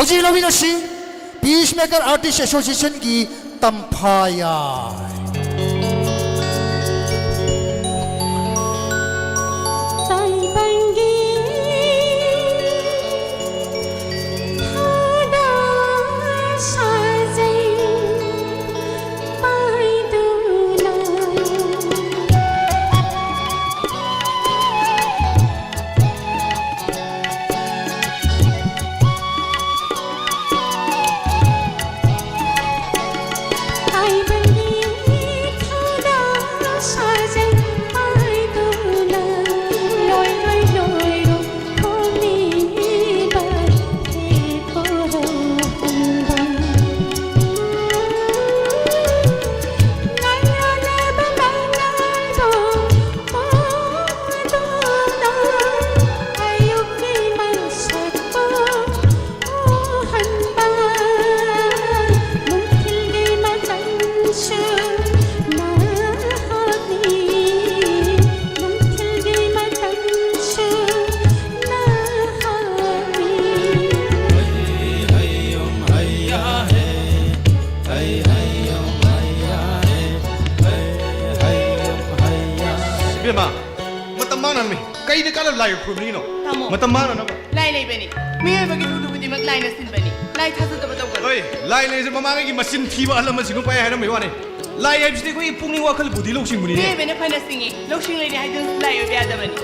ꯍꯧꯖꯤꯛ ꯂꯧꯃꯤꯟꯅꯁꯤ ꯄꯤꯁꯃꯦꯀꯔ ꯑꯥꯔꯇꯤꯁ ꯑꯦꯁꯣꯁꯤꯌꯦꯁꯟꯒꯤ ꯇꯝꯐꯥꯌꯥꯏ Lai Prumino, Matamana. Lai Benny. Me ever get to the McLean Benny. Lai has the way. Lai is a mamma machine fever alamasino by Hanamani. Lai is the way Puni Wakal Budi looking with me. Me even a singing, looking lady, I don't lie of the other money.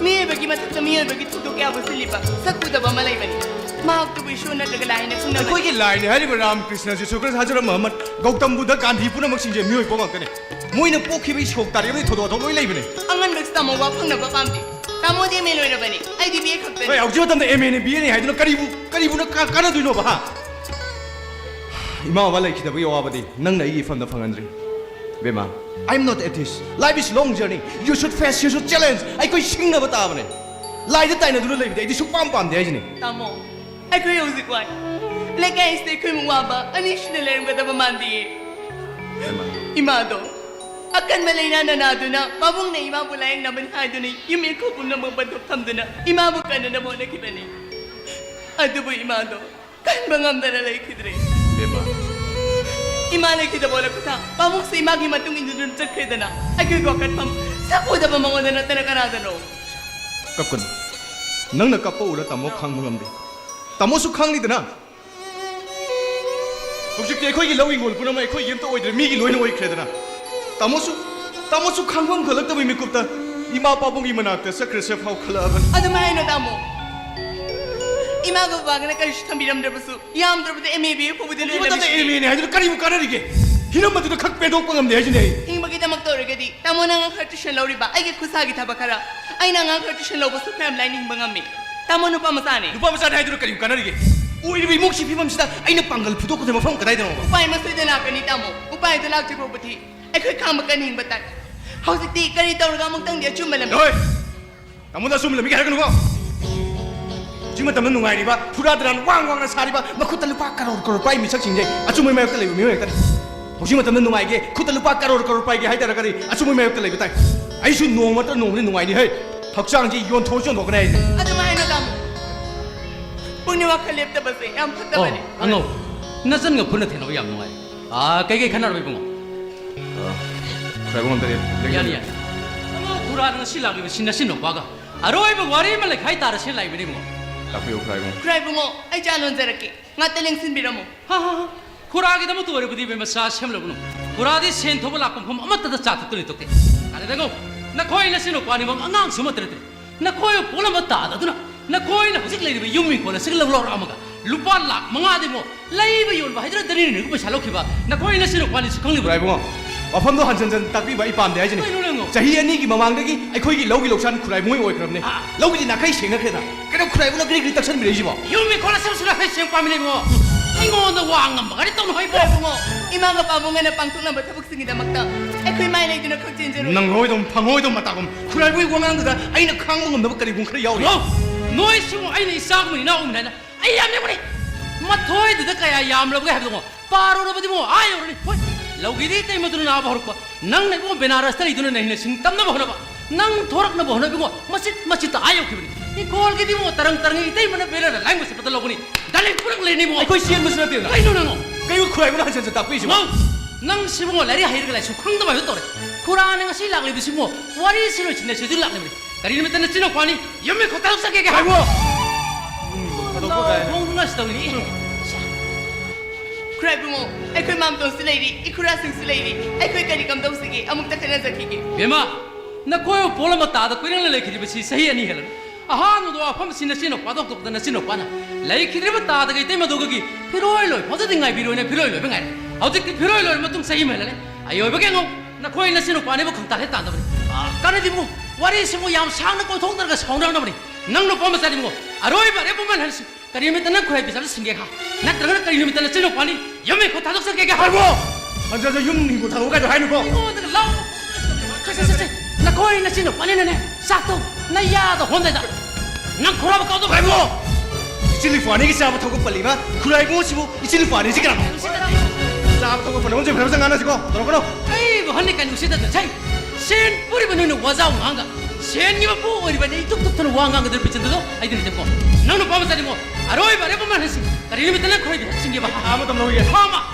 Me ever give us the meal to took out with Silipa, Sakuta Bamalay. Mark to be shown at the line as soon as we line, Haribaram Christmas, Sugar Hazard moment, Gautam Buddha can't he put a machine in Mui Pomaka. Moina Poki show that every total living. I'm going to stomach up on the Bambi. Tamodi Melo Benny. I did be a cook. I was on the MNB, I don't Karibu, do you know Baha? Ima Valaki, the way over the Nanga from the Fangandri. Bema, I'm not atheist. Life is long journey. You should face, you should challenge. I could sing about Avane. Lie the time to live, they should pump on the agony. Tamo, I could use it quite. Like I stay Kumwaba, an initial with a mandi. Imado. Akan malay na naduna, mabong na ima pula yung nabanhay doon yung may kupong na mabatok tamduna, imamo ka na mo nakibani. Ado po imado, kan bangam na lalay kidre. Beba. Imalay kita bola ko ta, pamong sa imagi matong indudun sa kreda na, ay kagawakat pam, sa kuda pa mga na tanakanada no. Kapkun, nang nagkapaula tamo kang mga mdi, tamo sukhang ni dana. Huwag siya ko'y gilawin ko, puno may ko'y yento oy, migi loy na oy kreda na. Tamosu kangwang kalak tabi mikupta ima papong imanakta sa Christoph Hau kalaban. Ano mahay na tamo? Ima ko ba na kayo tambiram drabasu? Yam drabasu MAB po budin na. Di ba tata MAB ni? Hajud kari mo kana rige. Hinam matu na kakpedok pangam ni hajud ni. Hing magita magtore gadi. Tamo na nga kartisyon lauri ba? Ay get kusagi tabakara. Ay na nga kartisyon lauri sa family ning bangam mi. Tamo no pamasane. No pamasane hajud kari mo kana rige. Uy ni mong sipi mam sida ay napanggal puto ko sa mafam kadai dano. Upay masay na ka ni tamo. Upay dalak ti property. I could come again, but that. How's it take? Can you tell me among the Chumalam? I'm not assuming we can go. Jimatam Nungariba, Puradan, Wang Sariba, Makutalupaka or Pai, Miss Saxing, Assuming my television. Jimatam Nungai, Kutalupaka or Pai, Hyderabad, assuming my television. I should know what I know in my head. Hoxanji, you want to organize. I don't mind them. Punyaka left the buffet, I'm put the money. I know. Nothing of Punatin of young way. Ah, Kay cannot be. Yani, Kurang sila kita sini sini baga. Aroi berwari malah kaya taras sila ini mo. Tapi Ukraina mo, ay jalan zerake. Ngateleng sin biramu. Ha. Kurang kita mutu orang budi bemasah semula puno. Kurang di sen thoba lapam pun amat tak catat tu ni toke. Ada dengo. Nak koi na sini pani bang angang semua terus. Nak koi pola mata ada tu na. Nak koi na husik lagi yumi pola segala lor amaga. Lupa lak mengadi mo. Lagi bayun bahaya dari ni aku bersalok kiba. Nak koi na sini pani sukang ni. Ukraina mo. Wafamdo hansan takbi ba ipam de ajini. Jahi ani ki mamangdagi ai khoi gi logi loksan khurai moi oi khrabne. Logi na kai senga kheda. Kena khurai bula gri taksan mi rejibo. Yumi kola sem sura kai sem pamile mo. Ingo na wangam ba ri tong hoi bo mo. Ima ga pa bunga na pangtung na batabuk singi da makta. Ai khoi mai nei dina khok chen jeru. Nang hoi dom phangoi dom matagum. Khurai boi wangang da ai na khang ngam da kari bung khra yaw. Noi simu ai nei sak mi na na. Ai yam ne bari. Mathoi da kaya yam lob ga heb dong. Paro ro badi mo ai ro ni. Laugidi tay mo na bahor ko nang nag mo benaras tali dun na hin sing tam na bahona ba nang thorak na bahona bi ko masit ayo kibri 이 골기디 뭐 따랑따랑 이때 뭐나 베라라 라임 것을 받으려고 보니 달리 뿌락 레니 뭐 아이고 시엔 무슨 어때요? 아이 노는 거 그리고 쿠라이브는 한 선수 딱 보이시고. 낭 시봉어 라리 하이르가 라이 수광도 봐요 또래 코라는 것이 락리 비시모 와리 시로 진내 제대로 락리 그리 가리는 때는 찌는 관이 연매 걷다 없사게 아이고. 먹는 것이다 우리 ใครบุโมไอ้คุยมัมตงสเลดีไอ้คุราสิงสเลดีไอ้คุยกันดีกำตงสิกีอามุกตะคะนันสักกี 베마 나 코요 볼라마 따다 꾸이는 레 키리비시 사이 아니 헬라 아하노도 아팜 신나 신노 빠독 독다나 신노 빠나 레이 키리바 따다 게 때마 도거기 피로일로 버드딩가이 비로네 피로일로 뱅아이 아우직 피로일로 마뚱 사이 멜레 아요 베게노 나 코이나 신노 빠네보 강타 했다 안다 버리 까네디 뭐 와리 시모 얌 상나 고 통다가 성나나 버리 낭노 빠마 사리 뭐 아로이 바레 보면 할수 까리미 때는 코이 비사를 신게가 나 들어가는 까리미 때는 신노 빠니 염메 고 다독 사게가 아이고. 앉아서 윤민구 타고 가지고 하는 거. 이거들 라우 나 거의 나 신호 빠내네 싹도 나 야도 혼내다 난 코라바 까도 아이고. 이칠리프 아니기 싸부 타고 빨리마. 쿠라이브 시부 이칠리프 아니지 그럼. 싸부 타고 빨리 언제 배우상 안 하시고. 들어가라. 아이고 한니까 누시다들 차이 신 뿌리면 너는 와자우 망가 신이가 뿌리면 이 뚝뚝하는 왕강들 비친데도 아이들이 됐고 너는 밤사리 뭐 아로이 바래 보면 했지 다리 이름이 때는 코라비 신기봐 아무도 안 나오게. 하마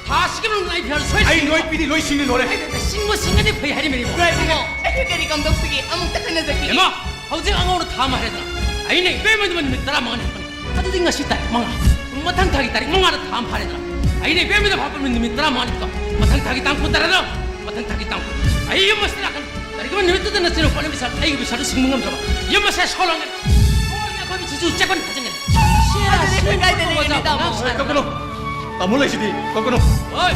다 시키면 나이 별서 아이 너희 삐디 너희 신이 노래. 신고 신간이 거의 하리면이 뭐 ใครบุโมไอ้คุยกันดีกำตงสิกีอามุกตะคะนันสักกี 에마 하우징 앙어로 다 말해더라 아이네 빼면 따라 망하네 하도 딩가 싶다 망아 마탕 타기 따리 망아를 다 말해더라 아이네 빼면 바쁘면 놈이 따라 망하니까 마탕 타기 땅콩 따라다 마탕 타기 땅콩 아이 연마스라 간 따리 그만 놈이 뜯어내 쓰는 빨리 비살 아이고 비살을 승문감 잡아 연마스야 설렁해 거기가 거기 지수 째건 가정해 거꾸로. 나 몰래 시디. 거꾸로. 어이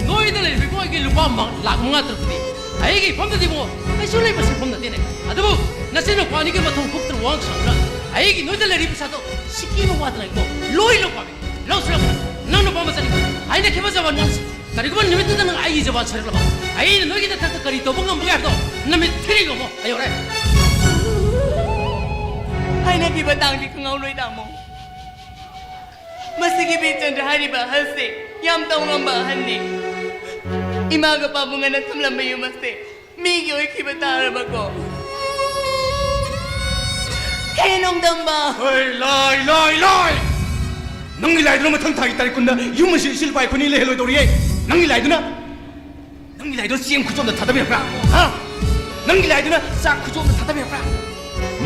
너희들 이거 이게 루파 락망아 들더니 아이게 범들이 뭐 해줄래 버스 범들이네 아두부 나 세는 관이게 뭐 통곡들 왕상라 아이게 너희들 리비사도 시키는 거 하더라 이거 로이로 밤에 러스라 나는 밤에 살이고 아이네 개발자 완wan스 그리고 놈이 뜯는 아이 저반 차려라 봐 아이는 너희들 탁탁거리 또 뭔가 뭐야 또 놈이 틀리고 뭐 아이 그래 ให้ในพี่บัตังที่เขาลุยดามุมาสกีเป็นจันทร์ให้บาฮัสเซยามตองลำบากฮันนี่อิมากระปาบุงนัททำลำไม่อยู่มาเซมีกี่วันขี้บัตาระบะก็เฮนงดำบา 어이 라이 라이 라이. 낭이 라이드로 마탕 타기 따리 꾼다. 유문 실바이 군이 레헬로 도리에. 낭이 라이드나. 낭이 라이드 시엠 구좀더 타다비야 봐. 아. 낭이 라이드나 싹 구좀더 타다비야 봐.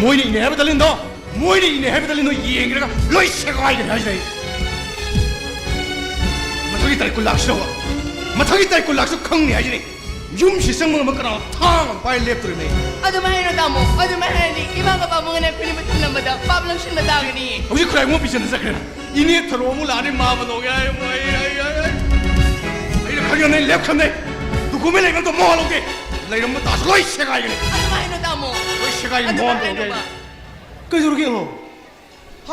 뭐이니 이네 해버 달린다. 뭐이니 이네 해버 달린다. 이행이라가 로이 쉐고 아이들 하지래. 마탕이 따리 꾼 락시로. 마탕이 따리 꾼 락시 컹니 하지래. юм시 성มึงมันกระทางไปเล็บตัวนี้ อาดูมาให้เราดามุอาดูมาให้นี่อิมากระปาบุงนัทคุณนี่มาทำลำบากปั๊บลังชินมาดากันนี่ 혹시 그래 뭐 비전을 사그래나 이니 들어오면 안에 마음은 오게 아이 이렇게 하겠네 랩하네 누구면 이건 또 뭐하러 오게 나 이런 거 다시 로이 새가 이거네 อาดูมาให้เราดามุ 로이 새가 อา 이 ดูมา 뭐하러 ให้เรา 오게 บา 그래서 그렇게 뭐 하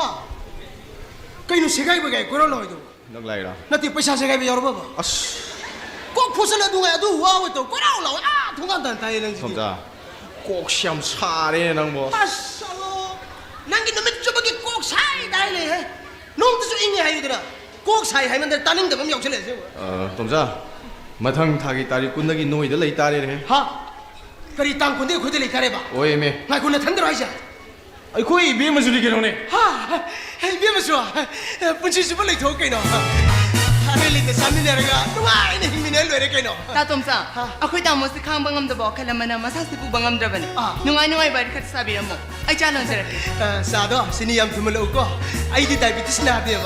그이는 세가이 버가 그럴 로이도 넉라이라 나티 पैसा 세가이 버 여러 봐 아씨 꼭 포슬라 동아야 도 와고 또 꼬라올라 아 동안단 다이는 지 점자 꼭 시험 차례 낭뭐 아싸로 난게 너무 저밖에 꼭 사이 다이네 해 농도 좀 인게 하이더라 꼭 사이 하면 돼 따는 데 보면 욕설해서 점자 마탕 타기 딸이 꾼다기 노이들 레이 딸이래 하 그리 땅 군데 그들이 가래 봐 오예매 나 군에 탄대로 하자 아이 거의 비면 소리 개로네 하 비면 좋아 분치 좀 벌레 더 깨노 하늘리데 삼미네라가 누가이네 힘이네 이렇게 너 ตาตุ่มซะอะคุยตามมสิข้างบังงำตะบอกคละมันมาซาสิปูบังงำตะบันนุ่งไอ้บาริคัดซาบิระมไอ้จานนเจร 사도 신이ям 주물러 오고 아이디 다이비티스 나비야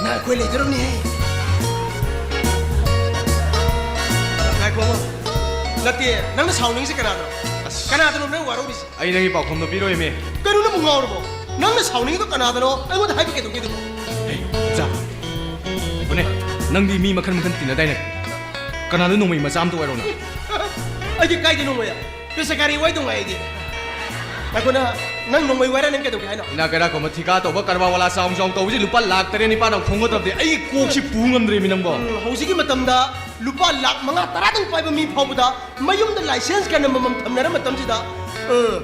나 quelli 들었니 나 고모 나티 나는 사우닝스 까나도 까나도 너 와로비스 아이 내기 바콤도 비로예매 까누는 뭔가 오르고 나는 사우닝도 까나도 아이고 다이비게 동게도 자 이번에 낭디 미 마칸 뛰나다이네 까나도 놈이 마잠도 와로나 아이디 까이디 놈이야 그래서 가리 와이도 와이디 나구나 난 놈이 와라는 게도 가이노 나가라 고마 티가 또 바카르바 와라 사움정 또 우지 루파 락터레니 빠나 공거답데 아이 꼭시 부응엄들이 미능보 hꯧ지기 마땀다 루파 락 망아 따라등 빠이바 미 파보다 마용다 라이센스 가는 맘 탐나라 마땀지다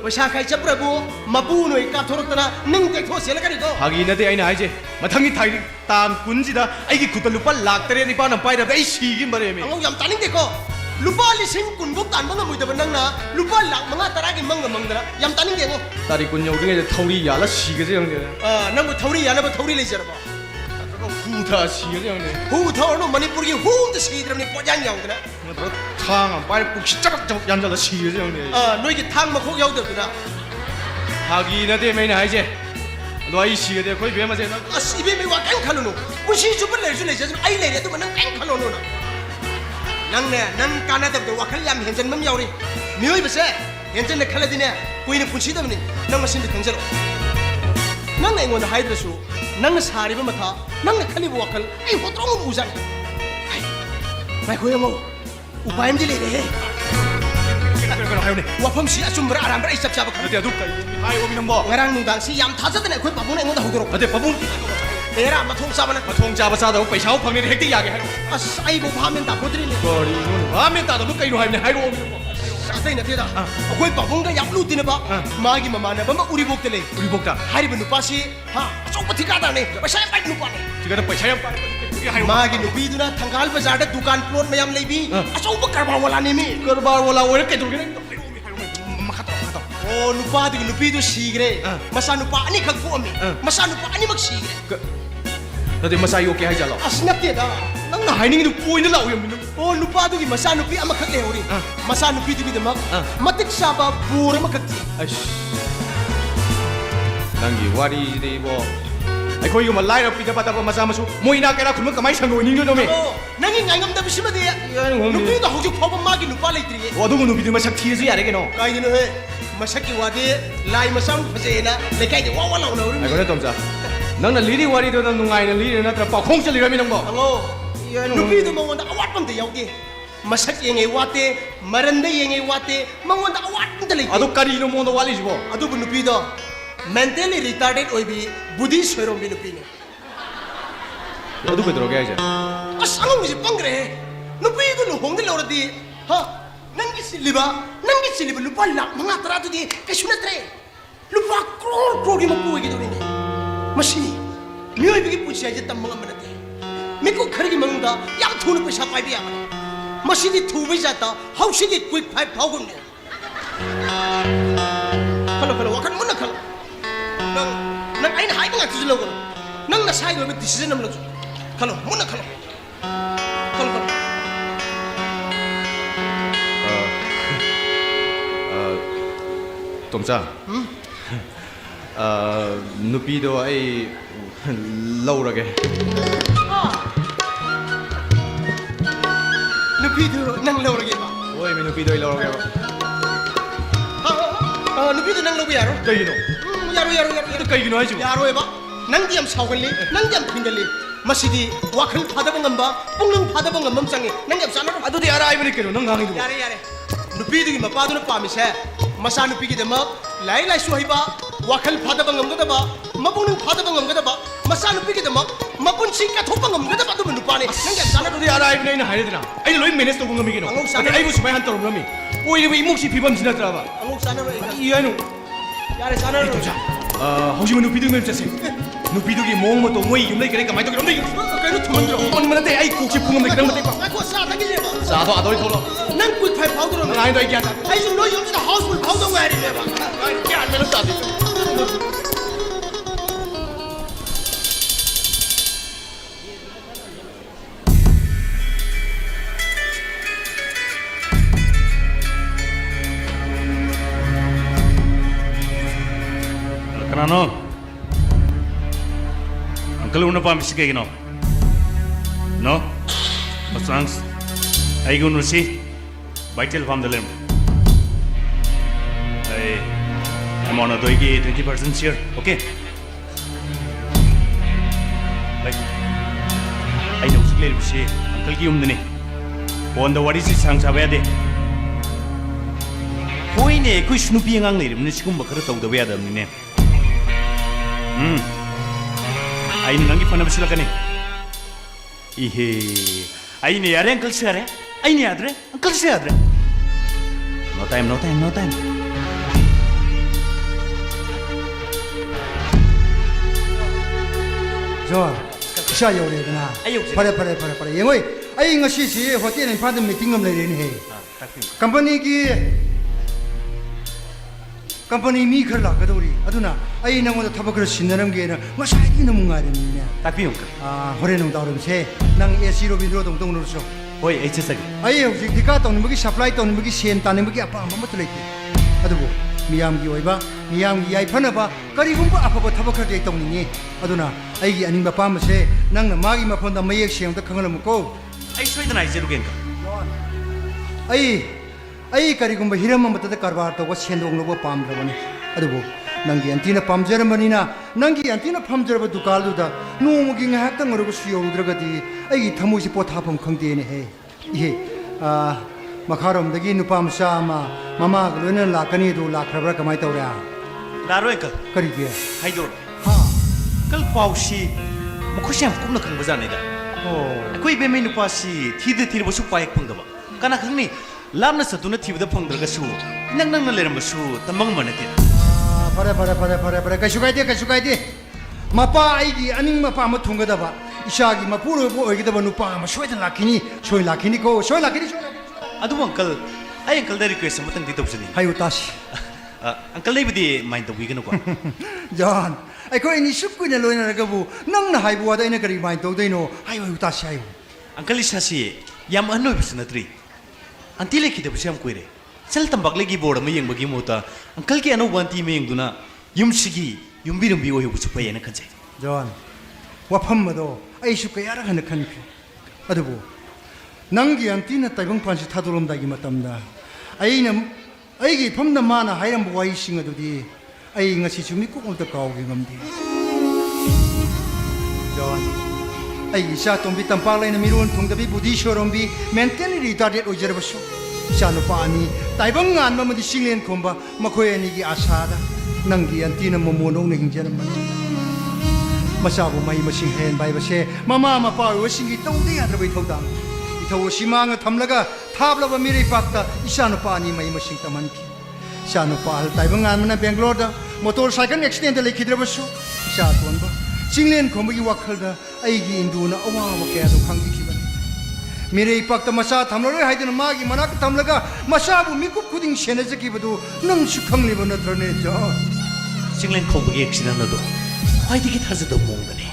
pesa kai chaprabu mapu noi ka thorotana ning tek tho sel kani do 하기나데 아이나 아이제 마탕이 타이 땀 군지다 아이기 구달 루파 락터레니 빠나 빠이다 아이 시기 말해미 angong yam taning de ko lupa lising kun buk tan bang ngam da nang na lupa lak manga taragi mang dana yam taning ge ngo 다리 군 여기에 타우리 야라 시게지 형네 nang bu thauri ya na bu thauri le jar ba 후다 시게지 형네 hu thor no manipur gi hu de si dram ni pojan yaw dana 탕 빨리 꼭 시작작 얀자라 시게지 형네 noi gi thang ma khok yaw da dana 하기나 되면 하이제 너이 시게 거의 왜 맞아 as ibe me wa kan khalo no bu si ju le ju le jar ai le de tu nang kan khalo no na nang ne nang kana da wa khal yam hen jan mam yaw ri mioi ba se hen jan ne khala dine koi ne punchi da ni nang ma sin de thang jar nang ne ngon hai da su nang sari ba matha nang ne khali bu wa khal ai ho trong bu jan ai mai khoi mo upay am di le re 그럼 하요네 wafam si asum ber aram ber isap chaba 어디 아둘까 하이 오미는 뭐 ngarang nung dang si yam thaja dane khoi babun engon da hudoro 어디 바봉 era ma thong sabana 통 잡아서다 पैसा 방내리 핵대 이야기 하요 as ai bo phamen da podri le 거리 이거는 와면 따도 누가 이로 하면 하이로 오미는 뭐 sai na theda khoi babun ga yam lu tin ba ma gi mama na ba ma uri bok tele 우리 복다 hari bu nu pa si ha chok pa thika da ne ba sai pai nu pa ne 지금 पैसा 양 빠르 우리 하요 ma gi nu bi du na thangal bazar da dukan plot mayam leibi asau ba karba wala ne mi 거bar 올라 오래 깨도 그냥 oh nu pa du nu bi du sigre masa nu pa ani khak fu ami masa nu pa ani mak sigre 너들 마사이 오케이 하이잘라 as nap te da 난 하이닝도 보이는 라오 연민은 oh nupa du gi masa nupi ama khak le hori masa nupi du gi demak matik saba bur ma khak ti 아이씨 난기 와리 데이버 아이 거기 뭐 라이어 피자 받아봐 마사 마수 모이나 깨라 그러면 가만히 상고 있는 놈이 oh nangi ngangam da bisima de 이거는 뭡니까? nupi da hoju phoba ma gi nupa lai tri 와도 뭐 누비들 마sak 티에서 야래게 너 kai ni no he masak ki wadi lai masam phase na le kai de wa wa law na 아이 uri 그래 덤자 너는 리리 와리도 넌 누가이는 리리 나트라 빠 콩실 리라미는 거 ango nupi du mangon da awat pam de yaw ge masak yenge wate marande yenge wate mangon da awat pam de le 아도 까리 이놈 모노 와리 주고 adu bu nupi da mentally retarded oi bi budi sorom bi nupi ne 너도 그 들어게 이제 asang mo si pangre nupi du lu hong de lor di ha nangi siliba lupa lak mga tara tu di kasuna tre lupa kror di mapu gi do ni masi mioi bi puchi aja tam mga manate meko khari gi mangda yam thunu paisa pai bi ya masi di thu bi jata hausi gi quick five phau gun ne kalo wakan mun kalo nang ain hai nga tu lo gun nang na sai go bi decision nam lo kalo mun kalo 덤자 누비도 아이 라우라게 nupi du nang lo lagi ba 오이 미 누비도 라우라게 nupi du nang lo bi yaro 그이노 yaro 그이노 하지 yaro ba nang diam saugali nang diam thindali masidi wakhal phadaba ngamba pungnung phadaba ngambam changi nang diam sanaro 아도디 알아 아이브리 깨로 넌 강이도 yare nupi du ma pa du pa mi se masa nupi gi demak lai su hiba wakhal phadaba ngamga ba mapunung phadaba ngamga ba masa nupi gi demak mapun sing ka thopa ngamga ba du nupa ne nang diam sanaro 아도디 알아 아이브리 나 하이드나 아이 로이 메네스 또 공감이기노 방금 싸네. 아이브 수바이 한 떨어 그러미 오이 왜 이목시 비범 지나더라 봐 angok sanaro 이하노 yare sanaro 혹시 뭐 누비도 맵 자세 누비도기 몽모 또 모이 юм레 그래 가만히 또 그런데 kaino thumanjo 언니 만한테 아이 국시 풍음데 그런 거 떼고 ko sa ta gi le ba 자도 아도리 털어 nang quick five phau du 너 아이도 얘기하자 ai zum no yum da houseful phau du ngari le ba 이게 안 되는 싸지 Kanano? Uncle una pa misike gino. No? Masangs. Ay gun si vital from the limb. I'm on a doigi 20% share. Okay. Like I know si clear si uncle ki umdani. On the what is sang sabade. Koi ne koi snoopy ngang ni rim ni sikum bakar tau da baya da ni ne. Ay nangi fana bisila kani. Ihe. Ay ni are uncle share. Ay ni adre. Uncle share adre. No time. 저, 샤 요리 그나. 아이, 욕심. 파래. 영어이 ꯑꯩ ꯉꯁꯤꯁꯤ ꯍꯣꯇꯦꯜ ꯏꯝꯐꯥꯜꯗ ꯃꯤꯇꯤꯡ ꯑꯃ ꯂꯩꯔꯦꯅꯦꯍꯦ ꯀꯝꯄꯅꯤ ꯃꯤ ꯈꯔ ꯂꯥꯛꯀꯗꯧꯔꯤ ꯑꯗꯨꯅ ꯑꯩ ꯅꯪꯉꯣꯟꯗ ꯊꯕꯛ ꯈꯔ ꯁꯤꯟꯅꯔꯝꯒꯦꯅ ꯉꯁꯥꯏꯗꯒꯤ ꯅꯪ ꯉꯥꯏꯔꯝꯃꯤꯅꯦ ꯇꯥꯛꯄꯤꯌꯨ ꯑꯪꯀꯜ ꯍꯣꯔꯦꯟ ꯅꯨꯡꯗꯥꯡꯋꯥꯏꯔꯝꯁꯦ ꯅꯪ AC ꯔꯣꯕꯤꯟꯗ꯭ꯔꯣꯗ ꯑꯃꯨꯛ ꯇꯧꯅꯔꯁꯨ ꯍꯣꯏ ꯑꯩ ꯆꯠꯆꯒꯦ ꯑꯩ ꯍꯧꯖꯤꯛ ꯙꯤꯀꯥ ꯇꯧꯅꯤꯡꯕꯒꯤ ꯁꯄ꯭ꯂꯥꯏ ꯇꯧꯅꯤꯡꯕꯒꯤ ꯁꯦꯟ ꯇꯥꯅꯤꯡꯕꯒꯤ ꯑꯄꯥꯝꯕ ꯑꯃꯠꯇ ꯂꯩꯇꯦ ꯑꯗꯨꯕꯨ ꯃꯤꯌꯥꯝꯒꯤ ꯑꯣꯏꯕ ꯃꯤꯌꯥꯝꯒꯤ ꯌꯥꯏꯐꯅꯕ ꯀꯔꯤꯒꯨꯝꯕ ꯑꯐꯕ ꯊꯕꯛ ꯈꯔꯗꯤ ꯑꯩ ꯇꯧꯅꯤꯡꯉꯤ ꯑꯗꯨꯅ ꯑꯩꯒꯤ ꯑꯅꯤꯡꯕ ꯑꯄꯥꯝꯕꯁꯦ ꯅꯪꯅ ꯃꯥꯒꯤ ꯃꯐꯝꯗ ꯃꯌꯦꯛ ꯁꯦꯡꯅ ꯈꯪꯍꯜꯂꯝꯃꯨꯀꯣ ꯑꯩ ꯁꯣꯏꯗꯅ ꯍꯥꯏꯖꯔꯨꯒꯦ ꯑꯪꯀꯜ ꯑꯩ ꯀꯔꯤꯒꯨꯝꯕ ꯍꯤꯔꯝ ꯑꯃꯠꯇꯗ ꯀꯔꯕꯥꯔ ꯇꯧꯕ ꯁꯦꯟꯗꯣꯡ ꯂꯧꯕ ꯄꯥꯝꯗ꯭ꯔꯕꯅꯤ ꯑꯗꯨꯕꯨ ꯅꯪꯒꯤ ꯑꯟꯇꯤꯅ ꯄꯥꯝꯖꯔꯝꯕꯅꯤꯅ ꯅꯪꯒꯤ ꯑꯟꯇꯤꯅ ꯐꯝꯖꯔꯕ ꯗꯨꯀꯥꯟꯗꯨꯗ ꯅꯣꯡꯃꯒꯤ ꯉꯥꯏꯍꯥꯛꯇꯪ ꯑꯣꯏꯔꯕꯁꯨ ꯌꯧꯔꯨꯗ꯭ꯔꯒꯗꯤ ꯑꯩꯒꯤ ꯊꯃꯣꯏꯁꯤ ꯄꯣꯊꯥꯐꯝ ꯈꯪꯗꯦꯅꯦꯍꯦ ꯏꯍꯦ ꯃꯈꯥꯔꯣꯝꯗꯒꯤ ꯅꯨꯄꯥ ꯃꯆꯥ ꯑꯃ ꯃꯃꯥꯒ ꯂꯣꯏꯅꯅ ꯂꯥꯛꯀꯅꯤ ꯑꯗꯨ ꯂꯥꯛꯈ꯭ꯔꯕ꯭ꯔꯥ ꯀꯃꯥꯏꯅ ꯇꯧꯔꯦ ꯂꯥꯛꯑꯔꯣꯏ ꯑꯪꯀꯜ ꯀꯔꯤꯒꯤ ꯍꯥꯏꯗꯣꯔꯛꯑꯣ ꯍꯥ ꯑꯪꯀꯜ ꯄꯥꯎꯁꯤ ꯃꯈꯣꯏꯁꯤ ꯌꯥꯝ ꯀꯨꯞꯅ ꯈꯪꯕꯖꯥꯠꯅꯤꯗ ꯑꯣ ꯑꯩꯈꯣꯏ ꯏꯕꯦꯝꯃꯩ ꯅꯨꯄꯥꯁꯤ ꯊꯤꯔꯕꯁꯨ ꯄꯥꯏꯛ ꯐꯪꯗꯕ ꯀꯅꯥ ꯈꯪꯅꯤ ꯂꯥꯞꯅ ꯆꯠꯇꯨꯅ ꯊꯤꯕꯗ ꯐꯪꯗ꯭ꯔꯒꯁꯨ ꯏꯅꯛ ꯅꯛꯅ ꯂꯩꯔꯝꯕꯁꯨ ꯇꯝꯕ ꯉꯝꯕ ꯅꯠꯇꯦꯗ ꯐꯔꯦ ꯀꯩꯁꯨ ꯀꯥꯏꯗꯦ ꯃꯄꯥ ꯑꯩꯒꯤ ꯑꯅꯤꯡꯕ ꯑꯄꯥꯝꯕ ꯊꯨꯡꯒꯗꯕ ꯏꯆꯥꯒꯤ ꯃꯄꯨꯔꯣꯏꯕ ꯑꯣꯏꯒꯗꯕ ꯅꯨꯄꯥ ꯑꯃ ꯁꯣꯏꯗꯅ ꯂꯥꯛꯈꯤꯅꯤ ꯁꯣꯏ ꯂꯥꯛꯈꯤꯅꯤꯀꯣ ꯁꯣꯏ ꯂꯥꯛꯈꯤꯅꯤ ꯑꯗꯨꯕꯨ ꯑꯪꯀꯜ ꯑꯩ ꯑꯪꯀꯜꯗ ꯔꯤꯀ꯭ꯋꯦꯁ ꯑꯃꯇꯪꯗꯤ ꯇꯧꯖꯅꯤ ꯍꯥꯏꯌꯨ ꯇꯥꯁꯤ ꯑꯪꯀꯜ ꯂꯩꯕꯨꯗꯤ ꯃꯥꯏꯟ ꯇꯧꯕꯤꯒꯅꯨꯀꯣ ꯖꯣꯟ ꯑꯩꯈꯣꯏ ꯑꯅꯤ ꯁꯨꯛ ꯀꯨꯏꯅ ꯂꯣꯏꯅꯔꯒꯕꯨ ꯅꯪꯅ ꯍꯥꯏꯕ ꯋꯥꯗ ꯑꯩꯅ ꯀꯔꯤ ꯃꯥꯏꯟ ꯇꯧꯗꯣꯏꯅꯣ ꯍꯥꯏꯌꯨ ꯇꯥꯁꯤ ꯍꯥꯏꯌꯨ ꯑꯪꯀꯜ ꯏꯁꯥꯁꯤ ꯌꯥꯝ ꯑꯍꯟ ꯑꯣꯏꯕꯁꯨ ꯅꯠꯇ꯭ꯔꯤ ꯑꯟꯇꯤ ꯂꯩꯈꯤꯗꯕꯁꯨ ꯌꯥꯝ ꯀꯨꯏꯔꯦ ꯆꯜ ꯇꯝꯄꯥꯛꯂꯩꯒꯤ ꯕꯣꯔꯗ ꯑꯃ ꯌꯦꯡꯕꯒꯤ ꯃꯍꯨꯠꯇ ꯑꯪꯀꯜꯒꯤ ꯑꯅꯧꯕ ꯑꯟꯇꯤ ꯑꯃ ꯌꯦꯡꯗꯨꯅ ꯌꯨꯝꯁꯤꯒꯤ ꯌꯨꯝꯕꯤꯔꯝꯕꯤ ꯑꯣꯏꯍꯧꯕꯁꯨ ꯐꯩꯌꯦꯅ ꯈꯟꯖꯩ ꯖꯣꯟ ꯋꯥꯐꯝ ꯑꯗꯣ ꯑꯩꯁꯨ ꯀꯌꯥꯔꯛ ꯍꯟꯅ ꯈꯟꯈ꯭ꯔꯦ ꯑꯗꯨꯕꯨ ꯅꯪꯒꯤ ꯑꯟꯇꯤꯅ ꯇꯥꯏꯕꯪꯄꯥꯟꯁꯤ ꯊꯥꯗꯣꯔꯝꯗꯥꯏꯒꯤ ꯃꯇꯝꯗ ꯑꯩꯒꯤ ꯏꯐꯝꯗ ꯃꯥꯅ ꯍꯥꯏꯔꯝꯕ ꯋꯥꯍꯩꯁꯤꯡ ꯑꯗꯨꯗꯤ ꯑꯩ ꯉꯁꯤꯁꯨ ꯃꯤꯀꯨꯞ ꯑꯃꯇ ꯀꯥꯎꯒꯦ ꯉꯝꯗꯦ ꯖꯣꯟ ꯑꯩꯒꯤ ꯏꯆꯥ ꯇꯣꯝꯕꯤ ꯇꯝꯄꯥꯛ ꯂꯩꯅ ꯃꯤꯔꯣꯟ ꯊꯨꯡꯗꯕꯤ ꯕꯨꯙꯤ ꯁꯣꯔꯣꯝꯕꯤ ꯃꯦꯟꯇꯦꯜꯂꯤ ꯔꯤꯇꯥꯔꯗꯦꯠ ꯑꯣꯏꯖꯔꯕꯁꯨ ꯏꯆꯥ ꯅꯨꯄꯥ ꯑꯅꯤ ꯇꯥꯏꯕꯪ ꯉꯥꯟꯕ ꯑꯃꯗꯤ ꯆꯤꯡꯂꯦꯟ ꯈꯣꯝꯕ ꯃꯈꯣꯏ ꯑꯅꯤꯒꯤ ꯑꯥꯁꯥꯗ ꯅꯪꯒꯤ ꯑꯟꯇꯤꯅ ꯃꯣꯃꯣꯟꯗꯧꯅ ꯍꯤꯡꯖꯔꯝꯕꯅꯤ ꯃꯆꯥꯕꯨ ꯃꯍꯩ ꯃꯁꯤꯡ ꯍꯩꯍꯟꯕ ꯍꯥꯏꯕꯁꯦ ꯃꯃꯥ ꯃꯄꯥ ꯑꯣꯏꯕꯁꯤꯡꯒꯤ ꯇꯧꯗ ꯌꯥꯗ꯭ꯔꯕ ꯏꯊꯧꯗꯥꯡ ꯏꯊꯧ ꯑꯁꯤ ꯃꯥꯡꯗ ꯊꯝꯂꯒ ꯊꯥꯞꯂꯕ ꯃꯤꯔꯩꯄꯥꯛꯇ ꯏꯆꯥ ꯅꯨꯄꯥ ꯑꯅꯤ ꯃꯍꯩ ꯃꯁꯤꯡ ꯇꯝꯍꯟꯈꯤ ꯏꯆꯥ ꯅꯨꯄꯥ ꯑꯍꯜ ꯇꯥꯏꯕꯪ ꯉꯥꯟꯕꯅ ꯕꯦꯡꯒ꯭ꯂꯣꯔꯗ ꯃꯣꯇꯣꯔ ꯁꯥꯏꯀꯜ ꯑꯦꯛꯁꯤꯗꯦꯟꯇ ꯂꯩꯈꯤꯗ꯭ꯔꯕꯁꯨ ꯏꯆꯥ ꯑꯇꯣꯟꯕ ꯆꯤꯡꯂꯦꯟ ꯈꯣꯝꯕꯒꯤ ꯋꯥꯈꯜꯗ ꯑꯩꯒꯤ ꯏꯟꯗꯨꯅ ꯑꯋꯥꯕ ꯀꯌꯥꯗꯣ ꯈꯪꯕꯤꯈꯤꯕꯅꯤ ꯃꯤꯔꯩꯄꯥꯛꯇ ꯃꯆꯥ ꯊꯝꯂꯔꯣꯏ ꯍꯥꯏꯗꯨꯅ ꯃꯥꯒꯤ ꯃꯅꯥꯛꯇ ꯊꯝꯂꯒ ꯃꯆꯥꯕꯨ ꯃꯤꯀꯨꯞ ꯈꯨꯗꯤꯡ ꯁꯦꯟꯅꯖꯈꯤꯕꯗꯨ ꯅꯪꯁꯨ ꯈꯪꯂꯤꯕ ꯅꯠꯇ꯭ꯔꯅꯦ ꯖꯣꯟ ꯆꯤꯡꯂꯦꯟ ꯈꯣꯝꯕꯒꯤ ꯑꯦꯛꯁꯤꯗꯦꯟ ꯑꯗꯣ ꯈ꯭ꯋꯥꯏꯗꯒꯤ ꯊꯥꯖꯗꯕ ꯃꯑꯣꯡꯗꯅꯤ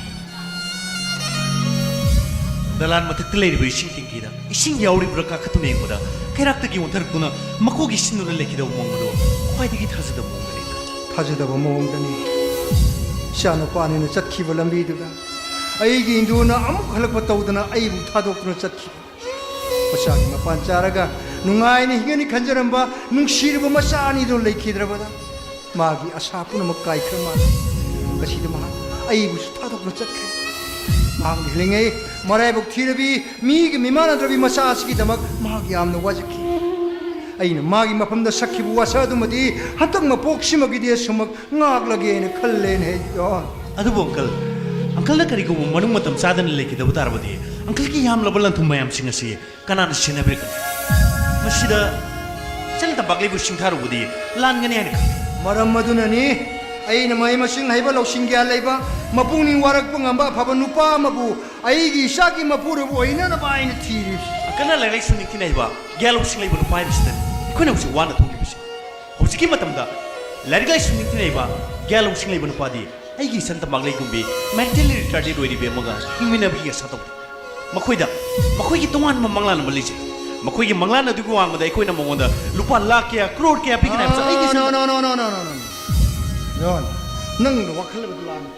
ꯗꯂꯥꯟ ꯃꯊꯛꯇ ꯂꯩꯔꯤꯕ ꯏꯁꯤꯡ ꯇꯦꯡꯀꯤꯗ ꯏꯁꯤꯡ ꯌꯥꯎꯔꯤꯕ꯭ꯔꯥ ꯀꯥꯈꯠꯇꯨꯅ ꯌꯦꯡꯕꯗ ꯀꯩꯔꯥꯛꯇꯒꯤ ꯑꯣꯟꯊꯔꯛꯇꯨꯅ ꯃꯀꯣꯛꯒꯤ ꯁꯤꯟꯗꯨꯅ ꯂꯩꯈꯤꯗꯕ ꯃꯑꯣꯡ ꯑꯗꯣ ꯈ꯭ꯋꯥꯏꯗꯒꯤ ꯊꯥꯖꯗꯕ ꯃꯑꯣꯡꯗꯅꯤ ꯊꯥꯖꯗꯕ ꯃꯑꯣꯡꯗꯅꯤ ꯏꯆꯥ ꯅꯨꯄꯥꯅꯤꯅ ꯆꯠꯈꯤꯕ ꯂꯝꯕꯤꯗꯨꯗ ꯑꯩꯒꯤ ꯏꯟꯗꯨꯅ ꯑꯃꯨꯛ ꯍꯜꯂꯛꯄ ꯇꯧꯗꯅ ꯑꯩꯕꯨ ꯊꯥꯗꯣꯛꯇꯨꯅ ꯆꯠꯈꯤꯕ ꯃꯆꯥꯒꯤ ꯃꯄꯥꯟ ꯆꯥꯔꯒ ꯅꯨꯡꯉꯥꯏꯅ ꯍꯤꯡꯒꯅꯤ ꯈꯟꯖꯔꯝꯕ ꯅꯨꯡꯁꯤꯔꯕ ꯃꯆꯥ ꯑꯅꯤꯗꯨ ꯂꯩꯈꯤꯗ꯭ꯔꯕꯗ ꯃꯥꯒꯤ ꯑꯁꯥ ꯄꯨꯝꯅꯃꯛ ꯀꯥꯏꯈ꯭ꯔ ꯃꯥꯜꯂꯦ ꯉꯁꯤꯗ ꯃꯍꯥꯛ ꯑꯩꯕꯨꯁꯨ ꯊꯥꯗꯣꯛꯇꯨꯅ ꯆꯠꯈ꯭ꯔꯦ ꯃꯍꯥꯛꯅ ꯍꯤꯡꯂꯤꯉꯩ ꯃꯔꯥꯏꯕꯛ ꯊꯤꯔꯕꯤ ꯃꯤꯒꯤ ꯃꯤꯃꯥꯟꯅꯗ꯭ꯔꯕꯤ ꯃꯆꯥ ꯑꯁꯤꯒꯤꯗꯃꯛ ꯃꯍꯥꯛ ꯌꯥꯝꯅ ꯋꯥꯖꯈꯤ ꯑꯩꯅ ꯃꯥꯒꯤ ꯃꯐꯝꯗ ꯁꯛꯈꯤꯕ ꯋꯥꯁꯥ ꯑꯗꯨꯃꯗꯤ ꯍꯟꯇꯛ ꯃꯄꯣꯛꯁꯤꯃꯒꯤꯗꯤ ꯑꯁꯨꯃꯛ ꯉꯥꯛꯂꯒꯦꯅ ꯈꯜꯂꯦꯅꯦ ꯖꯣꯟ ꯑꯗꯨꯕꯨ ꯑꯪꯀꯜꯅ ꯀꯔꯤꯒꯨꯝꯕ ꯃꯅꯨꯡ ꯃꯇꯝ ꯆꯥꯗꯅ ꯂꯩꯈꯤꯗꯕ ꯇꯥꯔꯕꯗꯤ ꯑꯪꯀꯜꯒꯤ ꯌꯥꯝꯂꯕ ꯂꯟꯊꯨꯝ ꯃꯌꯥꯝꯁꯤꯡ ꯑꯁꯤ ꯀꯅꯥꯅ ꯁꯦꯟꯅꯕꯤꯔꯛꯀꯅꯤ ꯃꯁꯤꯗ ꯆꯜ ꯇꯝꯄꯥꯛꯂꯩꯕꯨ ꯁꯤꯡꯊꯥꯔꯨꯕꯗꯤ ꯂꯥꯟꯒꯅꯤ ꯍꯥꯏꯅ ꯈꯜꯂꯤ ꯃꯔꯝ ꯑꯗꯨꯅꯅꯤ ꯑꯩꯅ ꯃꯍꯩ ꯃꯁꯤꯡ ꯍꯩꯕ ꯂꯧꯁꯤꯡ ꯒ꯭ꯌꯥꯟ ꯂꯩꯕ ꯃꯄꯨꯛꯅꯤꯡ ꯋꯥꯔꯛꯄ ꯉꯝꯕ ꯑꯐꯕ ꯅꯨꯄꯥ ꯑꯃꯕꯨ ꯑꯩꯒꯤ ꯏꯆꯥꯒꯤ ꯃꯄꯨꯔꯣꯏꯕ ꯑꯣꯏꯅꯅꯕ ꯑꯩꯅ ꯊꯤꯔꯤꯕꯁꯤ ꯑꯪꯀꯜꯅ ꯂꯥꯏꯔꯤꯛ ꯂꯥꯏꯁꯨ ꯅꯤꯡꯊꯤꯅ ꯍꯩꯕ ꯒ꯭ꯌꯥꯟ ꯂꯧꯁꯤꯡ ꯂꯩꯕ ꯅꯨꯄꯥ ꯍꯥꯏꯕꯁꯤꯗꯅꯤ ꯑꯩꯈꯣꯏꯅ ꯍꯧꯖꯤꯛ ꯋꯥꯅ ꯊꯣꯛꯂꯤꯕꯁꯤ ꯍꯧꯖꯤꯛꯀꯤ ꯃꯇꯝꯗ ꯂꯥꯏꯔꯤꯛ ꯂꯥꯏꯁꯨ ꯅꯤꯡꯊꯤꯅ ꯍꯩꯕ ꯒ꯭ꯌꯥꯟ ꯂꯧꯁꯤꯡ ꯂꯩꯕ ꯅꯨꯄꯥꯗꯤ ꯑꯩꯒꯤ ꯏꯆꯟ ꯇꯝꯄꯥꯛꯂꯩꯒꯨꯝꯕꯤ ꯃꯦꯟꯇꯦꯜꯂꯤ ꯔꯤꯇꯥꯔꯗꯦꯠ ꯑꯣꯏꯔꯤꯕ ꯑꯃꯒ ꯍꯤꯡꯃꯤꯟꯅꯕꯒꯤ ꯑꯁꯥ ꯇꯧꯗꯦ ꯃꯈꯣꯏꯒꯤ ꯇꯣꯉꯥꯟꯕ ꯃꯪꯂꯥꯟ ꯑꯃ ꯂꯩꯖꯩ ꯃꯈꯣꯏꯒꯤ ꯃꯪꯂꯥꯟ ꯑꯗꯨꯒꯤ ꯋꯥꯡꯃꯗ ꯑꯩꯈꯣꯏꯅ ꯃꯉꯣꯟꯗ ꯂꯨꯄꯥ ꯂꯥꯛ ꯀꯌꯥ ꯀ꯭ꯔꯣꯔ ꯀꯌꯥ ꯄꯤꯒꯅꯤ ꯍꯥꯏꯕꯁꯦ ꯑꯩꯒꯤ ꯖꯣꯟ ꯅꯪꯅ ꯋꯥꯈꯜ ꯑꯗꯨ ꯂꯥꯟꯅ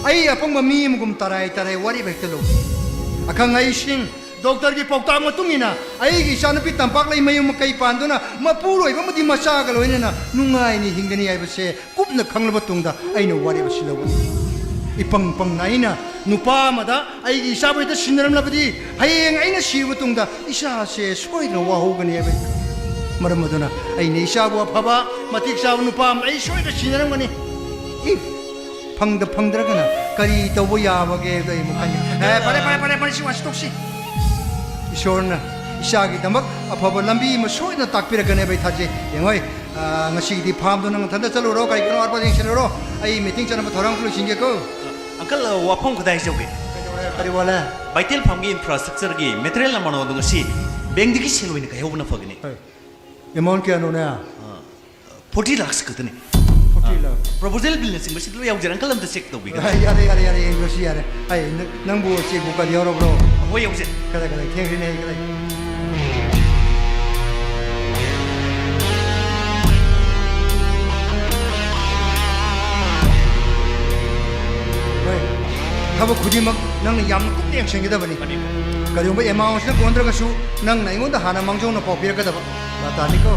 ꯑꯩ ꯑꯄꯪꯕ ꯃꯤ ꯑꯃꯒꯨꯝ ꯇꯔꯥꯏ ꯋꯥꯔꯤ ꯍꯦꯛꯇ ꯂꯧ ꯑꯈꯪ ꯑꯍꯩꯁꯤꯡ ꯗꯣꯛꯇꯔꯒꯤ ꯄꯥꯎꯇꯥꯛ ꯃꯇꯨꯡ ꯏꯟꯅ ꯑꯩꯒꯤ ꯏꯆꯥꯅꯨꯄꯤ ꯇꯝꯄꯥꯛꯂꯩ ꯃꯌꯨꯝ ꯃꯀꯩ ꯄꯥꯟꯗꯨꯅ ꯃꯄꯨꯔꯣꯏꯕ ꯑꯃꯗꯤ ꯃꯆꯥꯒ ꯂꯣꯏꯅꯅ ꯅꯨꯡꯉꯥꯏꯅ ꯍꯤꯡꯒꯅꯤ ꯍꯥꯏꯕꯁꯦ ꯀꯨꯞꯅ ꯈꯪꯂꯕ ꯇꯨꯡꯗ ꯑꯩꯅ ꯋꯥꯔꯦꯞ ꯑꯁꯤ ꯂꯧꯒꯅꯤ ꯏꯄꯪ ꯄꯪꯅ ꯑꯩꯅ ꯅꯨꯄꯥ ꯑꯃꯗ ꯑꯩꯒꯤ ꯏꯆꯥꯕꯨ ꯍꯦꯛꯇ ꯁꯤꯟꯅꯔꯝꯂꯕꯗꯤ ꯍꯌꯦꯡ ꯑꯩꯅ ꯁꯤꯔꯕ ꯇꯨꯡꯗ ꯏꯆꯥꯁꯦ ꯁꯣꯏꯗꯅ ꯋꯥꯍꯧꯒꯅꯤ ꯍꯥꯏꯕ ꯃꯔꯝ ꯑꯗꯨꯅ ꯑꯩꯅ ꯏꯆꯥꯕꯨ ꯑꯐꯕ ꯃꯇꯤꯛ ꯆꯥꯕ ꯅꯨꯄꯥ ꯑꯃ ꯑꯩ ꯁꯣꯏꯗꯅ ꯁꯤꯟꯅꯔꯝꯒꯅꯤ ꯐꯪꯗ꯭ꯔꯒꯅ ꯀꯔꯤ ꯇꯧꯕ ꯌꯥꯕꯒꯦ ꯍꯥꯏꯕꯗꯣ ꯑꯩ ꯑꯃꯨꯛ ꯈꯟꯒꯦ ꯐꯔꯦ ꯁꯤ ꯋꯥꯁꯤ ꯇꯣꯛꯁꯤ ꯏꯁꯣꯔꯅ ꯏꯆꯥꯒꯤꯗꯃꯛ ꯑꯐꯕ ꯂꯝꯕꯤ ꯑꯃ ꯁꯣꯏꯗꯅ ꯇꯥꯛꯄꯤꯔꯛꯀꯅꯤ ꯍꯥꯏꯕ ꯑꯩ ꯊꯥꯖꯩ ꯌꯦꯡꯉꯣꯏ ꯉꯁꯤꯒꯤꯗꯤ ꯐꯥꯝꯗꯣ ꯅꯪ ꯅꯊꯟꯇ ꯆꯠꯂꯨꯔꯣ ꯀꯔꯤ ꯀꯩꯅꯣ ꯑꯔꯄ ꯌꯦꯡꯁꯤꯜꯂꯨꯔꯣ ꯑꯩ ꯃꯤꯇꯤꯡ ꯆꯠꯅꯕ ꯊꯧꯔꯥꯡ ꯂꯣꯏꯁꯤꯟꯒꯦꯀꯣ ꯑꯪꯀꯜ ꯋꯥꯐꯝ ꯈꯨꯗꯥꯏ ꯍꯥꯏꯖꯧꯒꯦ kari wala 바이텔 팜기 인프라스트럭처기 메테리얼 나마노 동시 뱅디기 실로이니 가요브나 퍼기니 amount kya no na 40 lakhs 그더니 40 lakh proposal 빌리싱 머시로 야우지랑 칼럼도 체크 도비가 yare english yare ai nang bu che bu ka yoro bro 호이 야우지 kada keng ri nei kada thabo khudi mak nang yam kum neng sengida bani kariung ba amount na kondra ka su nang nai ngon da hana mangjong na popir ka da ba ta ni ko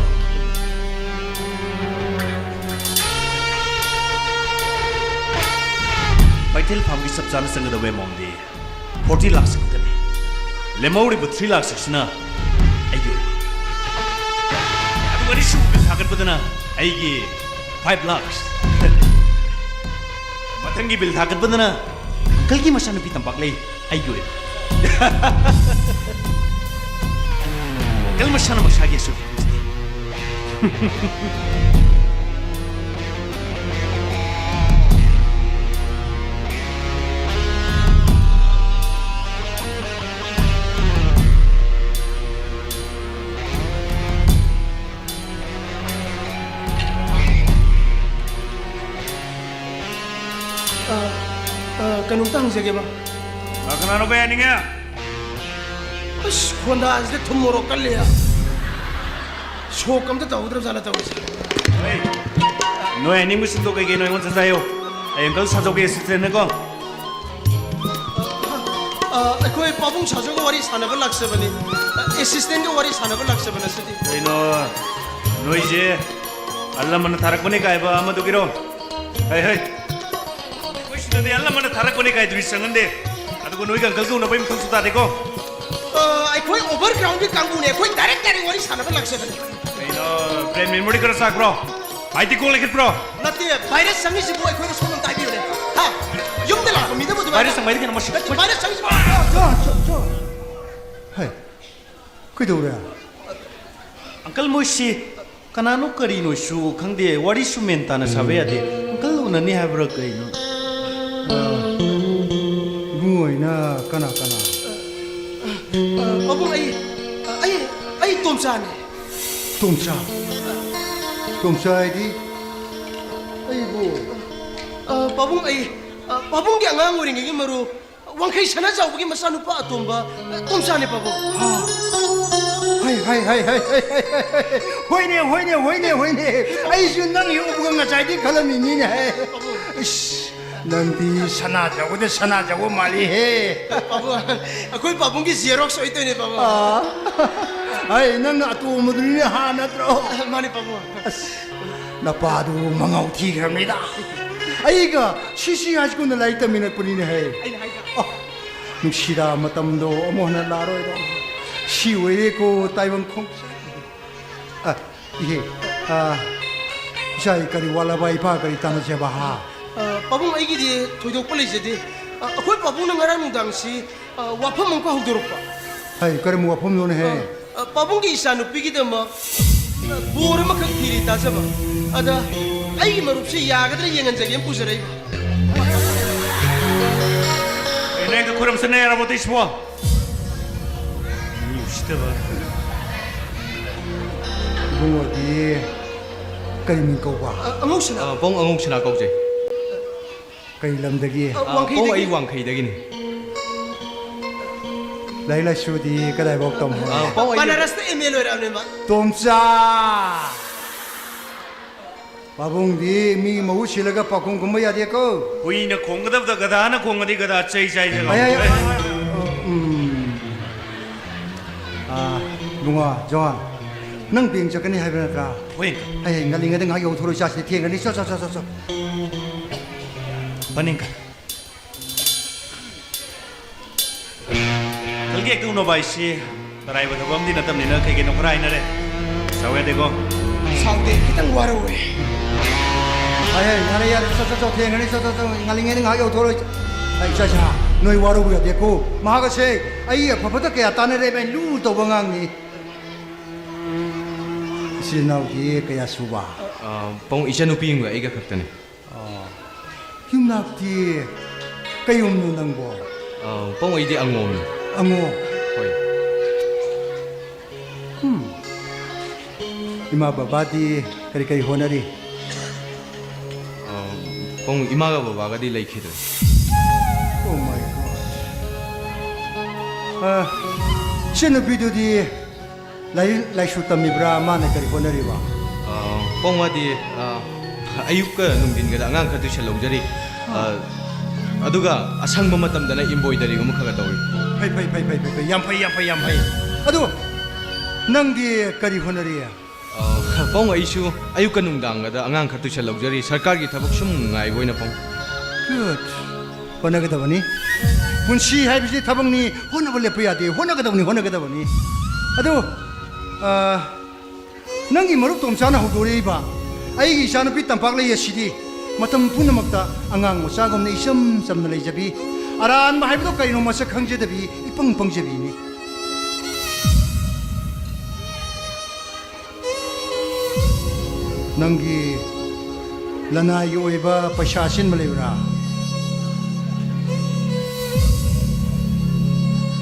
바이텔 팜기 섭자는 생각도 왜 몽디 40 lakhs 그더니 레모리 부 3 lakhs 시나 아이고 아주 머리 슈비 사건 보드나 아이기 5 lakhs 마탕기 빌 사건 보드나 kalgi masana pitam paklay ayo kal masana masagi su kanung tang jage ba Makanano ba yan nga? ash khonda asde thumoro kalya shokam ta tawdra jala tawsa 너 애니 무슨 도 그게 너 이건 사사요 앵글 사족에 있을 때는 거 akhoi pabung chajogo wari sanaba lakse bani assistant wari sanaba lakse bani sidi 너 이제 알람만 타락 보니까 해봐 아마도 기로 헤이 근데 알람만 타락 보니까 애들이 있었는데 아두고 너희가 걸고 너 보면 통수다 되고 akhoi overground ki kangune akhoi direct wari sanaba lakse bani 너 브레인 메모리 걸어 싹 브로 아이디 콜 이렇게 브로 nati virus sangi si boy akhoi sonam tai bi ha yum de la ko mi de bo 바이러스 막 이렇게 너무 시간 virus sangi si jo hai koi do ra अंकल मोशी कनानो करी नो शु खंगदे वारी शु मेंता ना साबे यादे अंकल उननी हाब्रो कइनो ngoi na kana pabung ai tomsa ne tomsa di ai bo pabung ki angang uring gi maru wangkai sana jau gi masanu pa atomba tomsa ne pabung hai hoine ai ju nang yu bu nga chai di khalami ni ne ish nang di sana jago mali he pabung akoi pabung ki xerox oi to ne pabung ai nang na tu mu ni ha na tro mani pabung na pa du mangau thi khamida ai ga shishi haj ko na lai ta min puni ne he ai hai nushira matam do amo na la roi do shi we ko taiwan khong ihe jai kari wala bai pa kari tan che ba ha pabung ai gi di thoidok pali je di akoi pabung na ngarang dang si wapam mong pa hudorok pa hai kari mu phom no ne he pabung ki isa nu pigi de ma bor ma khak thiri ta sa ba ada ai marup si ya ga dre yengan jage pu jare 내가 그럼 선내라 못 있어 이 시대가 bungo di kari min ko ba amok sina bong angong sina kau je kari lam da gi bong ai wang khai dagi ni lai la shu di kadai bok tom ho bong ai banaras ta email ora ne ma tom cha babung di mi mau silaga pakung ko ya de ko 부인의 공거답다 그다나 공거디 그다 제이자이자가 ai bungo jon nang ping cha kani hai ba tra 부인 ai ngali ngai dang ha yo thoro cha si thieng ni so 버닝가 그게 그노 바이시 드라이버 더 범디 나tam니 너 그게 너 크라이너래 사회 되고 saude kitang waro we ai ngali ya so thieng ni so ngali ngai dang ha yo thoro ai cha noi waru bu ya de ko ma ga se ai ya pha pha ta kya ta ne re ben lu to ba ngang ni sinau di kaya su ba bong icha nu pi ngwa ai ga khak tane Yung nak di kayong nunang bo. 뽕 이디 앙옹 앙오 호이 이마 바바디 그리 호나리 뽕 이마가 바바가디 레이키드 오 마이 갓 신의 비디오디 라이슈 땀미브라 마나 그리 호나리와 뽕 와디 아육가 농딘가 안강 카드 샬롱저리 아두가 아상모 마땀다나 임보이다리 고무카가 떠올 파이 얌파이 아도 낭디 그리 호나리야 뽕 아이슈 아육가 농당가다 안강 카드 샬롱저리 सरकार기 타복 shum ngai boina 뽕 굿 호나가다보니 분시 하이비지 타방니 호나벌레 뿌야디 호나가다보니 아도 낭기 머룩 돔사나 호도리바 아이기 샤나 삐땀 박레 예시디 마탐 푸나막다 안강 모사곰네 이섬 섬나 레이자비 아란 마하이브도 까이노 마사 강제다비 이뻥뻥제비니 낭기 라나이 오이바 파샤신 말레브라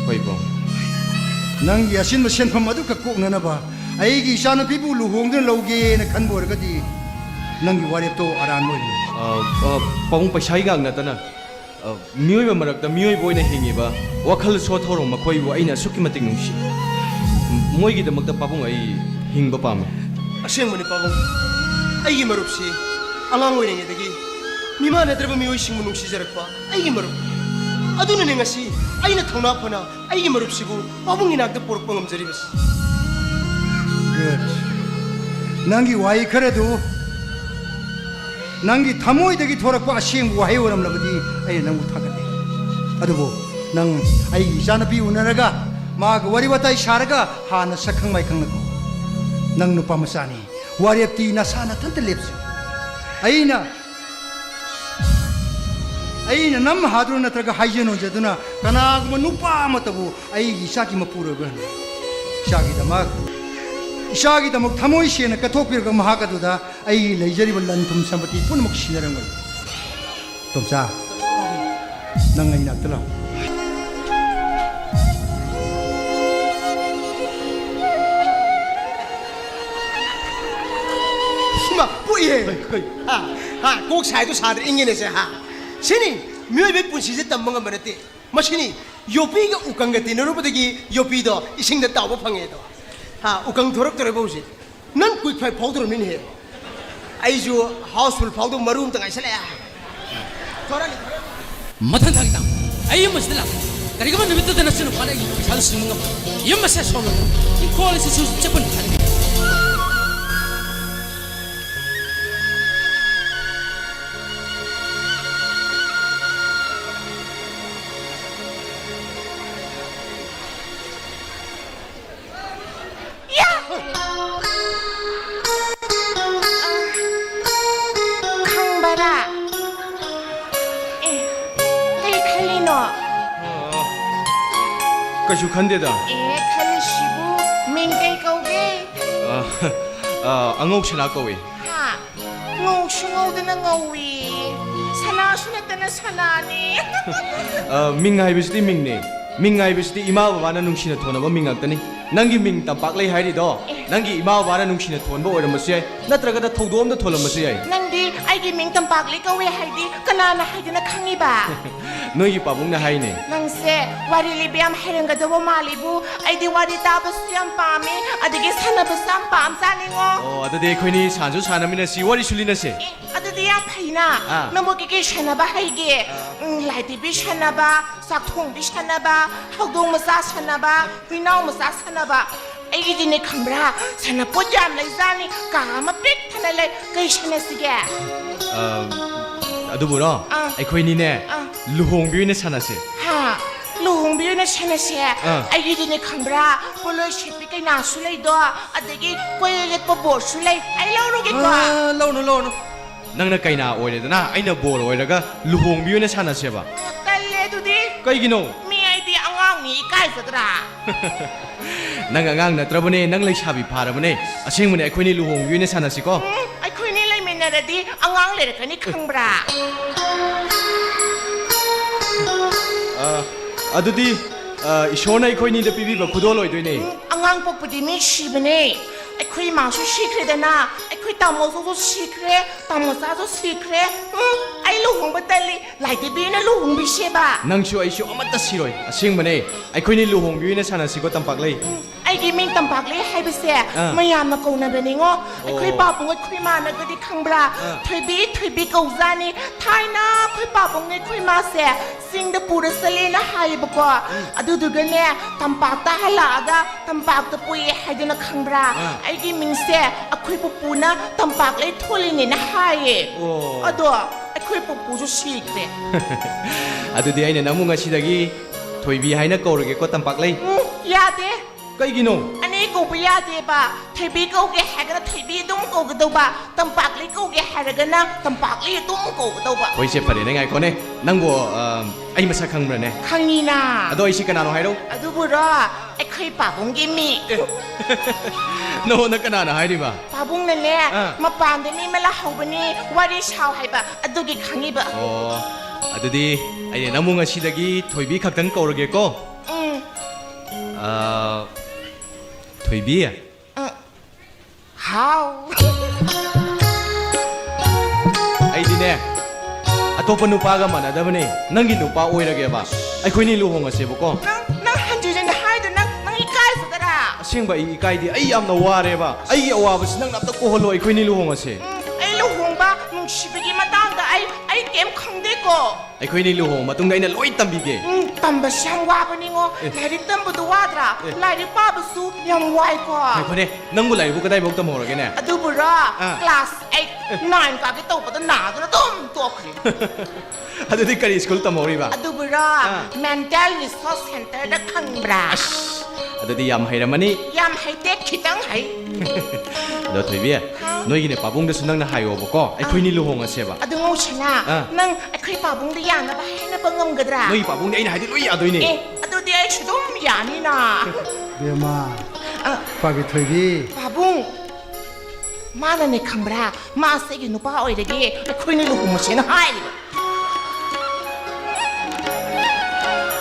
호이 뽕 낭기 야신 마센팜 아두 갖고 오나나바 아이기 샤나 피부 루홍든 로게나 칸보르가디 낭기 와랩도 아란 모이 뽕 파샤이가 나타나 미오이바 마락다 미오이 보이나 행이바 와칼 소토로 마코이부 아이나 수키마틱 농시 모이기다막다 빠봉 아이 힝바 빠메 ꯑꯁꯦꯡꯕꯅꯤ ꯄꯥꯕꯨꯡ ꯑꯩꯒꯤ ꯃꯔꯨꯞꯁꯤ ꯑꯉꯥꯡ ꯑꯣꯏꯔꯤꯉꯩꯗꯒꯤ ꯃꯤꯃꯥꯟ ꯅꯠꯇ꯭ꯔꯕ ꯃꯤꯑꯣꯏꯁꯤꯡꯕꯨ ꯅꯨꯡꯁꯤꯖꯔꯛꯄ ꯑꯩꯒꯤ ꯃꯔꯨꯞ ꯑꯗꯨꯅꯅꯦ ꯉꯁꯤ ꯑꯩꯅ ꯊꯧꯅꯥ ꯐꯅ ꯑꯩꯒꯤ ꯃꯔꯨꯞꯁꯤꯕꯨ ꯄꯥꯕꯨꯡꯒꯤ ꯅꯥꯛꯇ ꯄꯣꯔꯛꯄ ꯉꯝꯖꯔꯤꯕꯁꯤ Good. 낭기 와이 그래도 낭기 타모이되기 돌아빠 아시행 와이 오람라버디 아이 낭구 타가네 아두보 낭 아이 이자나 비우나라가 마그 와리와타이 샤라가 하나 sakangmai kangnago 낭 누파 마사니 와리압티 나사나 탄텔 lepsu 아이나 남 하드로 나트라가 하이제노 제드나 가나구마 누파 마타부 아이 이사기 마푸르가 샤기다막 이샤기다목 타모이시에나 까톡비르가 마하가도다 아이 레이저리 벌란 둠삼바티 푸르목 시나란 걸 돔사 낭 아이 낙들라 마 뿌이해 꼭 사이도 사들 인연에서 신이 묘의 분시제 땀먹은 말했대 마신이 요비가 우강같이 너로보다기 요비도 이생다 따고 방해도 우강 도럭도럭 보지 난 quickfire 파우더를 민해 아이주 하우스풀 파우더 머루음 땅 아이살래 도라니 Matan tagda. Ayun mas nila. Kari kaman nabito na sino pa na halos ng mga. Yung mas sa solo. Yung call is susu Japan. 강바라 kay kalino 까슈 간데다 kalisibu mingkay kauge 앙옥신 아까웨 ha ngawsungaw din ang ngawi sanasunat na sanani 밍하이비스디 밍네 밍하이비스디 이마바바나 농시나 토나바 밍악다니 낭기 밍 땀박레 하이리도 낭기 이마바바나 농시나 토न바 오르마스야 나트라가다 토도엄다 톨라마스야 nangdi ay giming tampagli kawi haydi kanana haydi na kangiba 너희 빠봉나 하이네 nangse wari libiyam heranga dawa malibu ay di wari tapos siyam pami adigi sanabasam pam saningo 아다데 코이니 산조 사나미나 시월이 술리나세 adadi yang paina namo kiki shanaba hayge laiti bi shanaba sakthong bi shanaba hagdong masa shanaba pinau masa shanaba ay gidi ne khambra sana pojam lai zani kama pik thanale kai shanasige 아두보라 아이코이니네 루홍비네 사나세 ha luhong biyo na shanase ay gidi ne khambra polo shipi kai na sulay do adigi koyeget po bo sulay ay laurugi ko 라우노 낭나 까이나 오이레드나 아이나 볼 오이라가 루홍비네 사나세바 talle dudi 까이기노 mi ay di angang ni kai sadra 낭 아강 나트라보네 낭 레샤비 파라보네 아싱문에 아이코이니 루홍비네 사나시고 ꯑꯩꯈꯣꯏꯅꯤ ꯂꯩꯃꯤꯟꯅꯔꯗꯤ ꯑꯉꯥꯡ ꯂꯩꯔꯛꯀꯅꯤ ꯈꯪꯕ꯭ꯔꯥ ꯑꯗꯨꯗꯤ ꯏꯁꯣꯔꯅ ꯑꯩꯈꯣꯏꯅꯤꯗ ꯄꯤꯕꯤꯕ ꯈꯨꯗꯣꯜ ꯑꯣꯏꯗꯣꯏꯅꯦ ꯑꯉꯥꯡ ꯄꯣꯛꯄꯗꯤ ꯃꯤ ꯁꯤꯕꯅꯦ ꯑꯩꯈꯣꯏ ꯏꯃꯥꯁꯨ ꯁꯤꯈ꯭ꯔꯦꯗꯅ ꯑꯩꯈꯣꯏ ꯇꯥꯃꯣꯁꯨ ꯁꯤꯈ꯭ꯔꯦ ꯇꯥꯃꯣꯆꯥꯁꯨ ꯁꯤꯈ꯭ꯔꯦ ꯑꯩ ꯂꯨꯍꯣꯡꯕ ꯇꯜꯂꯤ ꯂꯥꯏꯇꯦꯕꯤꯅ ꯂꯨꯍꯣꯡꯕꯤꯁꯦꯕ ꯅꯪꯁꯨ ꯑꯩꯁꯨ ꯑꯃꯠꯇ ꯁꯤꯔꯣꯏ ꯑꯁꯦꯡꯕꯅꯦ ꯑꯩꯈꯣꯏꯅꯤ ꯂꯨꯍꯣꯡꯕꯤꯅ ꯁꯥꯟꯅꯁꯤꯀꯣ ꯇꯝꯄꯥꯛꯂꯩ ꯑꯩꯒꯤ ꯃꯤꯡ ꯇꯝꯄꯥꯛꯂꯩ ꯍꯥꯏꯕꯁꯦ ꯃꯌꯥꯝꯅ ꯀꯧꯅꯕꯅꯤꯉꯣ ꯑꯩꯈꯣꯏ ꯄꯥꯕꯨꯡ ꯑꯩꯈꯣꯏ ꯃꯥꯅꯒꯗꯤ ꯈꯪꯕ꯭ꯔꯥ ꯊꯣꯏꯕꯤ ꯀꯧꯖꯥꯅꯤ ꯊꯥꯏꯅ ꯑꯩꯈꯣꯏ ꯄꯥꯕꯨꯡ ꯑꯩꯈꯣꯏ ꯃꯥꯁꯦ ꯆꯤꯡꯗ ꯄꯨꯔ ꯆꯠꯂꯦꯅ ꯍꯥꯏꯌꯦꯕꯀோ ꯑꯗꯨꯗꯨꯒꯅꯦ ꯇꯝꯄꯥꯛꯇ ꯍꯜꯂꯛꯑꯒ ꯇꯝꯄꯥꯛꯇ ꯄꯨꯏ ꯍꯥꯏꯗꯅ ꯈꯪꯕ꯭ꯔꯥ ꯑꯩꯒꯤ ꯃꯤꯡꯁꯦ ꯑꯩꯈꯣꯏ ꯄꯨꯄꯨꯅ ꯇꯝꯄꯥꯛꯂꯩ ꯊꯣꯜꯂꯤꯅꯦꯅ ꯍꯥꯏꯌꯦ ꯑꯗꯣ ꯑꯩꯈꯣꯏ ꯄꯨꯄꯨꯁꯨ ꯁꯤꯈ꯭ꯔꯦ ꯑꯗꯨꯗꯤ ꯑꯩꯅ ꯅꯪꯕꯨ ꯉꯁꯤꯗꯒꯤ ꯊꯣꯏꯕꯤ ꯍꯥꯏꯅ ꯀꯧꯔꯒꯦꯀꯣ ꯇꯝꯄꯥꯛꯂꯩ ꯌꯥꯗꯦ ꯀꯩꯒꯤꯅꯣ ꯑꯅꯤ ꯀꯧꯕ ꯌꯥꯗꯦꯕ ꯊꯣꯏꯕꯤ ꯀꯧꯒꯦ ꯍꯥꯏꯔꯒꯅ ꯊꯣꯏꯕꯤ ꯑꯗꯨꯝ ꯀꯧꯒꯗꯧꯕ ꯇꯝꯄꯥꯛꯂꯩ ꯀꯧꯒꯦ ꯍꯥꯏꯔꯒꯅ ꯇꯝꯄꯥꯛꯂꯩ ꯑꯗꯨꯝ ꯀꯧꯒꯗꯧꯕ ꯍꯣꯏꯁꯦ ꯐꯔꯦꯅꯦ ꯉꯥꯏꯈꯣꯅꯦ ꯅꯪꯕꯨ ꯑꯩ ꯃꯁꯛ ꯈꯪꯕ꯭ꯔꯅꯦ ꯈꯪꯉꯤꯅ ꯑꯗꯣ ꯑꯩꯁꯤ ꯀꯅꯥꯅꯣ ꯍꯥꯏꯔꯣ ꯑꯗꯨꯕꯨꯔꯣ ꯑꯩꯈꯣꯏ ꯄꯥꯕꯨꯡꯒꯤ ꯃꯤ ꯅꯉꯣꯟꯗ ꯀꯅꯥꯅ ꯍꯥꯏꯔꯤꯕ ꯄꯥꯕꯨꯡꯅꯅꯦ ꯃꯄꯥꯟꯗ ꯃꯤ ꯑꯃ ꯂꯥꯛꯍꯧꯕꯅꯤ ꯋꯥꯔꯤ ꯁꯥꯎ ꯍꯥꯏꯕ ꯑꯗꯨꯒꯤ ꯈꯪꯉꯤꯕ ꯑꯣ ꯑꯗꯨꯗꯤ ꯑꯩꯅ ꯅꯪꯕꯨ ꯉꯁꯤꯗꯒꯤ ꯊꯣꯏꯕꯤ ꯈꯛꯇꯪ ꯀꯧꯔꯒꯦꯀꯣ ꯊꯣꯏꯕꯤ ꯍꯥꯎ ꯑꯩꯗꯤꯅꯦ ꯑꯇꯣꯞꯄ ꯅꯨꯄꯥꯒ ꯃꯥꯟꯅꯗꯕꯅꯦ ꯅꯪꯒꯤ ꯅꯨꯄꯥ ꯑꯣꯏꯔꯒꯦꯕ ꯑꯩꯈꯣꯏꯅꯤ ꯂꯨꯍꯣꯡꯉꯁꯦꯕꯀꯣ ꯅꯪ ꯍꯟꯖꯤꯟ ꯍꯥꯏꯗꯣ ꯅꯪ ꯏꯀꯥꯏꯖꯗꯔꯥ ꯑꯁꯦꯡꯕ ꯑꯩ ꯏꯀꯥꯏꯗꯦ ꯑꯩ ꯌꯥꯝꯅ ꯋꯥꯔꯦꯕ ꯑꯩꯒꯤ ꯑꯋꯥꯕꯁꯤ ꯅꯪꯅ ꯑꯝꯇ ꯀꯣꯍꯜꯂꯣ ꯑꯩꯈꯣꯏꯅꯤ ꯂꯨꯍꯣꯡꯉꯁꯦ ꯑꯩ ꯂꯨꯍꯣꯡꯕ ꯅꯨꯡꯁꯤꯕꯒꯤ ꯃꯇꯥꯡꯗ ꯑꯩ ꯀꯩꯝ ꯈꯪꯗꯦꯀꯣ ꯑꯩꯈꯣꯏꯅꯤ ꯂꯨꯍꯣꯡ ꯃꯇꯨꯡꯗ ꯑꯩꯅ ꯂꯣꯏ ꯇꯝꯕꯤꯒꯦ ꯇꯝꯕꯁꯤ ꯌꯥꯝ ꯋꯥꯕꯅꯤꯉꯣ ꯂꯥꯏꯔꯤꯛ ꯇꯝꯕꯗꯣ ꯋꯥꯗ꯭ꯔꯥ ꯂꯥꯏꯔꯤꯛ ꯄꯥꯕꯁꯨ ꯌꯥꯝ ꯋꯥꯏꯀꯣ ꯉꯥꯏꯈꯣꯅꯦ ꯅꯪꯕꯨ ꯂꯥꯏꯔꯤꯛꯕꯨ ꯀꯗꯥꯏꯐꯥꯎ ꯇꯝꯍꯧꯔꯒꯦꯅꯦ ꯑꯗꯨꯕꯨꯔꯣ ꯀ꯭ꯂꯥꯁ 8 9 ꯀꯥꯒꯤ ꯇꯧꯕꯗ ꯅꯥꯗꯨꯅ ꯑꯗꯨꯝ ꯇꯣꯛꯈ꯭ꯔꯦ ꯑꯗꯨꯗꯤ ꯀꯔꯤ ꯁ꯭ꯀꯨꯜ ꯇꯝꯍꯧꯔꯤꯕ ꯑꯗꯨꯕꯨꯔꯣ ꯃꯦꯟꯇꯦꯜ ꯔꯤꯁꯣꯔꯁ ꯁꯦꯟꯇꯔꯗ ꯈꯪꯕ꯭ꯔꯥ ꯑꯗꯨꯗꯤ ꯌꯥꯝ ꯍꯩꯔꯝꯃꯅꯤ ꯌꯥꯝ ꯍꯩꯇꯦ ꯈꯤꯇꯪ ꯍꯩ ꯑꯗꯣ ꯊꯣꯏꯕꯤ ꯅꯣꯏꯒꯤꯅꯦ ꯄꯥꯕꯨꯡꯗꯁꯨ ꯅꯪꯅ ꯍꯥꯏꯌꯣꯕꯀꯣ ꯑꯩꯈꯣꯏꯅꯤ ꯂꯨꯍꯣꯡꯉꯁꯦꯕ ꯑꯗꯨ ꯉꯧꯁꯤꯅ ꯅꯪ ꯑꯩꯈꯣꯏ ꯄꯥꯕꯨꯡꯗ ꯌꯥꯅꯕ ꯍꯥꯏꯅꯕ ꯉꯝꯒꯗ꯭ꯔꯥ ꯅꯣꯏꯒꯤ ꯄꯥꯕꯨꯡꯗꯤ ꯑꯩꯅ ꯍꯥꯏꯗꯤ ꯂꯣꯏ ꯌꯥꯗꯣꯏꯅꯦ ꯑꯗꯨꯗꯤ ꯑꯩꯁꯨ ꯑꯗꯨꯝ ꯌꯥꯅꯤꯅ ꯕꯦꯃꯥ ꯄꯥꯒꯤ ꯊꯣꯏꯕꯤ ꯄꯥꯕꯨꯡ ꯃꯥꯅꯅꯦ ꯈꯪꯕ꯭ꯔꯥ ꯃꯥꯁꯦ ꯑꯩꯒꯤ ꯅꯨꯄꯥ ꯑꯣꯏꯔꯒꯦ ꯑꯩꯈꯣꯏꯅ ꯂꯨꯍꯣꯡꯉꯁꯦꯅ ꯍꯥꯏꯔꯤꯕ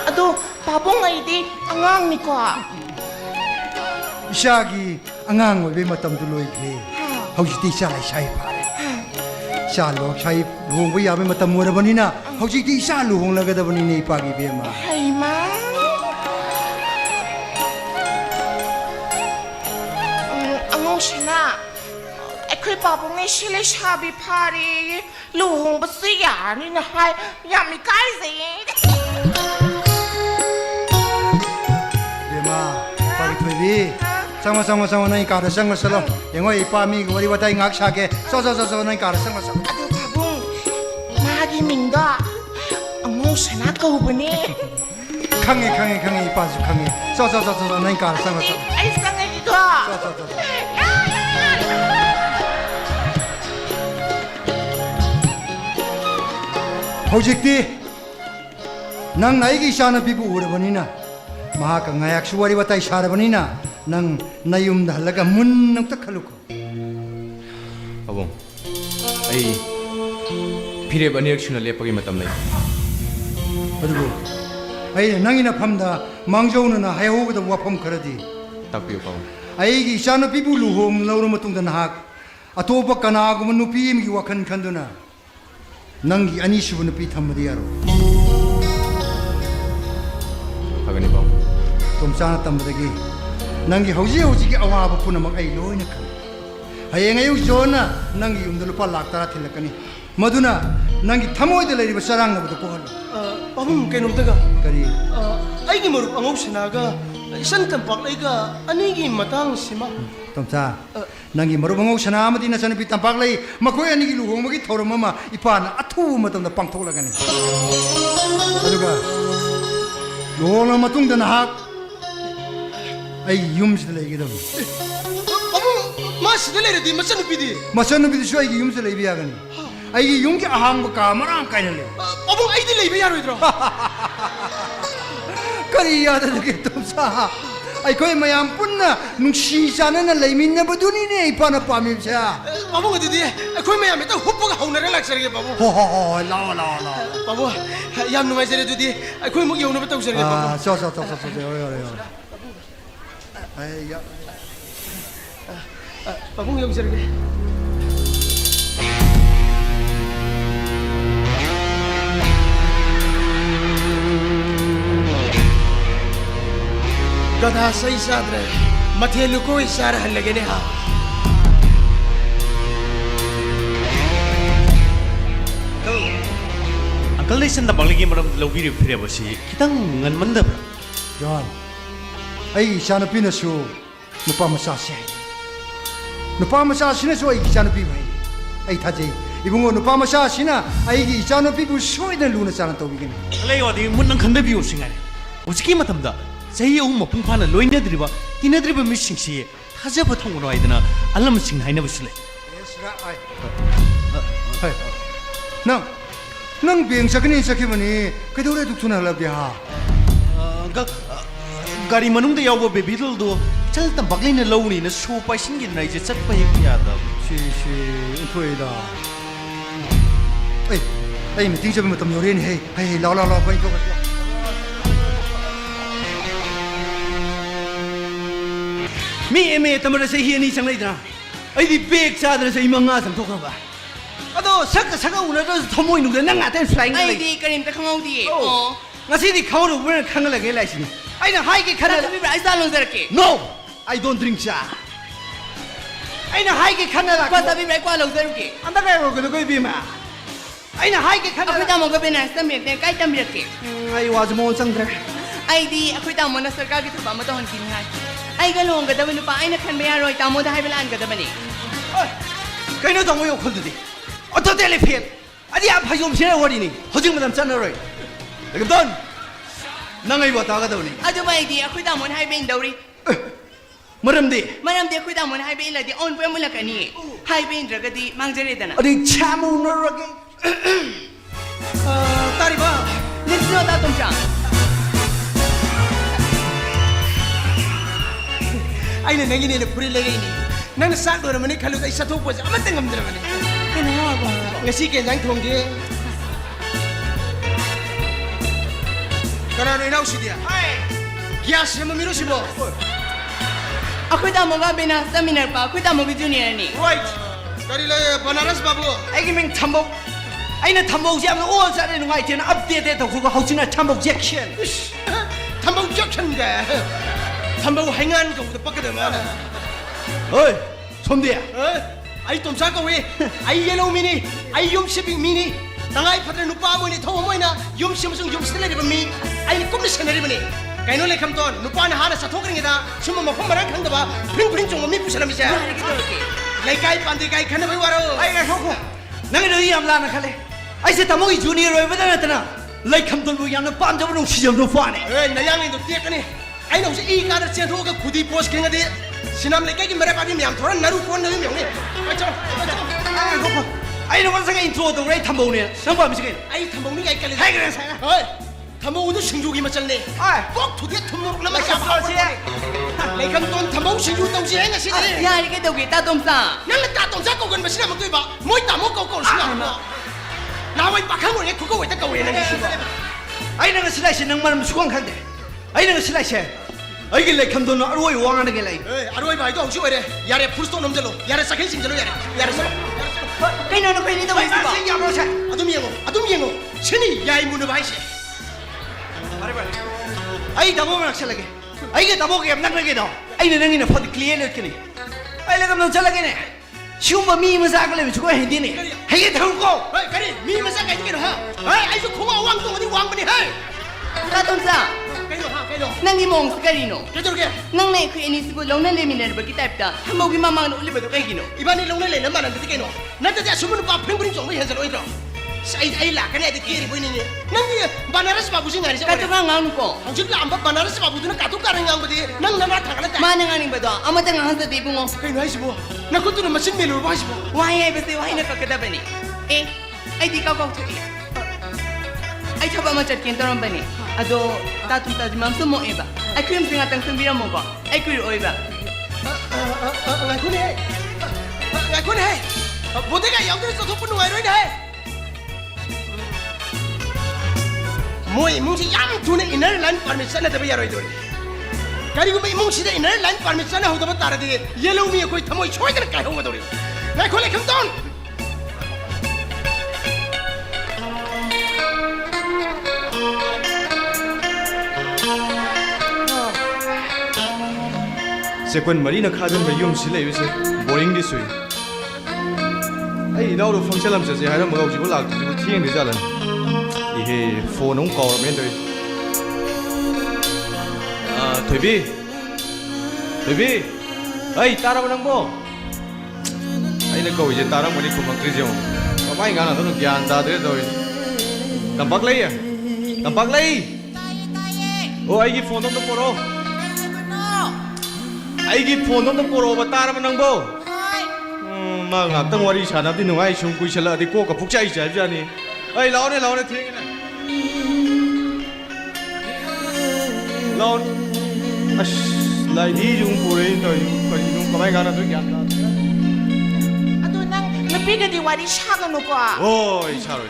ꯑꯗꯣ ꯄꯥꯕꯨꯡ ꯑꯩꯗꯤ ꯑꯉꯥꯡꯅꯤꯀꯣ ꯏꯆꯥꯒꯤ ꯑꯉꯥꯡ ꯑꯣꯏꯕꯩ ꯃꯇꯝꯗꯨ ꯂꯣꯏꯈ꯭ꯔꯦ ꯍꯧꯖꯤꯛꯇꯤ ꯏꯆꯥ ꯂꯩꯁꯥꯏ ꯐꯥꯔꯦ ꯏꯆꯥ ꯂꯩꯁꯥꯏ ꯂꯨꯍꯣꯡꯕ ꯌꯥꯕꯩ ꯃꯇꯝ ꯑꯣꯏꯔꯕꯅꯤꯅ ꯍꯧꯖꯤꯛꯇꯤ ꯏꯆꯥ ꯂꯨꯍꯣꯡꯂꯒꯗꯕꯅꯤꯅꯦ ꯏꯄꯥꯒꯤ ꯕꯦꯝꯃ ꯍꯩꯃꯥ ꯑꯉꯥꯡꯁꯤꯅ ꯑꯩꯈꯣꯏ ꯄꯥꯕꯨꯡꯅ ꯁꯤ ꯂꯩꯁꯥꯕꯤ ꯐꯥꯔꯦ ꯂꯨꯍꯣꯡꯕꯁꯨ ꯌꯥꯔꯅꯤꯅ ꯍꯥꯏ ꯌꯥꯝ ꯏꯀꯥꯏꯖꯩꯌꯦ ꯕꯦꯃꯥ ꯄꯥꯒꯤ ꯊꯣꯏꯕꯤ ꯆꯪꯉꯣ ꯅꯪ ꯀꯥꯗ ꯆꯪꯉꯣ ꯆꯠꯂꯣ ꯌꯦꯡꯉꯣ ꯏꯄꯥ ꯃꯤꯒꯤ ꯋꯥꯔꯤ ꯋꯥꯇꯥꯏ ꯉꯥꯛ ꯁꯥꯒꯦ ꯆꯣ ꯅꯪ ꯀꯥꯗ ꯆꯪꯉꯣ ꯆꯠꯂꯣ ꯑꯗꯨ ꯄꯥꯕꯨꯡ ꯃꯥꯒꯤ ꯃꯤꯡꯗꯣ ꯑꯉꯧꯁꯅꯥ ꯀꯧꯕꯅꯦ ꯈꯪꯉꯦ ꯏꯄꯥꯁꯨ ꯈꯪꯉꯦ ꯆꯣ ꯅꯪ ꯀꯥꯗ ꯆꯪꯉꯣ ꯆꯠꯂꯣ ꯑꯩ ꯆꯪꯉꯒꯦꯀꯣ ꯆꯣ ꯍꯧꯖꯤꯛꯇꯤ ꯅꯪ ꯑꯩꯒꯤ ꯏꯆꯥꯅꯨꯄꯤꯕꯨ ꯎꯔꯕꯅꯤꯅ ꯃꯍꯥꯛꯀ ꯉꯥꯌꯥꯛꯁꯨ ꯋꯥꯔꯤ ꯋꯥꯇꯥꯏ ꯁꯥꯔꯕꯅꯤ나 ꯅꯪ ꯅꯌꯨꯝꯗ ꯍꯜꯂꯒ ꯃꯨꯟꯅ ꯑꯝꯇ ꯈꯜꯂꯨꯀꯣ ꯄꯥꯕꯨꯡ ꯑꯩ ꯐꯤꯔꯦꯞ ꯑꯅꯤꯔꯛ ꯁꯨꯅ ꯂꯦꯞꯄꯒꯤ ꯃꯇꯝ ꯂꯩ ꯑꯗꯨꯕꯨ ꯑꯩꯅ ꯅꯪꯒꯤ ꯅꯐꯝꯗ ꯃꯥꯡꯖꯧꯅꯅ ꯍꯥꯏꯍꯧꯒꯗꯕ ꯋꯥꯐꯝ ꯈꯔꯗꯤ ꯇꯥꯛꯄꯤꯌꯨ ꯄꯥꯕꯨꯡ ꯑꯩꯒꯤ ꯏꯆꯥꯅꯨꯄꯤꯕꯨ ꯂꯨꯍꯣꯡꯂꯕ ꯃꯇꯨꯡꯗ ꯅꯍꯥꯛ ꯑꯇꯣꯞꯄ ꯀꯅꯥꯒꯨꯝꯕ ꯅꯨꯄꯤ ꯑꯃꯒꯤ ꯋꯥꯈꯜ ꯈꯟꯗꯨꯅ ꯅꯪꯒꯤ ꯑꯅꯤꯁꯨꯕ ꯅꯨꯄꯤ ꯊꯝꯕꯗꯤ ꯌꯥꯔꯣꯏ ꯐꯒꯅꯤ ꯄꯥꯕꯨꯡ ꯇꯣꯝꯆꯥꯅ ꯇꯝꯕꯗꯒꯤ ꯅꯪꯒꯤ ꯍꯧꯖꯤꯛꯀꯤ ꯑꯋꯥꯕ ꯄꯨꯝꯅꯃꯛ ꯑꯩ ꯂꯣꯏꯅ ꯈꯪꯉꯤ ꯍꯌꯦꯡ ꯑꯌꯨꯛ ꯖꯣꯟꯅ ꯅꯪꯒꯤ ꯌꯨꯝꯗ ꯂꯨꯄꯥ ꯂꯥꯛ 10 ꯊꯤꯜꯂꯛꯀꯅꯤ ꯃꯗꯨꯅ ꯅꯪꯒꯤ ꯊꯃꯣꯏꯗ ꯂꯩꯔꯤꯕ ꯆꯔꯥꯡꯅꯕꯗꯨ ꯀꯣꯛꯍꯜꯂꯨ ꯄꯥꯕꯨꯡ ꯀꯩꯅꯣꯝꯇꯒ ꯀꯔꯤ ꯑꯩꯒꯤ ꯃꯔꯨꯞ ꯑꯉꯧꯁꯅꯥꯒ ꯏꯆꯟ ꯇꯝꯄꯥꯛꯂꯩꯒ ꯑꯅꯤꯒꯤ ꯃꯇꯥꯡꯁꯤꯃ ꯇꯣꯝꯆꯥ ꯅꯪꯒꯤ ꯃꯔꯨꯞ ꯑꯉꯧꯁꯅꯥ ꯑꯃꯗꯤ ꯅꯆꯟꯅꯨꯄꯤ ꯇꯝꯄꯥꯛꯂꯩ ꯃꯈꯣꯏ ꯑꯅꯤꯒꯤ ꯂꯨꯍꯣꯡꯕꯒꯤ ꯊꯧꯔꯝ ꯑꯃ ꯏꯄꯥꯅ ꯑꯊꯨꯕ ꯃꯇꯝꯗ ꯄꯥꯡꯊꯣꯛꯂꯒꯅꯤ ꯑꯗꯨꯒ ꯂꯨꯍꯣꯡꯂꯕ ꯃꯇꯨꯡꯗ ꯅꯍꯥꯛ ꯑꯩꯒꯤ ꯌꯨꯝꯁꯤꯗ ꯂꯩꯒꯗꯕꯅꯤ ꯄꯥꯕꯨꯡ ꯃꯥ ꯁꯤꯗ ꯂꯩꯔꯗꯤ ꯃꯆꯟꯅꯨꯄꯤꯗꯤ ꯃꯆꯟꯅꯨꯄꯤꯗꯨꯁꯨ ꯑꯩꯒꯤ ꯌꯨꯝꯁꯤꯗ ꯂꯩꯕ ꯌꯥꯒꯅꯤ ꯑꯩꯒꯤ ꯌꯨꯝꯒꯤ ꯑꯍꯥꯡꯕ ꯀꯥ ꯃꯔꯥꯡ ꯀꯥꯏꯅ ꯂꯩ ꯄꯥꯕꯨꯡ ꯑꯩꯗꯤ ꯂꯩꯕ ꯌꯥꯔꯣꯏꯗ꯭ꯔꯣ ꯀꯔꯤ ꯌꯥꯗꯒꯦ ꯇꯣꯝꯆꯥ ꯑꯩꯈꯣꯏ ꯃꯌꯥꯝ ꯄꯨꯟꯅ ꯅꯨꯡꯁꯤ ꯆꯥꯟꯅꯅ ꯂꯩꯃꯤꯟꯅꯕꯗꯨꯅꯤꯅꯦ ꯏꯄꯥꯅ ꯄꯥꯝꯃꯤꯕꯁꯦ ꯄꯥꯕꯨꯡ ꯑꯗꯨꯗꯤ ꯑꯩꯈꯣꯏ ꯃꯌꯥꯝ ꯍꯦꯛꯇ ꯍꯨꯞꯄꯒ ꯍꯧꯅꯔ ꯂꯥꯛꯆꯔꯒꯦ ꯄꯥꯕꯨꯡ ꯍꯣ ꯍꯣ ꯍꯣ ꯂꯥꯛꯑꯣ ꯂꯥꯛꯑꯣ ꯂꯥꯛꯑꯣ ꯄꯥꯕꯨꯡ ꯌꯥꯝ ꯅꯨꯡꯉꯥꯏꯖꯔꯦ ꯑꯗꯨꯗꯤ ꯑꯩꯈꯣꯏ ꯑꯃꯨꯛ ꯌꯧꯅꯕ ꯇꯧꯖꯔꯒꯦ ꯄꯥꯕꯨꯡ ꯌꯧꯔꯦ ꯄꯥꯕꯨꯡ ꯌꯧꯖꯔꯒꯦ गधा सही साथ रहे मथेलु को इशारा हल लगे ने हाँ अंकल ने सन तमागले मरम लौबी रे फिरे बसी कितंग ngनमंदब John, ai ichanupi na su nupa masasi. Nupa masasi na su ai ichanupi mai. Ai thaje ibungo nupa masasi na ai gi ichanupi bu soi na luna chana tawigin. ले वादी मुन्नं खंदे भी उसिंगारे उचकी मतमदा सही अहु मपुंग फाना लोइनद्रिबा तिनद्रिबा मिसिंगसी थाजब थंगनो आइदना अलम सिंग हाइना बसले Yes ra ai. Hai. Nang beng sakini sakibani kedore duktuna labya. गाड़ी मनुंग दे यावो बेबीदल दो चल तम बगले ने लौनी ने सो पाइसिंग गिन नाइ जे चट पाइ यादा Si intoida. Ai meeting sabi matam yore ni hey la pai to. मी एमए तमर से ही नहीं संगलेदना अइदी बेग चादर से इमंगा सम थोखबा अदो सक उना तो थमोइ नुग नंग आते फ्लाइंग ai ले di karim ta khangau di Oh. ngasi di khawru wen khangala ge lai sin aina hai ge khana khana tabi ai salon zarke no I don't drink cha aina hai ge khana la kwa tabi bai kwa lo zaruke anda ga ro ge bi ma aina hai ge khana akhoi ta mo ga bena sam ye kai tam rake ai was mo sang dre ai di akhoi ta mo na sarkar gi thaba ma to hon kin hai ai ga long ga da nu pa ai na khan ba ya roi ta mo da hai bela an ga da bani kaino dong yo khol di auto telephone adi a phajom se wari ni hojing madam chan roi legam don nang ai ba ta ga do ni adu bai di akhoi ta mo hai ben dauri maram di manam de akhoi ta mo hai ben la di on pe mo la kani hai ben dra ga di mang jare da na adi chamu no roge तारी बा let's know da tum cha aina nangi ne puri lege ni nang sak do mani khalu ai sathok po amata ngamdra mani kana ba ngasi ke jang thong ge kana no inau sidia hai gas me miru sibo akhoi ta mo ga bena seminar pa akhoi ta mo gi junior ni right tari le banaras babu ai gi ming thambo aina thambo jam no all sa ne ngai ten update de to ko hauchina thambo jackson thambau jackson ga thambau hangan ko da pakada ma oi somdia ai tom sa ko we ai yellow mini ai yum shipping mini tangai phatra nupa mo ni tho mo na yum sim sung yum sele ba mi ai kum ni senari bani kaino le kham ton nupa na hana sathok ring da sum ma phom marang khang da ba phring chong mi pusala mi sa hari ki dor ke lai kai pandi kai khana bai waro ai ga khoko nang do yam la na khale ai se tamo gi junior roi ba na tana lai kham ton bu yam na pam jab no si jam no fa ne na yang ni do tek ni ai no se I ka da chen tho ga khudi post keng de sinam le kai ki mara pa bi myam thora naru kon na mi myong ni ai chao ai khoko ai no sa ga intro to rai thambo ne sam ba mi se ai thambong ni kai kale hai ga sa oi thambong nu singju gi ma chal ne ai kok thu de thum mu la ma cha pa se lai kham ton thambong singju tau je nga si de ya ri ki dor ke ta tum sa nang ta tong sa ko gan ba sina ma tui ba moi ta mo ko ko sina ma na wai pa khang mo ne ku ko wai ta ko we na ni si ba ai na ga silai se nang maram suang khang de ai na ga silai se ai gi lai kham don no aroi wang na ge lai eh aroi bai to hu re yare full stop nom jalo yare sakai sim jalo yare sa kai no no kai ni to bai si ba ya mo sa adum yengo chini yai mu na bai se ai damo ma sa lage ai ge damo ge nak lage do ai na nang ni na phot clear le kini ai la gam no cha lage ne shum ba mi ma sa ga le chu ko hindi ne hai ge thang ko hei kari mi ma sa kai ti ha hei ai su khuma wang tong di wang ba ni hei ta tum sa kai do nang ni mong sa kari no ke jor ke nang nei khu ani si bu long na le min ba ki type ta thamo gi mamang no le ba kai gi no ibani long le na ma nan ti kai no na ta ja sumun pa phring phring chong ba hen jalo i do ai la ka ne de kiri bo ni ni nang ni banaras ba bu sing ngari ka sa tu ngang ngang ko hong la amba banaras ba bu du na ka tu ka ring ang ba di nang na na thang na ta ma nang ani ba do ama ta ngang sa di bu ngong kai no ai si bo na ku tu na machine me lo ba si bo why ai ba se why na ka ka da bani eh ai di ka ka tu ai thaba ma chat kin taram bani 아도 따뜻하지 맘서 뭐해봐 아 그럼 생각 땅 비라 먹어 아이 그리 오이봐 ngày con này bố thấy cái giống như số thuốc bên ngoài rồi này mỗi mùng chỉ dám thu này inner line permission là bây giờ rồi cái gì cũng bị mùng chỉ để inner line permission là hồi đó bắt đầu thì yellow mi coi tham môi choi cái cái không rồi ngày con này không tôn sẽ quân Marina Khajan về yum xí lệ với boring đi suy ấy nào đâu function làm gì hay là màu chỉ có lạc chỉ có thiên để ra lần thì phone nóng cò bên đây Thủy Bi ấy ta đâu đang bố ấy là câu gì ta đang muốn đi cùng mặc gì không có mấy ngàn là tôi được giàn ta thế rồi tầm bắc lấy à tầm bắc lấy ô ấy cái phone nóng bố 아이기 폰 너무 꼬로바 따라만 낭보 막 앞당 와리 사나디 누가이 숑 구이실라 디 꼬가 북자이 잘자니 아이 라오네 팅이네 라온 아씨 라이디 좀 꼬레인 더이 거기 좀 가만히 가나 저기 안 나. 아도 난 나비가 디 와리 샤가 놓고 오이 차로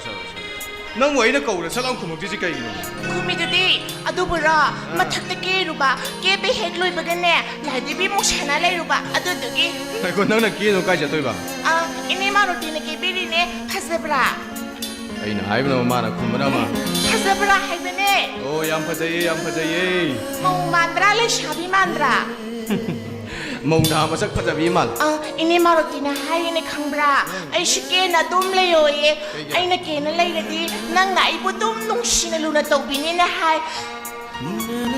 난 왜 이래 거울에 살랑 구멍 뒤지 까이기노 구미들이 아도 보라 마탁대 깨루바 깨베 핵로이 버겠네 라디비 모샤나 레루바 아도 저기 아이고 너는 끼는 까지 또 봐. 아 이니 마로티네 깨비리네 파세브라 아이나 아이브나 마나 군마나마 파세브라 하이베네 오 얌파자예 몽 만드라 레 샤비 만드라 몽다 마삭 파자비 말 아 이니 마로티네 하이네 캉브라 아이 시케나 돔 레요예 아이나 케나 레이레디 낭 나이보 돔 농시네 루나 또비니네 하이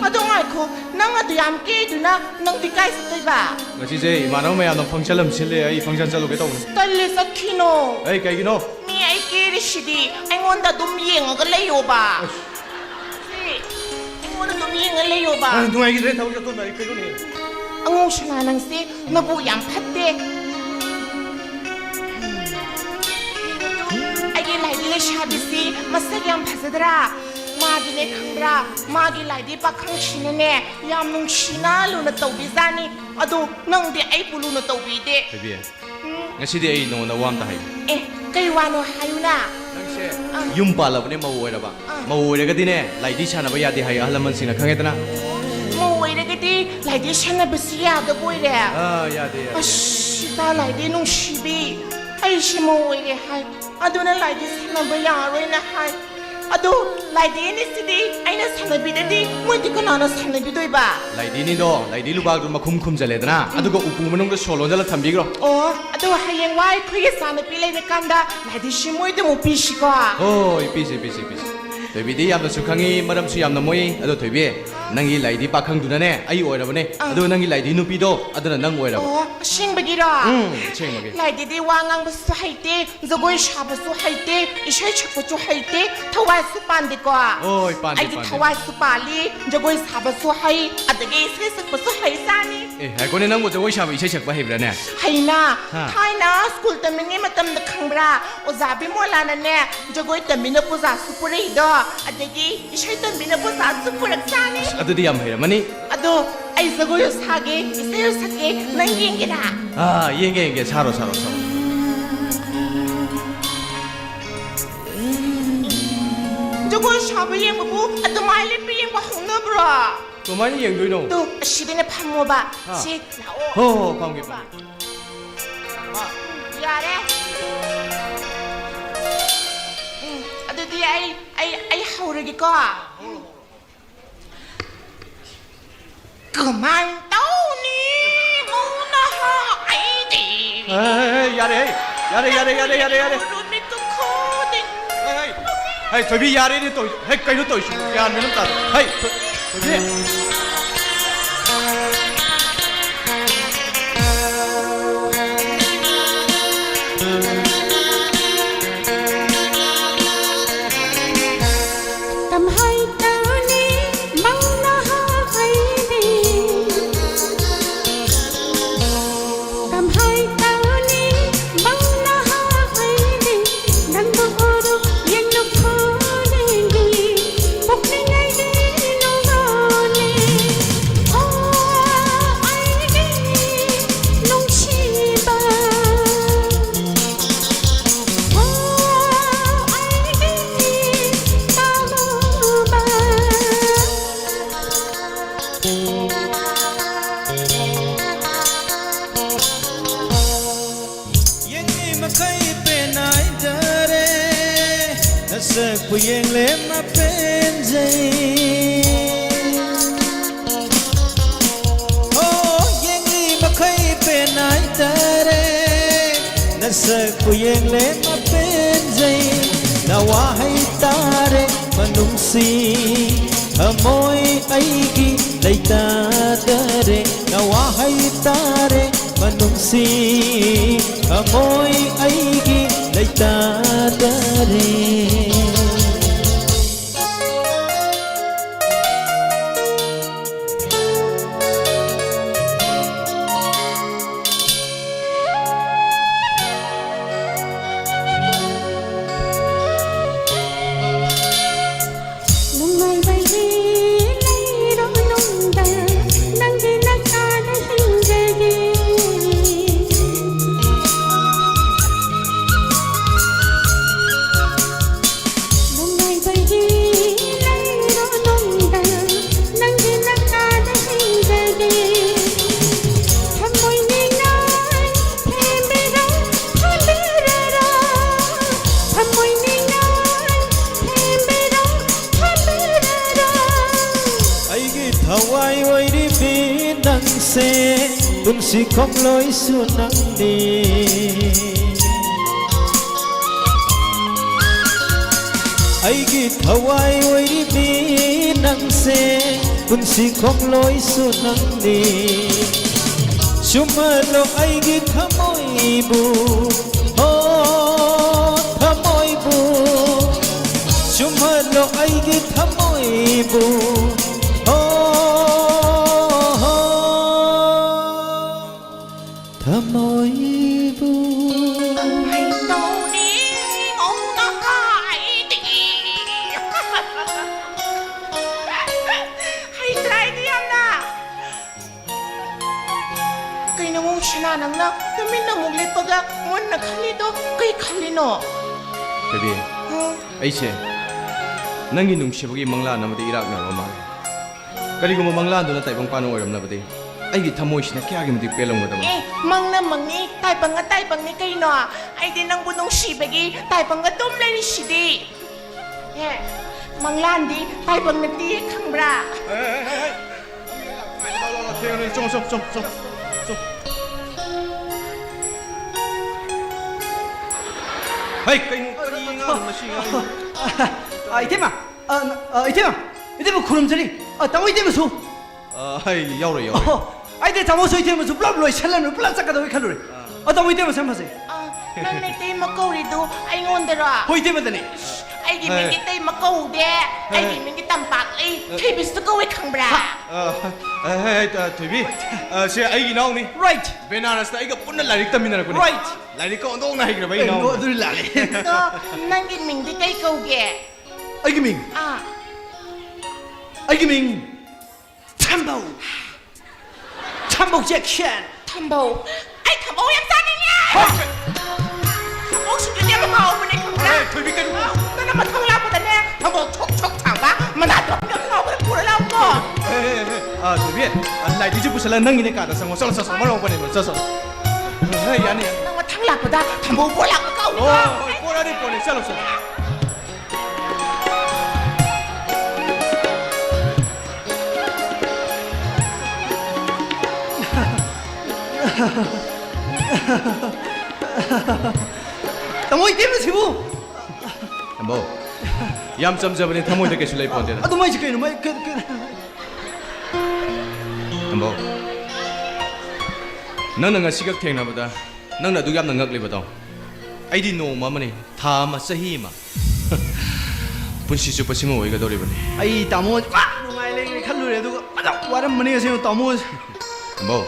아도 말고 낭 아도 얌케두나 낭 디카이스 또이바 ngasi mana maya no function lam chile ai function chalu ke tong 딸레 사키노 ai kai gino 미 아이케리시디 아이몬다 돔 예응가 레요바 아이몬다 돔 예응가 레요바 누가 이게 래 타고 또 나이 kai ni 앙오시나 낭세 너보 얌팟데 아이게 라이디레 샤비시 마사기 얌파스드라 마디네 캉브라 마기 라이디 파캉시네네 얌농시나 루나 또비자니 아도 낭데 아이불루나 또비데 baby ngasi de ai no na wam ta hai 에 까이와노 하유나 yum pala bne ma woira ba ma woira ga dine lai di chana ba ya de hai ahalaman sina khange tana 모이르게디 라이디 샤나베시야도 보이래 ya de 아씨 나 라이디 농시비 아이시 모이래 하이 아도나 라이디 샤나베야로이나 하이 아도 라이디 니시디 아이나 샤나비데디 모이디 카나나 샤나비도이바 lai di ni do lai di lu ba du ma khum jale dana adu go upu manung da solo jala thambi gro 어 아도 하이앵와이 크게 샤나비 레이네 칸다 라이디 시모이데 모피시가 oi pisi baby di yam da sukhangi maram su yam na moi adu thoibe nangi lai di pakhang du na ne ai oira bane adu nangi lai di nu pi do aduna nang oira ba 어 싱베기라 chengmage 라이디디 왕앙부스 할때 저거이 샤부스 할때 이샤이 척부스 할때 타와스 반디과 어이, 반디, 아이디 반디. 타와스 발리 저거이 사부스 하이 아드게 세스부스 하이사니 e hai ko ne nang mo joi sha ba isai chak ba hebra ne 하이나 하. 타이나 스쿨 때문에 마tamda 캉브라 오자비 몰라나네 저거이 때문에 부자 수프레이더 아드게 이샤이 때문에 부자 수프렉사니 adu di yam hai mani 아도 아이 저거이 사게 이세요 사게 낭기행기라 yenge saro 저거 샤브 옘고 아도 마일리 삐엠고 홍너브라 to mani yeng doi no 또 시드네 파모바 시 ho 나오 pam ge 야래 아도디 아이 하우르기 거 그만 떠오니 무나하 아이디 yare 루미도 코딩 hai thoi bi yare ni to hai kai no to shu yan me nam ta hai thoi bi Tâm hai tao ni mong na ha hay đi Tâm hai tao ni mong na ha hay đi Năn bộ oro yen no ko đi Bốc ni ngay đi sắc của yên lên mà bên dây oh yên đi mà khơi bên ai ta re na sắc của yên lên mà bên dây na wa hay ta re mà nung si môi ai ghi lấy ta re na wa hay ta re mà nung si môi ai ghi lấy ta re nung mai bay đi lấy đó nung ta nang đi nang ta đã sinh ra đi nung mai bay đi lấy đó nung ta nang đi nang ta đã sinh ra đi thầm môi ni nói thêm bé đó thêm bé ra thầm môi ni nói thêm bé đó thêm bé ra ai ghi thầu ai ơi đi vì nắng xe tuân si không lối xuân nắng đi ai ghi thầu ai ơi đi vì nắng xe tuân si không lối xuân nắng đi Chuma lo ai ghi thăm môi bu oh thăm môi bu Chuma lo ai ghi thăm môi bu thăm môi bu hay đâu đi ông ta hay đi hay try đi em na cái nó ngu china nang na tôi mình nó ngu lấy baga muốn nó khali đó cái khali nó Baby, aise, nangi nungshibagi mangla namadi irak na roma. Karigo mo mangla do na tayo pang paano oram na bati. Ay git thamoy na kaya gimdi pelong mo tama. mang na mang ni tay pang ni kay no ay din ang bunong sibagi tay pang tum lên sidi mang lan di tay pang na di khang bra 좀. Hey, kayo masiga. 이태마 이태마 구름자리 땅 이태마서 Ay, yaw. 아이들 잠옷 이태마서 블라블라 샬라는 블라짜까다 왜 칼로리 땅 이태마 삼파세 nang nay tay makawri do ay ngondera 호 이태마다니 ay di mingi tay makaw de ay di mingi tampak ay tay bisto ko ay khang bra Hey, Toby. Siya ay ginaw ni. right Benaras na iga puna larik tamin na ko ni. right Larik ko ondong na higra ba 너 ginaw. 둘이 라래 to nang gin ming di kay kauge 아이기밍 아이기밍 참복 잭션 thambo ay thambo yang sa niya thambo su di mo mau mo ni khang bra Toby ka mo. to na mathang la pa da ne thambo chok thang ba manatop ni mau ba pura la ko Toby. Lai di ju pusala nang ini ka da sang mo sa marong pa ni mo. Sa. Hey, yani. nang mathang la pa da thambo bo la ka ni Oh, pora ni pone, sa. 땅 이태마서 Ambo. Yam samjabani thamoy da kesulay ponde na. 너 많이 지켜요 많이 Ambo. Nang nga sigak theng na bada. Nang na dugam na ngak le badaw. Ay di no mamani. Thama sahi ma. Punsi su pasimo oiga dori bani. 아이 따모 누가일래 칼로리도 맞아 와람 머니가 세요 따모 Ambo.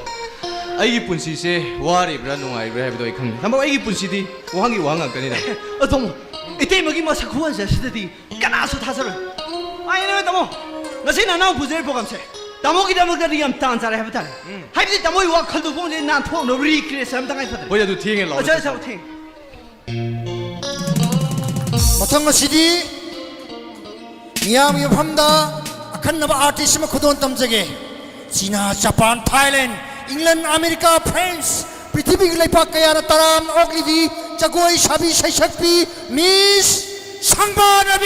Ay punsi se wari bra nungai bra hebdo ikhang. Ambo ay punsi di wahangi wahang kanina. 어동 이태마기 뭐 사쿠한 자시들이 까나서 타서를 아이 내 따모 나시 나나 부제를 보감세 따모기 따모기 염 땅자래 해보다래 하이비 따모이 와 칼도 보니 난 통로 리크레스 함 당할 거든 Boya du thieng lo. 저 사우팅 마탕가 시디 미야미 함다 아칸나바 아티시마 코돈 땀제게 지나 자판 타일랜드 잉글랜드 아메리카 프랑스 पृथ्वी के लिए पाक कया ताराम ओगली दी जगोई शाबी शैशक्ति मिस 상반업이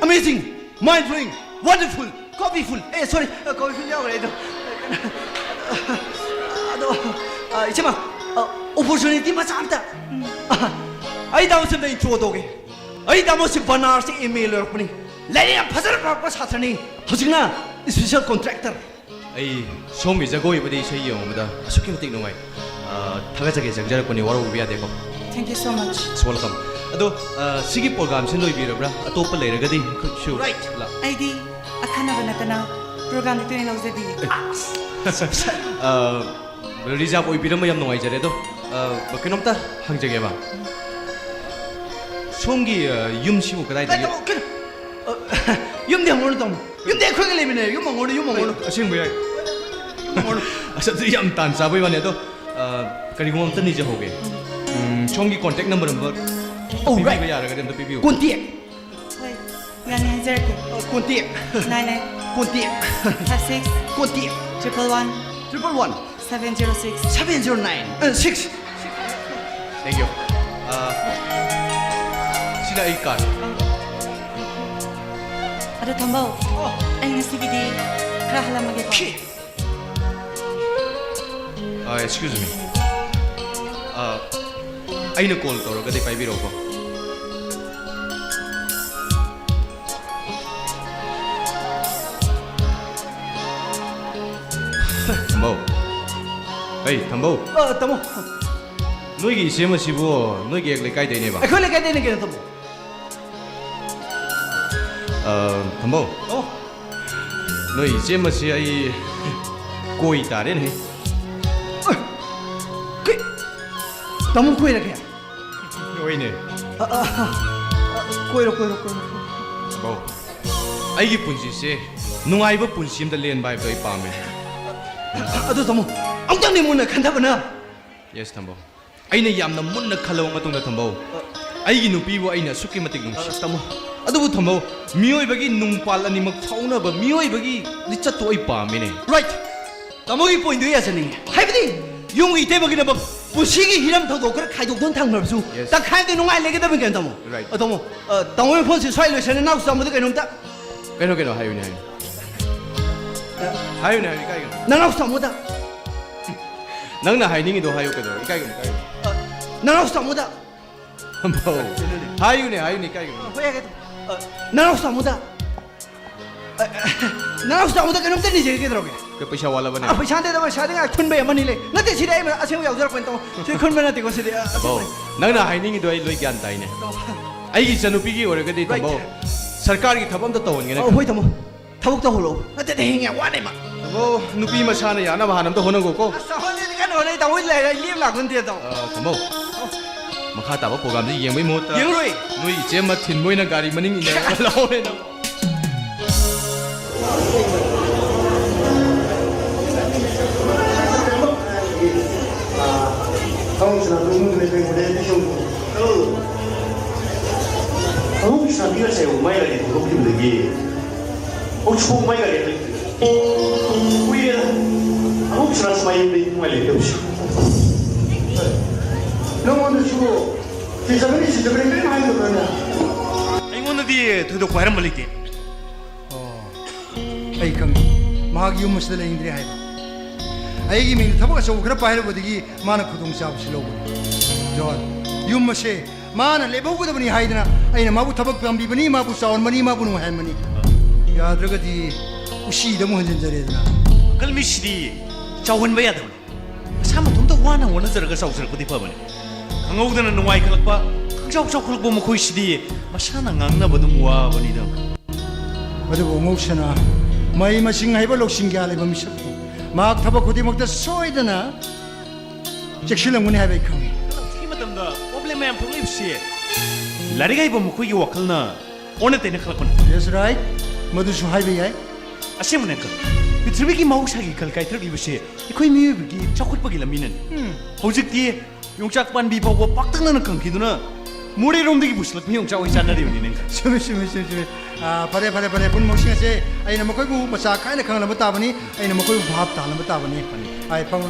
Amazing, mind-blowing, wonderful, coffeeful. Sorry, coffeeful yaw re do. Ichema, opportunity macha amta. Ai damo sem intro doge. Ai damo se banar se email rakpani. Lai am phasar pa sathani. Hojingna special contractor. ꯑꯩ ꯁꯣꯝꯒꯤ ꯖꯒꯣꯏꯕꯨꯗꯤ ꯏꯁꯩ ꯌꯦꯡꯕꯗ ꯑꯁꯨꯛꯀꯤ ꯃꯇꯤꯛ ꯅꯨꯡꯉꯥꯏ ꯊꯥꯒꯠꯆꯒꯦ ꯆꯪꯖꯔꯛꯄꯅꯤ ꯋꯥꯔꯧꯕꯤꯕ ꯌꯥꯗꯦꯀꯣ Thank you so much. Welcome ꯑꯗꯣ ꯁꯤꯒꯤ ꯄ꯭ꯔꯣꯒ꯭ꯔꯥꯝꯁꯤ ꯂꯣꯏꯕꯤꯔꯕ꯭ꯔꯥ ꯑꯇꯣꯞꯄ ꯂꯩꯔꯒꯗꯤ ꯑꯩꯈꯣꯏꯁꯨ ꯑꯩꯗꯤ ꯑꯈꯟꯅꯕ ꯅꯠꯇꯅ ꯄ꯭ꯔꯣꯒ꯭ꯔꯥꯝꯗꯤ ꯇꯣꯏꯅ ꯂꯧꯖꯗꯦ. ꯔꯤꯖꯥꯕ ꯑꯣꯏꯕꯤꯔꯝꯕ ꯌꯥꯝ ꯅꯨꯡꯉꯥꯏꯖꯔꯦ ꯑꯗꯣ ꯀꯩꯅꯣꯝꯇ ꯍꯪꯖꯒꯦꯕ ꯁꯣꯝꯒꯤ ꯌꯨꯝꯁꯤꯕꯨ ꯀꯗꯥꯏꯗꯒꯤ Yum de hangonu tam. Yum de khoi le mine. Yum hangonu. ꯑꯁꯦꯡꯕ ꯌꯥꯏ ꯑꯁ ꯑꯗꯨꯗꯤ ꯌꯥꯝ ꯇꯥꯟ ꯆꯥꯕꯩ ꯋꯥꯅꯤ ꯑꯗꯣ ꯀꯔꯤꯒꯨꯝꯕ ꯑꯝꯇ ꯅꯤꯖꯍꯧꯒꯦ ꯁꯣꯝꯒꯤ ꯀꯣꯟꯇꯦꯛ ꯅꯝꯕꯔ ꯄꯤꯕꯤꯕ ꯌꯥꯔꯒꯗꯤ ꯑꯝꯇ ꯄꯤꯕꯤꯌꯨ Contact. ꯍꯣꯏ, ꯌꯥꯅꯤ ꯍꯥꯏꯖꯔꯛꯀꯦ. Contact. 99 Contact. 56 Contact. 111 111. 706. 709. 6. ꯊꯦꯡꯛ ꯌꯨ ꯁꯤꯅ ꯑꯩ ꯀꯥꯔꯗ ꯑꯗꯣ ꯊꯝꯕꯧ ꯑꯩ ꯉꯁꯤꯒꯤꯗꯤ ꯈꯔ ꯍꯜꯂꯝꯃꯒꯦꯀꯣ excuse me ꯑꯩꯅ ꯀꯣꯜ ꯇꯧꯔꯒꯗꯤ ꯄꯥꯏꯕꯤꯔꯛꯎꯀꯣ ꯊꯝꯕꯧ ꯑꯩ ꯊꯝꯕꯧ ꯇꯥꯃꯣ ꯅꯣꯏꯒꯤ ꯏꯆꯦ ꯃꯁꯤꯕꯨ ꯅꯣꯏꯒꯤ ꯍꯦꯛ ꯂꯩꯀꯥꯏꯗꯩꯅꯦꯕ ꯑꯩꯈꯣꯏ ꯂꯩꯀꯥꯏꯗꯩꯅ ꯀꯩꯅꯣ ꯇꯥꯃꯣ ꯊꯝꯕꯧ ꯑꯣ ꯅꯣꯏ ꯏꯆꯦ ꯃꯁꯤ ꯑꯩ ꯀꯣꯏ ꯇꯥꯔꯦꯅꯦ ꯇꯥꯃꯣ ꯀꯣꯏꯔꯒꯦ ꯍꯣꯏꯅꯦ ꯀꯣꯏꯔꯣ ꯊꯝꯕꯧ ꯑꯩꯒꯤ ꯄꯨꯟꯁꯤꯁꯦ ꯅꯨꯡꯉꯥꯏꯕ ꯄꯨꯟꯁꯤ ꯑꯃꯗ ꯂꯦꯟꯕ ꯍꯥꯏꯕꯗꯣ ꯑꯩ ꯄꯥꯝꯃꯦ ꯑꯗꯨ ꯇꯥꯃꯣ ꯑꯃꯨꯛꯇꯪꯗꯤ ꯃꯨꯟꯅ ꯈꯟꯊꯕꯅ ꯌꯦꯁ ꯊꯝꯕꯧ ꯑꯩꯅ ꯌꯥꯝꯅ ꯃꯨꯟꯅ ꯈꯜꯂꯕ ꯃꯇꯨꯡꯗ ꯊꯝꯕꯧ ꯑꯩꯒꯤ ꯅꯨꯄꯤꯕꯨ ꯑꯩꯅ ꯑꯁꯨꯛꯀꯤ ꯃꯇꯤꯛ ꯅꯨꯡꯁꯤ ꯇꯥꯃꯣ ꯑꯗꯨꯕꯨ ꯊꯝꯕꯧ ꯃꯤꯑꯣꯏꯕꯒꯤ ꯅꯨꯡꯄꯥꯜ ꯑꯅꯤꯃꯛ ꯐꯥꯎꯅꯕ ꯃꯤꯑꯣꯏꯕꯒꯤ ꯂꯤꯆꯠꯇꯨ ꯑꯩ ꯄꯥꯝꯃꯤꯅꯦ ꯔꯥꯏꯠ ꯇꯥꯃꯣꯒꯤ ꯄꯣꯏꯟꯗꯨ ꯌꯥꯖꯅꯤꯡꯉꯦ ꯍꯥꯏꯕꯗꯤ ꯌꯨꯝꯒꯤ ꯏꯇꯩꯃꯒꯤꯗꯃꯛ ꯄꯨꯟꯁꯤꯒꯤ ꯍꯤꯔꯝ ꯊꯧꯗꯣꯛ ꯈꯔ ꯈꯥꯏꯗꯣꯛꯇꯨꯅ ꯊꯝꯈ꯭ꯔꯕꯁꯨ Yes. ꯇꯪꯈꯥꯏꯗꯤ ꯅꯨꯡꯉꯥꯏ ꯂꯩꯒꯗꯕꯅꯤ ꯀꯩꯅꯣ ꯇꯥꯃꯣ Right. ꯇꯥꯃꯣ ꯇꯥꯃꯣꯒꯤ ꯐꯣꯟꯁꯦ ꯁ꯭ꯋꯥꯏ ꯂꯣꯏꯁꯟꯅ ꯅꯥꯎꯁꯨ ꯇꯥꯃꯣꯗ ꯀꯩꯅꯣꯝꯇ ꯀꯩꯅꯣ ꯍꯥꯏꯌꯨꯅꯦ ꯍꯥꯏꯌꯨꯅꯦ ꯏꯀꯥꯏꯒꯅꯨ ꯅꯅꯥꯎꯁꯨ ꯇꯥꯃꯣꯗ ꯅꯪꯅ ꯍꯥꯏꯅꯤꯡꯉꯤꯗꯣ ꯍꯥꯏꯌꯨ ꯀꯩꯗꯧꯔꯣ ꯏꯀꯥꯏꯒꯅꯨ ꯅꯅꯥꯎꯁꯨ ꯇꯥꯃꯣꯗ ꯊꯝꯕꯧ ꯍꯥꯏꯌꯨꯅꯦ ꯏꯀꯥꯏꯒꯅꯨ ꯍꯣꯏ ꯌꯥꯒꯦ ꯅꯅꯥꯎꯁꯨ ꯇꯥꯃꯣꯗ ꯅꯅꯥꯎꯁꯨ ꯇꯥꯃꯣꯗ ꯀꯩꯅꯣꯝꯇ ꯅꯤꯖꯒꯦ ꯀꯩꯗꯧꯔꯒꯦ ꯄꯩꯁꯥ ꯋꯥꯠꯂꯕꯅꯦ ꯄꯩꯁꯥꯗꯩꯗ ꯄꯩꯁꯥꯗꯤ ꯉꯥꯏ ꯈꯨꯟꯕꯩ ꯑꯃꯅꯤ ꯂꯩ ꯅꯠꯇꯦ ꯁꯤꯗꯤ ꯑꯩ ꯑꯁꯦꯡꯕ ꯌꯥꯎꯖꯔꯛꯄꯅꯤ ꯇꯥꯃꯣ ꯁꯤꯗꯤ ꯈꯨꯟꯕ ꯅꯠꯇꯦꯀꯣ ꯁꯤꯗꯤ ꯊꯝꯕꯧ ꯅꯪꯅ ꯍꯥꯏꯅꯤꯡꯉꯤꯗꯣ ꯑꯩ ꯂꯣꯏ ꯒ꯭ꯌꯥꯟ ꯇꯥꯏꯅꯦ ꯑꯩꯒꯤ ꯏꯆꯟꯅꯨꯄꯤꯒꯤ ꯑꯣꯏꯔꯒꯗꯤ ꯊꯝꯕꯧ ꯁꯔꯀꯥꯔꯒꯤ ꯊꯕꯛ ꯑꯝꯇ ꯇꯧꯍꯟꯒꯦꯅ ꯍꯣꯏ ꯇꯥꯃꯣ ꯊꯕꯛ ꯇꯧꯍꯜꯂꯛꯑꯣ ꯅꯠꯇꯦ ꯍꯌꯦꯡ ꯌꯥꯝ ꯋꯥꯅꯦꯕ ꯊꯝꯕꯧ ꯅꯨꯄꯤ ꯃꯁꯥꯅ ꯌꯥꯅꯕ ꯍꯥꯟꯅ ꯑꯝꯇ ꯍꯣꯠꯅꯒꯣꯀꯣ ꯍꯣꯏ ꯀꯩꯅꯣ ꯂꯩ ꯇꯥꯃꯣ ꯂꯩꯔ ꯂꯦꯝ ꯂꯥꯛꯄ ꯇꯥꯃꯣ ꯊꯝꯕꯧ ꯃꯈꯥ ꯇꯥꯕ ꯄ꯭ꯔꯣꯒ꯭ꯔꯥꯝꯁꯤ ꯌꯦꯡꯕꯩ ꯃꯍꯨꯠꯇ ꯌꯦꯡꯉꯔꯣꯏ ꯅꯣꯏ ꯏꯆꯦ ꯑꯃ ꯊꯤꯟꯕ ꯑꯣꯏꯅ ꯒꯥꯔꯤ ꯃꯅꯤꯡ ꯏꯟꯅꯔꯒ ꯂꯥꯛꯑꯣꯅꯦ ꯅꯪ ꯑꯃꯨꯛ ꯁꯥꯕꯤꯔ ꯁꯦ ꯃꯥꯏꯒ ꯊꯣꯛꯈꯤꯕꯗꯒꯤ ꯑꯣꯛꯁꯨ ꯃꯥꯏꯒ ꯀꯨꯏꯔꯦꯗ ꯑꯃꯨꯛ ꯁꯥ ꯁꯨꯃꯥꯏꯅ ꯅꯨꯡꯉꯥꯏ ꯂꯩꯇꯕꯁꯤ 너무너무 지저분이 그냥 하는 거냐? ꯑꯩꯉꯣꯟꯗꯗꯤ ꯊꯣꯏꯗꯣꯛꯄ ꯍꯥꯏꯔꯝꯕ ꯂꯩꯇꯦ ꯑꯩ ꯈꯪꯉꯤ ꯃꯍꯥꯛ ꯌꯨꯝ ꯑꯁꯤꯗ ꯂꯩꯅꯤꯡꯗ꯭ꯔꯦ ꯍꯥꯏꯕ ꯑꯩꯒꯤ ꯃꯤꯡꯗ ꯊꯕꯛ ꯑꯆꯧꯕ ꯈꯔ ꯄꯥꯏꯔꯨꯕꯗꯒꯤ ꯃꯥꯅ ꯈꯨꯗꯣꯡꯆꯥꯕꯁꯤ ꯂꯧꯕꯅꯤ ꯖꯣꯟ ꯌꯨꯝ ꯑꯁꯦ ꯃꯥꯅ ꯂꯦꯞꯍꯧꯒꯗꯕꯅꯤ ꯍꯥꯏꯗꯅ ꯑꯩꯅ ꯃꯥꯕꯨ ꯊꯕꯛ ꯄꯥꯝꯕꯤꯕꯅꯤ ꯃꯥꯕꯨ ꯆꯥꯎꯍꯟꯕꯅꯤ ꯃꯥꯕꯨ ꯅꯨꯡꯉꯥꯏꯍꯟꯕꯅꯤ ꯌꯥꯗ꯭ꯔꯒꯗꯤ ꯎꯁꯤꯗ ꯑꯃꯨꯛ ꯍꯟꯖꯤꯟꯖꯔꯦꯗꯅ ꯀꯜꯃꯤꯁꯤꯗꯤ ꯆꯥꯎꯍꯟꯕ ꯌꯥꯗꯕꯅꯤ ꯃꯁꯥ ꯃꯇꯣꯝꯇ ꯋꯥꯅ ꯍꯣꯠꯅꯖꯔꯒ ꯆꯥꯎꯖꯔꯛꯄꯗꯤ ꯐꯕꯅꯤ ꯈꯪꯍꯧꯗꯅ ꯅꯨꯡꯉꯥꯏꯈꯠꯂꯛꯄ ꯈꯪꯆꯥꯎ ꯆꯥꯎꯈꯠꯂꯛꯄ ꯃꯈꯣꯏꯁꯤꯗꯤ ꯃꯁꯥꯅ ꯉꯥꯡꯅꯕ ꯑꯗꯨꯝ ꯋꯥꯕꯅꯤꯗ ꯑꯗꯨꯕꯨ ꯉꯧꯁꯅ ꯃꯍꯩ ꯃꯁꯤꯡ ꯍꯩꯕ ꯂꯧꯁꯤꯡ ꯀꯌꯥ ꯂꯩꯕ ꯃꯤꯁꯛꯅꯤ ꯃꯍꯥꯛ ꯊꯕꯛ ꯈꯨꯗꯤꯡꯃꯛꯇ ꯁꯣꯏꯗꯅ ꯆꯦꯛꯁꯤꯜꯂꯝꯒꯅꯤ ꯍꯥꯏꯕ ꯑꯩ ꯈꯪꯉꯤ ꯍꯧꯖꯤꯛꯀꯤ ꯃꯇꯝꯗ ꯄ꯭ꯔꯣꯕ꯭ꯂꯦꯝ ꯃꯌꯥꯝ ꯊꯣꯛꯂꯛꯏꯕꯁꯤ ꯂꯥꯏꯔꯤꯛ ꯍꯩꯕ ꯃꯈꯣꯏꯒꯤ ꯋꯥꯈꯜꯅ ꯑꯣꯟꯅ ꯇꯩꯅ ꯈꯜꯂꯛꯄꯅꯤ ꯌꯦꯁ ꯔꯥꯏꯠ ꯃꯗꯨꯁꯨ ꯍꯥꯏꯕ ꯌꯥꯏ ꯑꯁꯦꯡꯕꯅꯦ ꯑꯪꯀꯜ ꯄ꯭ꯔꯤꯊꯤꯕꯤꯒꯤ ꯃꯍꯧꯁꯥꯒꯤ ꯈꯜ ꯀꯥꯏꯊꯔꯛꯂꯤꯕꯁꯤ ꯑꯩꯈꯣꯏ ꯃꯤꯑꯣꯏꯕꯒꯤ ꯆꯥꯎꯈꯠꯄꯒꯤ ꯂꯝꯕꯤꯅꯅꯤ ꯍꯧꯖꯤꯛꯇꯤ ꯌꯣꯡꯆꯥꯛ ꯄꯥꯟꯕꯤ ꯐꯥꯎꯕ ꯄꯥꯛꯇꯛꯅꯅ ꯈꯪꯈꯤꯗꯨꯅ ꯃꯣꯔꯦꯔꯣꯝꯗꯒꯤ ꯄꯨꯁꯤꯜꯂꯛꯄ ꯌꯣꯡꯆꯥꯛ ꯑꯣꯏ ꯆꯥꯟꯅꯔꯤꯕꯅꯤꯅꯦ ꯆꯨꯝꯃꯤ ꯐꯔꯦ ꯄꯨꯟꯃꯛꯁꯤꯡ ꯑꯁꯦ ꯑꯩꯅ ꯃꯈꯣꯏꯕꯨ ꯃꯆꯥ ꯈꯥꯏꯅ ꯈꯪꯍꯟꯕ ꯇꯥꯕꯅꯤ ꯑꯩꯅ ꯃꯈꯣꯏꯕꯨ ꯚꯥꯞ ꯇꯥꯍꯟꯕ ꯇꯥꯕꯅꯤ ꯑꯩ ꯐꯪꯕ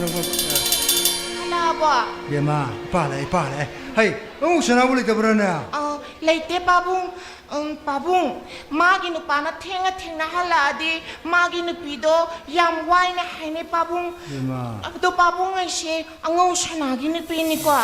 ꯍꯜꯂꯛꯑꯕꯣ ꯕꯦꯃꯥ ꯏꯄꯥ ꯂꯥꯛꯑꯦ ꯍꯩ ꯑꯃꯨꯛ ꯁꯅꯥꯕꯨ ꯂꯩꯇꯕ꯭ꯔꯥꯅꯦ ꯂꯩꯇꯦ ꯄꯥꯕꯨꯡ ꯄꯥꯕꯨꯡ ꯃꯥꯒꯤ ꯅꯨꯄꯥꯅ ꯊꯦꯡꯅ ꯍꯜꯂꯛꯑꯗꯤ ꯃꯥꯒꯤ ꯅꯨꯄꯤꯗꯣ ꯌꯥꯝ ꯋꯥꯏꯅ ꯍꯥꯏꯅꯩ ꯄꯥꯕꯨꯡ ꯕꯦꯃꯥ ꯑꯗꯣ ꯄꯥꯕꯨꯡ ꯑꯩꯁꯦ ꯑꯉꯧ ꯁꯅꯥꯒꯤ ꯅꯨꯄꯤꯅꯤꯀꯣ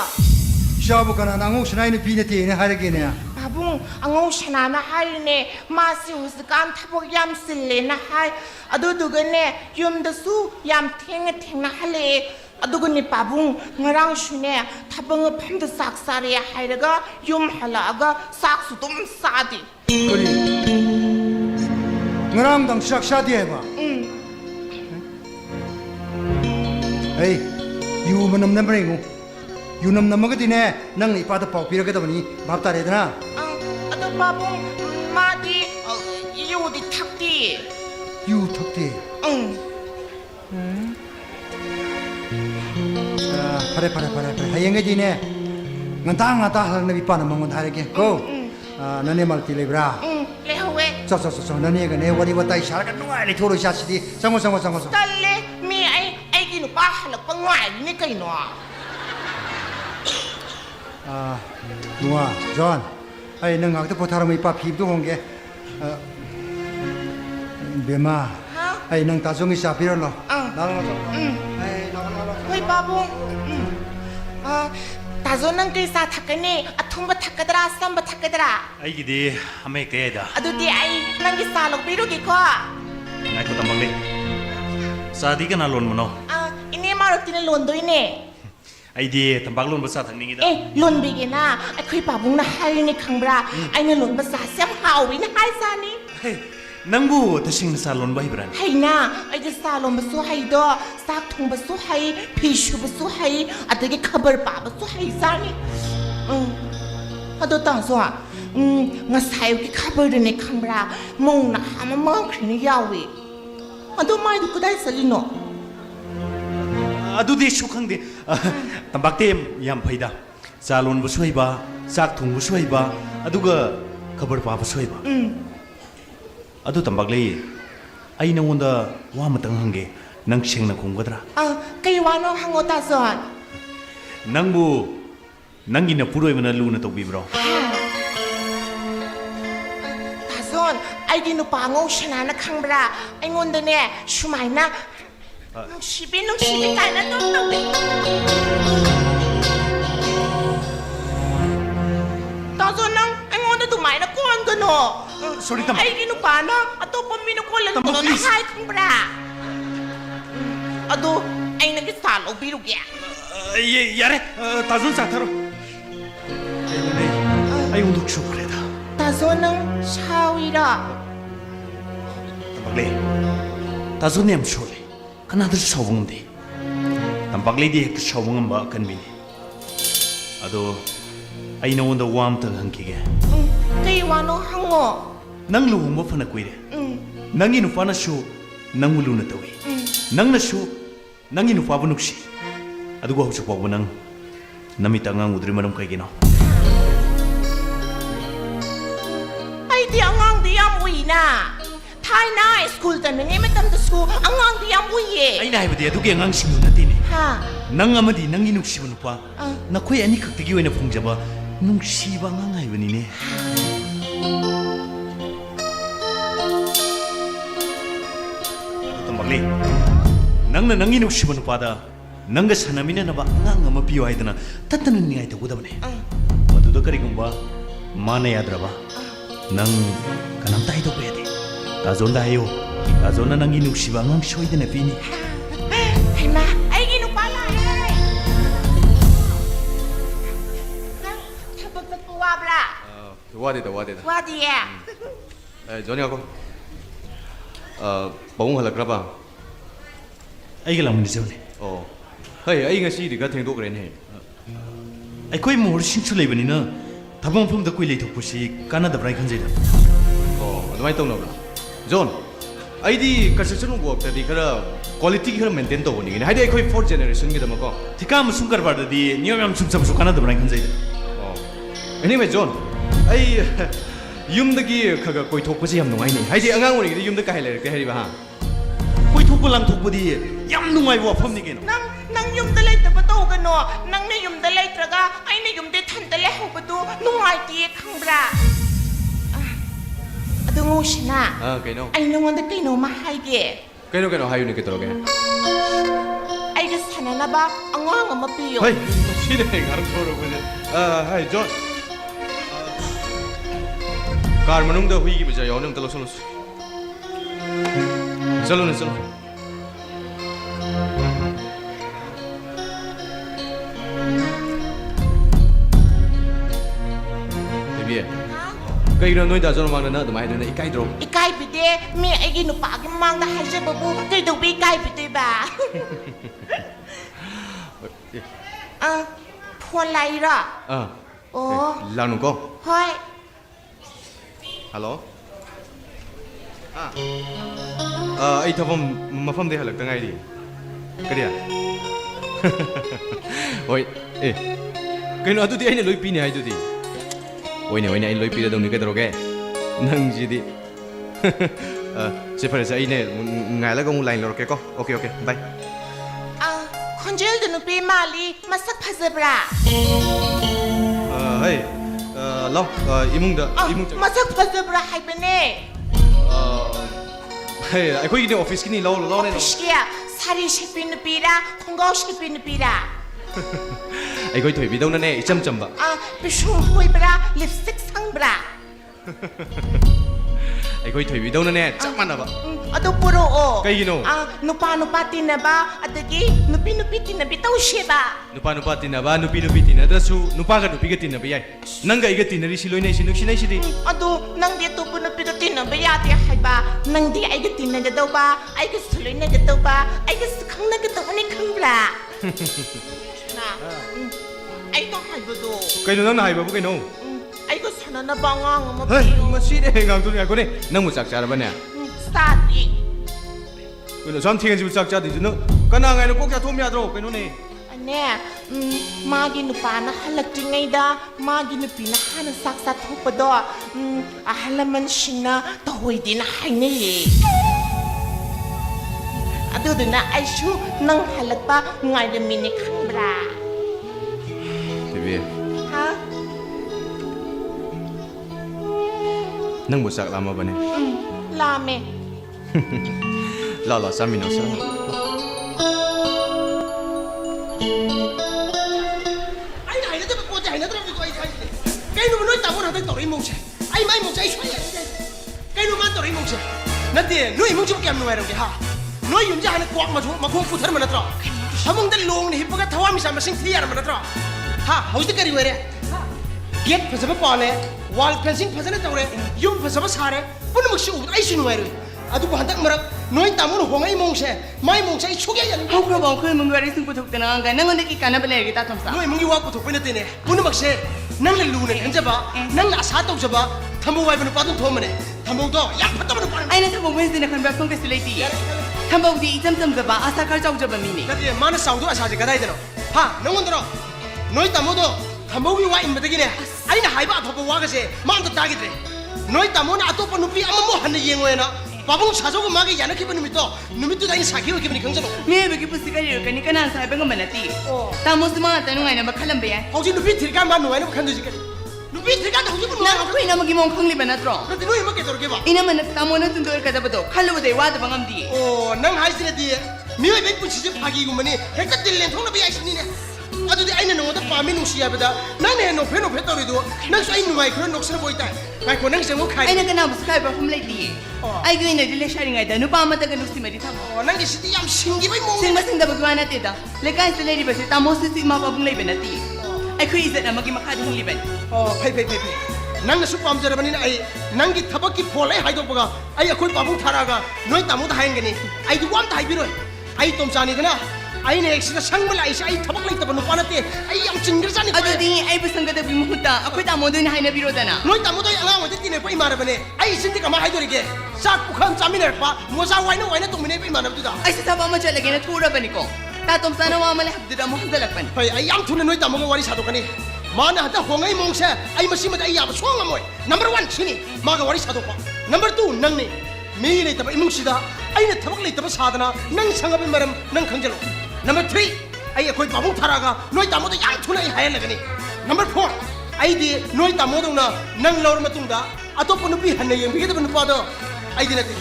ꯏꯆꯥꯕꯨ ꯀꯅꯥꯅ ꯑꯉꯧ ꯁꯅꯥꯏ ꯅꯨꯄꯤ ꯅꯠꯇꯦꯅ ꯍꯥꯏꯔꯒꯦꯅꯦ ꯄꯥꯕꯨꯡ ꯑꯉꯧ ꯁꯅꯥꯅ ꯍꯥꯏꯔꯤꯅꯦ ꯃꯥꯁꯤ ꯍꯧꯖꯤꯛꯀꯥꯟ ꯊꯕꯛ ꯌꯥꯝ ꯆꯤꯜꯂꯦꯅ ꯍꯥꯏ ꯑꯗꯨꯗꯨꯒꯅꯦ ꯌꯨꯝꯗꯁꯨ ꯌꯥꯝ ꯊꯦꯡꯅ ꯍꯜꯂꯛꯑꯦ ꯑꯗꯨꯒꯅꯦ ꯄꯥꯕꯨꯡ ꯉꯔꯥꯡꯁꯨꯅꯦ ꯊꯕꯛ ꯃꯐꯝꯗ ꯆꯥꯛ ꯆꯥꯔꯦ ꯍꯥꯏꯔꯒ ꯌꯨꯝ ꯍꯜꯂꯛꯑꯒ ꯆꯥꯛꯁꯨ ꯑꯗꯨꯝ ꯆꯥꯗꯦ ꯀꯔꯤ ꯉꯔꯥꯡꯗꯪ ꯆꯥꯛ ꯆꯥꯗꯦ ꯍꯥꯏꯕ ꯍꯩ ꯌꯨ ꯃꯅꯝ ꯅꯝꯕ꯭ꯔ ꯌꯦꯡꯉꯨ ꯌꯨ ꯅꯝꯃꯒꯗꯤꯅꯦ ꯅꯪꯅ ꯏꯄꯥꯗ ꯄꯥꯎ ꯄꯤꯔꯒꯗꯕꯅꯤ ꯚꯥꯞ ꯇꯥꯔꯦꯗꯅ ꯑꯗꯣ ꯄꯥꯕꯨꯡ 마디 요디 탁디 유 턱대 응 파래 하영게디네 nganta halna bi pana mangon harege ko nane malti lebra 레호웨 so nane ga ne wari watai shar ka nuai le thoro sha sidi sango 딸레 미 아이기 누빠 할럭 빵와이 니 까이노 nuwa john ai nang ngak ta pothara mai pa phib du hongge เบียมา ฮะ ไอ้นังตาจงอิสาพิรเหรอ 응. นั่งลงจ้ะ 응. ไอ้นั่งลง 호이 바봉. 응. 다조는 그사 탁가니 아통바 탁가더라 쌈바 탁가더라. ไอ้กี่ดีอเมริกาเด้อ 아두디 아이 난기 살록 비루기 거. ไงก็ตำบังเลยซาดีกันน่าล้นมั้งเนาะ 이네 마르티는 론도이네. ไอ้ดีตำบังล้นภาษาทางนี้ด้อ 에 론비기나 코이 바봉나 하이니 강브라 아이는 론 바사 쌈 하오비나 하이사니. เฮ้ยนังบูแต่สิ่งซาล้นไว้บรัน 하이나 아이드 살롬 바수 하이도 싹통 바수 하이 피슈 바수 하이 아들게 커버 바바수 하이사니. 응. 아도 땅소아. nga sayo ki khabar ne khambra mong na hama mang khrini yawi ado mai du kudai salino อะดูดิชุขังดิตำบักเต็มยามไฟดาซาลุนบุช่วยบ้าซักถุงบุช่วยบ้าอะดูก็ขบวนฟ้าบุช่วยบ้าอะดูตำบักเลยไอ้นางวันดาว่ามาตั้งหังเกนังเชียงนังคงก็ตระ kai wano hango ta son นังบูนังกินน่ะพูดไว้มันลูน่ะตกบีบรอ ta son ai di no pa ngong shana na khangbra ai ngon de ne shumai na nong shibi kai na to ta son nang ai ngon de tu mai na kon ko no sorry tam ai di no pa na ato pa mi no ko lang to na hai khangbra ado ai na ki sa lo biru ge 야래 다존 사타로 아이 운동 쇼크래다 ta son nang shawira tambagle 다존 Nem 쇼래 하나들 셔봉데 tambagle 디 셔봉은 뭐 간비니 아도 아이 나온다 와암다 한기게 kai wano hango 낭루 뭐 파나 꾸이래 낭이 누파나 쇼 낭물루나 따위 낭나 쇼 낭이 누파부 눅시 adugo husuk pa bunang namita ngang udri manam kay gino ay di angang di amoy na thai na school tan ni metam to school angang di amoy ay na ibadi adugo ngang sinu natin ha nang amadi nang inukshi banu pa na koy ani kakdagi wena pungjaba nung shiba ngang ay bani ne tambagli nang na nang inukshi banu pa da nangga sanamina na ba ngang ama piyo ay dana tatanan ni ay taguda bane maduda karigumba mana yadra ba nang kanam tayo to pwede tazon dayo tazon na nang inuksiba ngang shoy dana pini ay ma ay ginu pala ay tapos sa puwabla 와대다 wadiya 전이하고 뽕 할라그라바 ay galang ni zone 헤이 아이 ngasi di ka theng do kren he ay koy mo shinchu lay bani na tabang phum da koy lay thok pusi kana da brai khanjai da admai tong na john ai di construction work ta di khara quality khara maintain to ni hai di khoi fourth generation gi da ma ko thika ma sungkar bar da di nyom sum sam su kana da brai khanjai da anyway john ai yum da gi khaga koi thok pusi yam nungai ni hai di angang ori gi yum da ka hai le ka hai ba ha koy thok lang thok budi yam nungai wa pham ni gen nang yum da lay ta pato ga no nang ne yum da lay traga ay ne yum de than da lay ho patu nungai ti khangbra adu ngo shina kaino ay nang da kaino ma hai ge kaino hayu ni ke to ge ay ga sana na ba angang ama piyo hai sine gar thoro bu hai john car मनों दा हुई की बजाय याव नम तलो चलो चलो ने चलो देबिए कई रो नोई दा जोन मांग ना दमाई ने इकाई draw ikai pide me ai gi nu pa gi mang da hai je babu kai do bi kai pide ba phone lai ra लानु को hoi हेलो आई थफम मफम दे हलक तंगाई दी करिया ओय ए कइनो अदुदी आइने लोइ पिने हाइ दुदी ओइने आइ लोइ पिरे दंनि केदरोगे नंग जिदि से फरे से आइने ngaila gong line lorke ko okay bye khonjel du nu pe mali masak phazabra hey lo imung masak phazabra hai bene ꯑꯩꯈꯣꯏꯒꯤꯗꯤ ꯑꯣꯐꯤꯁꯀꯤꯅꯤ ꯂꯧ ꯂꯧ 피시기야 살이 씹히는 삐라 콩가오 씹히는 삐라 ꯑꯩꯈꯣꯏ ꯊꯣꯏꯕꯤꯗꯧꯅꯅꯦ 이점 ꯆꯝꯕ 아 피숑 호이브라 립스틱 상브라 ꯑꯩꯈꯣ이ꯊꯣꯏꯕꯤꯗꯧꯅꯅꯦ ꯆꯞ ꯃꯥꯟꯅꯕ 아도 뿌로오 ꯀꯩꯒꯤꯅꯣ 아 누파 띠나바 아들기 누피 띠나비 떠오시바 누파 띠나바 누피 띠나다수 누파가 누피가 띠나바 야이 ꯅꯪꯒ ꯑꯩꯒ ꯇꯤꯟꯅꯔꯤꯁꯤ ꯂꯣꯏꯅꯩꯁꯤ ꯅꯨꯡꯁꯤꯅꯩꯁꯤꯗꯤ 아도 ꯅꯪꯗꯤ ꯑꯇꯣꯞꯄ ꯅꯨꯄꯤꯒ ꯇꯤꯟꯅꯕ ꯌꯥꯗꯦ ꯍꯥꯏꯕ ꯅꯪꯗꯤ ꯑꯩꯒ ꯇꯤꯟꯅꯒꯗꯧꯕ ꯑꯩꯒꯁꯨ ꯂꯣꯏꯅꯒꯗꯧꯕ ꯑꯩꯒꯁꯨ ꯈꯪꯅꯒꯗꯧꯕꯅꯤ ꯈꯪꯕ꯭ꯔꯥ ꯑꯩꯅ ꯍꯥꯏꯕꯗꯣ ꯀꯩꯅꯣ ꯅꯪꯅ ꯍꯥꯏꯕꯕꯨ ꯀꯩꯅꯣ ꯑꯩꯒ ꯁꯥꯟꯅꯅꯕ ꯑꯉꯥꯡ ꯑꯃ ꯍꯩ ꯄꯤꯌꯨ ꯃꯁꯤꯅꯦ ꯉꯥꯡꯗꯣ ꯉꯥꯏꯈꯣꯅꯦ ꯅꯪꯕꯨ ꯆꯥꯛ ꯆꯥꯔꯕꯅꯦ ꯁ꯭ꯇꯥꯔꯠꯇꯤ ꯀꯩꯅꯣ ꯁꯨꯝ ꯊꯦꯡꯉꯁꯤꯕꯨ ꯆꯥꯛ ꯆꯥꯗꯣꯏꯁꯤ ꯅꯪ ꯀꯅꯥ ꯉꯥꯏꯅ ꯀꯣꯛ ꯆꯥꯊꯣꯛꯑꯝ ꯌꯥꯗ꯭ꯔꯣ ꯀꯩꯅꯣꯅꯦ ꯅꯦ 마기 누빠나 할락ting이다 마기 누피나 하는 싹싹 토퍼도 할라만 신나 더위디나 하이네 아도드나 아이슈 năng 할락바 nga이르미니 칸브라 대비 하 ꯅꯪꯕꯨ ꯆꯥꯛ ꯂꯥꯝꯃꯕꯅꯦ 라메 ꯂꯥ ꯆꯥꯃꯤꯟꯅꯁꯤ Kaino mo noy tamo na tori mong siya. Ay may mong siya ay siya. Kaino man tori mong siya. Nati, noy mong siya kaya mo meron ha. Noy yung diyan kuwak makuha putar man atro. Hamong dalong ni hipaga tawa mi sa masing tiyar man atro. Ha, how's the kari were? Get pasaba pale, wall fencing pasana tawre, yung pasaba sare, puno magsiu ay sinu were. Adu ko hantak marak noy tamo no hongay mong siya. May mong siya ay chugya yan. ꯍꯧꯈ꯭ꯔꯕ ꯑꯩꯈꯣꯏ ꯏꯃꯨꯡꯒꯤ ꯋꯥꯔꯤ ꯁꯨꯝ ꯄꯨꯊꯣꯛꯇꯅ ꯑꯉꯥꯡ ꯅꯪꯉꯣꯟꯗꯒꯤ ꯀꯥꯟꯅꯕ ꯂꯩꯔꯒꯦ ꯇꯥꯊꯣꯝꯁꯥ Noy mong iwa putok pinatine. Puno magse. Nang laluna kanjaba, nang asa tawjaba, thamo wai banu patong thomane. Thamo do yak patama no pan. ꯑꯩꯅ ꯊꯕꯛ ꯋꯦꯟꯁꯗꯦꯅ ꯈꯟꯕ ꯁꯣꯝ ꯀꯩꯁꯨ ꯂꯩꯇꯤꯌꯦ ꯊꯕꯛꯇꯤ ꯏꯆꯝ ꯆꯝꯖꯕ ꯑꯁꯥ ꯈꯔ ꯆꯥꯎꯖꯕ ꯃꯤꯅꯤ Nati mana saudu asa je kadai deno. Ha, nangondro. Noy tamo do thamo wi wa imbadagine. Aina haiba athopa wa gase mam to tagidre. Noy tamo na atopa nupi amamo hanne yengoena. Babung sajogo mage yanakhiba numito. Numito dai sakhi oi kibani khangjano. ꯃꯤꯑꯣꯏꯕꯒꯤ ꯄꯨꯟꯁꯤ ꯀꯔꯤꯔꯀꯅꯤ ꯀꯅꯥꯅꯁꯨ ꯍꯥꯏꯕ ꯉꯝꯕ ꯅꯠꯇꯦ ꯇꯥꯃꯣꯁꯨ ꯃꯉꯥꯇ ꯅꯨꯡꯉꯥꯏꯅꯕ ꯈꯜꯂꯝꯕ ꯌꯥꯏ Hauji nupi thirka ma nuai no khanduji kari. Nupi thirka da hauji bu ꯅꯪ nuai. ꯑꯩꯈꯣꯏ ꯏꯅꯝꯃꯒꯤ ꯃꯑꯣꯡ ꯈꯪꯂꯤꯕ ꯅꯠꯇ꯭ꯔꯣ Nati noy ma ke dorge ba. ꯏꯅꯝꯃꯅ ꯇꯥꯃꯣꯅ ꯇꯨꯡꯗꯣꯏꯔꯛꯀꯗꯕꯗꯣ ꯈꯜꯂꯨꯕꯗꯩ ꯋꯥꯗꯕ ꯉꯝꯗꯤꯌꯦ Oh, nang haisina di. Mioi be puchi je phagi gumani. Hekta dillen thongna bi aisini ne. Adudi aina no da pami nungsi yabada. Nang ne no phe torido. Nang sai nuai khro noksna boita. Kai ko nang sengo khai. ꯑꯩꯅ ꯀꯅꯥꯕꯨꯁꯨ ꯈꯥꯏꯕ ꯃꯐꯝ ꯂꯩꯇꯤꯌꯦ ꯑꯩꯒꯤ ꯑꯣꯏꯅꯗꯤ ꯂꯩꯁꯥꯔꯤꯉꯩꯗ ꯅꯨꯄꯥ ꯑꯃꯠꯇꯒ ꯅꯨꯡꯁꯤꯃꯗꯤ ꯊꯝꯃꯣ Oh, nang siti yam singi bai mo. ꯁꯤꯡꯕ ꯁꯤꯡꯗꯕꯒꯤ ꯋꯥ ꯅꯠꯇꯦꯗ ꯂꯩꯀꯥꯏꯁꯤꯗ ꯂꯩꯔꯤꯕꯁꯤ ꯇꯥꯃꯣꯁꯤꯁꯨ ꯏꯃꯥ ꯄꯥꯕꯨꯡ ꯂꯩꯕ ꯅꯠꯇꯦ ꯑꯩꯈꯣꯏ ꯏꯖꯠ ꯑꯃꯒꯤ ꯃꯈꯥꯗ ꯍꯤꯡꯂꯤꯕꯅꯤ Oh, phai. Nang su pamjarabani ai nang gi thabak ki phol ai haidok baga. Ai akhoi babu tharaga noi tamu da haengani. Ai du wam thai biroi. Ai tom chani dana. Ai ne exida sangmal ai sai thabak lai tabanu panate. Ai yam chingir chani. ꯑꯗꯨꯗꯤ ꯑꯩꯕꯨ ꯁꯪꯒꯗꯕꯒꯤ ꯃꯍꯨꯠꯇ ꯑꯩꯈꯣꯏ ꯇꯥꯃꯣꯗ ꯑꯣꯏꯅ ꯍꯥꯏꯅꯕꯤꯔꯣꯗꯅ Noi tamu doi anga wadi tine pai marabane. Ai sindi kama haidorige. Sak pukham chaminar pa moza waina tumine pai manabdu da. ꯑꯩꯁꯨ ꯊꯕꯛ ꯑꯃ ꯆꯠꯂꯒꯦꯅ ꯊꯣꯛꯎꯔꯕꯅꯤꯀꯣ ꯇꯥꯇꯣꯝꯆꯥꯅ ꯋꯥ ꯑꯃ ꯂꯩꯍꯧꯕꯗꯨꯗ ꯑꯃꯨꯛ ꯍꯟꯖꯜꯂꯛꯄꯅꯤ Phai ai yam thuna noi tamu ga wari sadokani. Mana hata hongai mongse ai masi mata ai yaba song amoy. Number 1 sini maga wari sadokpa. Number 2 nang ni. Mi le taba imung sida ai na thabak le taba sadana nang sangabi maram nang khangjalo. Number 3 ai akhoi babung tharaga noi tamu da yang thuna ai hayan lagani. Number 4 ai di noi tamu dona nang lor matungda atop nupi hanne yeng bigeda ban pa do ai di nati.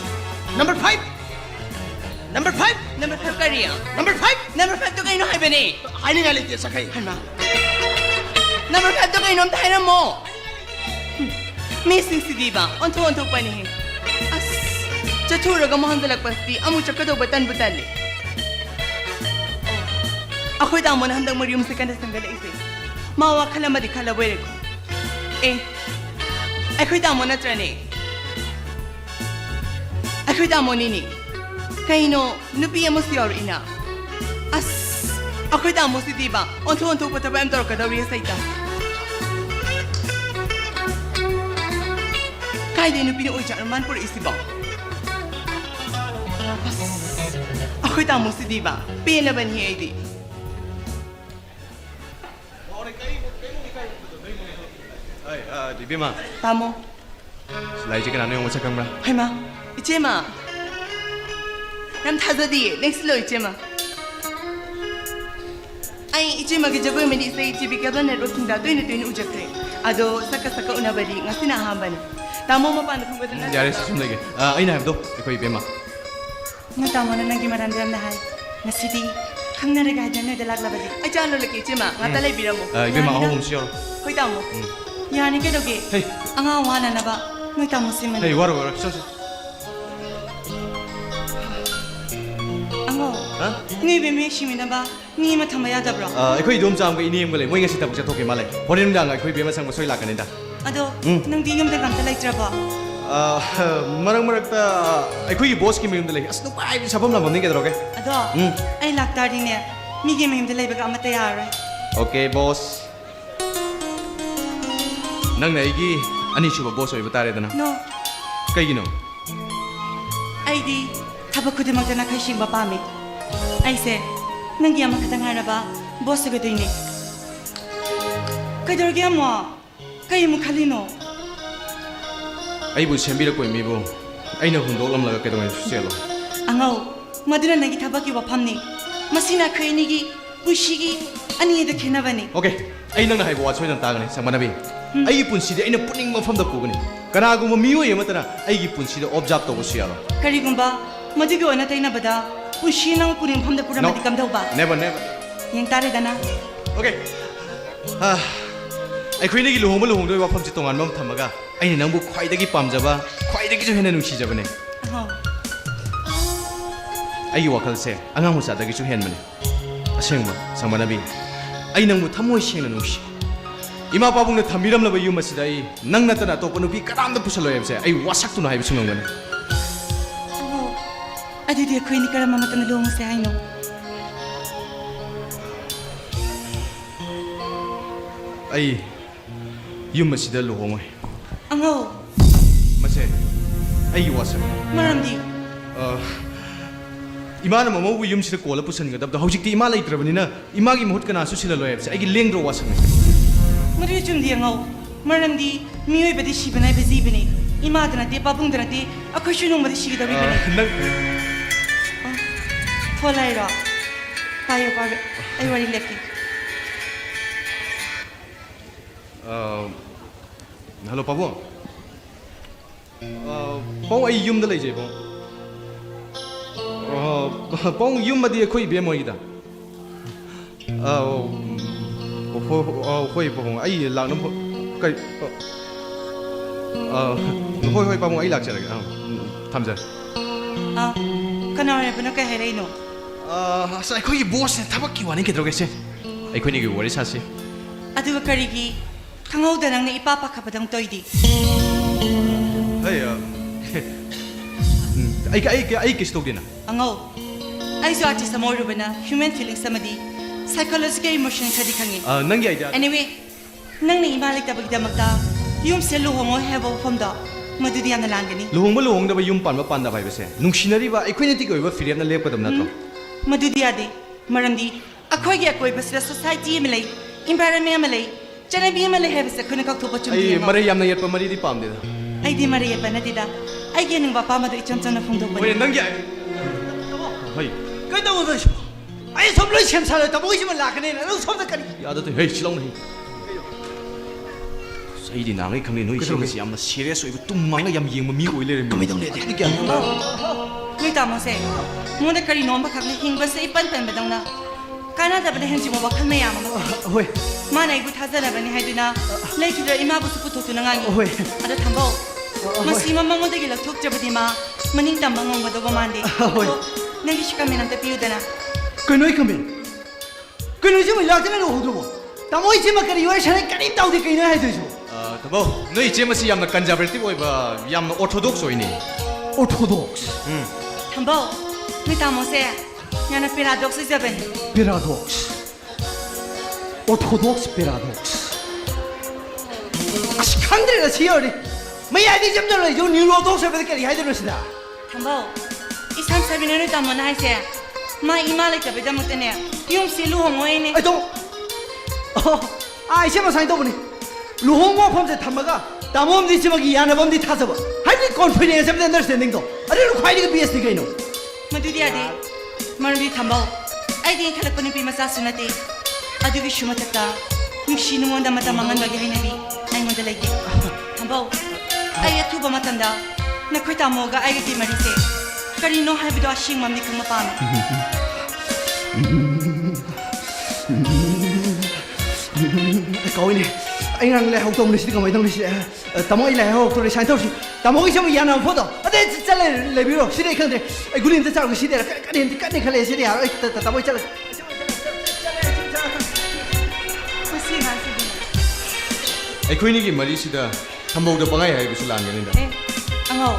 Number 5 Number 5 ꯅꯝꯕꯔ 5 ꯀꯔꯤꯌꯥ Number 5 ꯅꯝꯕꯔ 5ꯇꯣ ꯀꯩꯅꯣ ꯍꯥꯏꯕꯅꯦ ai ni le ti sakai. ꯍꯩꯃꯥ ꯅꯝꯕꯔ 5ꯇꯣ ꯀꯩꯅꯣ ꯑꯝꯇ ꯍꯥꯏꯔꯝꯃꯣ ꯃꯤꯁꯤꯡꯁꯤꯗꯤꯕ ꯑꯣꯟꯊꯣꯛꯄꯅꯤꯍꯦ ꯑꯁ ꯆꯠꯊꯣꯛꯎꯔꯒ ꯑꯃꯨꯛ ꯍꯟꯖꯜꯂꯛꯄꯁꯤꯗꯤ ꯑꯃꯨꯛ ꯆꯠꯀꯗꯧꯕ ꯇꯟꯕꯨ ꯇꯜꯂꯤ ꯑꯩꯈꯣꯏ ꯇꯥꯃꯣꯅ ꯍꯟꯗꯛ ꯃꯔꯤꯌꯨꯝꯁꯦ ꯀꯟꯅ ꯁꯪꯒꯠꯂꯛꯏꯁꯦ ꯃꯥ ꯋꯥꯈꯜ ꯑꯃꯗꯤ ꯈꯜꯂꯕꯣꯏꯔꯦꯀꯣ ꯑꯩꯈꯣꯏ ꯇꯥꯃꯣ ꯅꯠꯇ꯭ꯔꯅꯦ ꯑꯩꯈꯣꯏ ꯇꯥꯃꯣꯅꯤꯅꯦ ꯀꯩꯅꯣ ꯅꯨꯄꯤ ꯑꯃꯁꯨ ꯌꯥꯎꯔꯛꯏꯅ ꯑꯁ ꯑꯩꯈꯣꯏ ꯇꯥꯃꯣꯁꯤꯗꯤꯕ ꯑꯣꯟꯊꯣꯛꯄ ꯊꯕꯛ ꯌꯥꯝ ꯇꯧꯔꯛꯀꯗꯧꯔꯤ ꯁꯩꯇ ꯀꯥꯏꯗꯩ ꯅꯨꯄꯤꯅ ꯑꯣꯏꯖꯥꯠꯅꯣ ꯃꯥꯅ ꯄꯨꯔꯛꯏꯁꯤꯕꯣ ꯑꯁ ꯑꯩꯈꯣꯏ ꯇꯥꯃꯣꯁꯤꯗꯤꯕ ꯄꯦꯜꯂꯕꯅꯤ ꯑꯩꯗꯤ 이비마 ꯇꯥꯃꯣ 라이즈가 나는 영어 잠깐만 ꯍꯩꯃꯥ 이제마 ꯌꯥꯝ ꯊꯥꯖꯗꯤꯌꯦ ꯅꯦꯛꯁꯂꯣ 이제마 ꯑꯩ 이제마ꯒꯤ ꯖꯒꯣꯏ ꯃꯗꯤ ꯏꯁꯩ ꯇꯤꯚꯤ ꯀꯦꯕꯜ ꯅꯦꯠꯋꯥꯔꯛꯁꯤꯡꯗ ꯇꯣꯏꯅ ꯎꯖꯈ꯭ꯔꯦ ꯑꯗꯣ ꯁꯛꯀ ꯎꯅꯕꯗꯤ ꯉꯁꯤꯅ ꯑꯍꯥꯟꯕꯅꯤ ꯇꯥꯃꯣ ꯃꯄꯥꯟꯗ ꯐꯝꯕꯗ 야레 숨내게 아이나 함도 거의 이비마 Nga tamo na nang gimaramdam na hay. Nga sidi, kang naragay na dalaglabaji. Ay chalo lagi chima, nga talay bira mo. 이베마 아홉 시요. Hoy tamo. Yani ke doge. 헤이 Anga wana na ba? Nga tamo siman. 헤이 와라 와라. 저. Ango. Ngi be me shimi na ba? Ngi ma thamaya da bro. ꯑꯩꯈꯣꯏ ꯗꯣꯝ ꯆꯥꯝꯒ ꯏꯅꯦꯝꯒ ꯂꯩ ꯃꯣꯏ ꯉꯁꯤ ꯊꯕꯛ ꯆꯠꯊꯣꯛꯀꯦ ꯃꯥꯜꯂꯦ ꯍꯣꯔꯦꯟ ꯅꯨꯡꯗꯥꯡ ꯑꯩꯈꯣꯏ ꯕꯦꯝꯃ ꯁꯪꯕ ꯁꯣꯏ ꯂꯥꯛꯀꯅꯤꯗ Ado, nang di yum da kam talay traba. ꯃꯔꯛ ꯃꯔꯛꯇ ꯑꯩꯈꯣꯏꯒꯤ ꯕꯣꯁꯀꯤ ꯃꯌꯨꯝꯗ ꯂꯩ ꯑꯁ ꯅꯨꯡꯉꯥꯏꯕ ꯁꯥꯐꯝ ꯂꯥꯡꯐꯝꯅꯤ ꯀꯩꯗꯧꯔꯒꯦ Ado, ay laktarine. Migi mayum da lay baga amata yara. Okay boss ꯅꯪꯅ ꯑꯩꯒꯤ ꯑꯅꯤꯁꯨꯕ ꯕꯣꯁ ꯑꯣꯏꯕ ꯇꯥꯔꯦꯗꯅ No, ꯀꯩꯒꯤꯅꯣ ay di tabak ko dimang na kay shing bapami. Ay se, nang giyama katang haraba, boss ko doy ni. Kay dorgi mo, kay mo kalino. ꯑꯩꯕꯨ ꯁꯦꯝꯕꯤꯔꯛꯄ ꯃꯤꯕꯨ ꯑꯩꯅ ꯍꯨꯟꯗꯣꯛꯂꯝꯂꯒ ꯀꯩꯗꯧꯉꯩ ꯆꯦꯜꯂꯣ Angaw, maduna nagi tabaki wapamni. Masina kay nigi, pushigi, ani eda kinabani. Okay ꯑꯩ ꯅꯪꯅ ꯍꯥꯏꯕ ꯋꯥ ꯁꯣꯏꯗꯅ ꯇꯥꯒꯅꯤ ꯁꯪꯃꯅꯕꯤ ꯑꯩꯒꯤ ꯄꯨꯟꯁꯤꯗꯤ ꯑꯩꯅ ꯄꯨꯅꯤꯡꯕ ꯃꯐꯝꯗ ꯄꯨꯒꯅꯤ ꯀꯅꯥꯒꯨꯝꯕ ꯃꯤꯑꯣꯏ ꯑꯃꯠꯇꯅ ꯑꯩꯒꯤ ꯄꯨꯟꯁꯤꯗ ꯑꯣꯕꯖꯥꯔꯕ ꯇꯧꯕꯁꯨ ꯌꯥꯔꯣꯏ Karigumba, madugi ona tainabada, pushi nang puning pamda pura madikam daw ba? never never Yang tare dana. Okay. ꯑꯩꯈꯣꯏꯅꯤꯒꯤ ꯂꯨꯍꯣꯡꯕ ꯂꯨꯍꯣꯡꯗꯣꯏ ꯋꯥꯐꯝꯁꯤ ꯇꯣꯉꯥꯟꯕ ꯑꯃ ꯊꯝꯃꯒ ꯑꯩꯅ ꯅꯪꯕꯨ ꯈ꯭ꯋꯥꯏꯗꯒꯤ ꯄꯥꯝꯖꯕ ꯈ꯭ꯋꯥꯏꯗꯒꯤꯁꯨ ꯍꯦꯟꯅ ꯅꯨꯡꯁꯤꯖꯕꯅꯦ Aho. ꯑꯩꯒꯤ ꯋꯥꯈꯜꯁꯦ ꯑꯉꯥꯡ ꯃꯆꯥꯗꯒꯤꯁꯨ ꯍꯦꯟꯕꯅꯦ ꯑꯁꯦꯡꯕ ꯁꯪꯃꯅꯕꯤ ꯑꯩ ꯅꯪꯕꯨ ꯊꯃꯣꯏ ꯁꯦꯡꯅ ꯅꯨꯡꯁꯤ ꯏꯃꯥ ꯄꯥꯕꯨꯡꯅ ꯊꯝꯕꯤꯔꯝꯂꯕ ꯌꯨꯝ ꯑꯁꯤꯗ ꯑꯩ ꯅꯪ ꯅꯠꯇꯅ ꯑꯇꯣꯞꯄ ꯅꯨꯄꯤ ꯀꯅꯥꯝꯇ ꯄꯨꯁꯜꯂꯣꯏ ꯍꯥꯏꯕꯁꯦ ꯑꯩ ꯋꯥꯁꯛꯇꯨꯅ ꯍꯥꯏꯕꯁꯨ ꯉꯝꯒꯅꯤ Aho. Adidi ako'y ni karama matanulong sa hayno. ꯑꯩ ꯌꯨꯝ ꯑꯁꯤꯗ ꯂꯨꯍꯣꯡꯉꯣꯏ Angaw, ꯃꯁꯦ ꯑꯩꯒꯤ ꯋꯥꯁꯛ maramdi. 이마는 뭐뭐 위험시를 꼴라 부서는가다. 혹시 이마 레이트라버니나 이마기 못 가나 수실러로 해. 이게 랭드로 왔었네. Mari jum di angaw. Maramdi, miyoy badi shibana bezibini. Imadana de babungdana de akoshunong badi shigida bibini. 난 Folaira. Tayo pa ay wari leki. hello pabong. Pong ay yum dalay je pong. Pong yum madi koy biya mo ida. Hoy pabong ay lang nam kay hoy pabong ay lak siya lang. Tamza. Ah, kanawari ba na kay Hereno? asa koy boss na tabak kiwanin ke droge se. Ay koy ni wari sa se. Aduga karigi, kangaw da nang naipapakapadang toydi. Hey ay kistog din na. Angaw, ay zo artist sa moro ba na human feelings sa madi, psychological emotion sa di kangi. Nangi idea. Anyway, nang naibalik da bagda magda, yung selo mo hebo pamda, madudi ang nalangani. Luhong da ba yung pan da ba bese. Nung sinari ba ay koy niti ko ba film na lepadam na to. Madudi ade, maramdi, akoy gi akoy ba sila society malay, environment malay, janabi malay hebo sa kunakak to pa Ay chumdi. mari yam na yat pa mari di pam de. Ay di mariya pa na dida. Ay ginang ba pa madu icham na fungdo pa. Hoy nangi. Hoy. Cái đâu rồi? Ai sống lấy xem sao rồi tao bố chứ mà lạc cái này là nó sống ra cái Ya da to hey silong ni. Sai di nangai khang ni noi si si yam na serious oi tum mang na yam yeng ma mi oi le mi. đâu này thì cái Ngai tamo se. Mo na kari nomba kak na hingba sa ipan pen badang na. Kana da ba hen jimo ba kan mayam ma. Ôi, Mana ibu thaza na ba ni haiduna. Lai tu da ima bu su putu tu na ngangi. Ôi. Ada thambo. Masi mama mo da gila thok jabadi ma. Maning tamba ngong ba do ba mandi. Ôi. Nangi shika menam ta piu dana. cái nói không biết. Cái nói chứ mà lạc thế này đâu hụt đâu. Tao mới chỉ mà cái điều ấy sao cái điểm tao thì cái nói hay rồi chứ. Tabo, noi je ma si yam na conservative oi ba yam na orthodox oi ni. Orthodox, Thambo. Ngai tamo se. Yana paradox jaben. paradox. Orthodox, paradox. 아시칸들이라 지어리. mấy ai đi chấm cho là vô nhiều lô tốt sao phải cái gì hay cho nó xịt à? Thambo. Isam sabi na nito mo na hay se. Ma imalik ta bida mo tene. Yung silu ho ngoy ni. Ai đâu? ai xem mà sang đâu này? Lũ hông mua phong sẽ thầm mà cả. Ta muốn đi xem mà cái nhà bom đi thắt sao? Hay đi confidence em understanding đâu? Ở đây nó khoai đi cái BS đi cái nó. Madudi adi. Marbi thambo. Ay di khala ko ni pi masasunati. Adu gi shumatata. Yung sino mo da matamangan wagi hay nabi. Ay mo dalay di. Thambo. Ay atu ba matanda. Na kwita mo ga ay di marise. ꯀꯔꯤꯅꯣ ꯍꯥꯏꯕꯗꯣ ꯑꯁꯦꯡꯕꯝꯗꯤ ꯈꯪꯕ ꯄꯥꯝꯃꯤ ꯀꯧꯏꯅꯦ ꯑꯩ ꯉꯔꯥꯡ ꯂꯥꯏꯍꯧ ꯇꯧꯕꯅꯤ ꯀꯃꯥꯏꯅ ꯇꯧꯅꯤ ꯁꯤ ꯇꯥꯃꯣ ꯑꯩ ꯂꯥꯏꯍꯧ ꯇꯧꯔꯦ ꯁꯨꯃꯥꯏꯅ ꯇꯧꯔꯁꯤ ꯇꯥꯃꯣꯒꯤ ꯁꯨꯝ ꯌꯥꯅꯕ ꯐꯣꯇꯣ ꯑꯗꯩ ꯆꯠꯂꯦ ꯂꯩꯕꯤꯔꯣ ꯁꯤꯗꯤ ꯑꯩ ꯈꯪꯗ꯭ꯔꯦ ꯑꯩ ꯒꯨꯂꯤ ꯑꯝꯇ ꯆꯥꯔꯒ ꯁꯤꯗꯤ ꯀꯟꯅ ꯈꯜꯂꯦ ꯁꯤꯗꯤ ꯌꯥꯔꯣꯏ ꯑꯩ ꯇꯥꯃꯣ ꯆꯠꯂꯦ ꯃꯁꯤ ꯉꯥꯡꯁꯤꯗꯤ ꯑꯩꯈꯣꯏꯅꯤꯒꯤ ꯃꯔꯤꯁꯤꯗ ꯊꯝꯕꯧꯗ ꯄꯪꯍꯥꯏ ꯍꯥꯏꯕꯁꯨ ꯂꯥꯟꯒꯅꯤꯗ ꯑꯦ ꯑꯉꯧ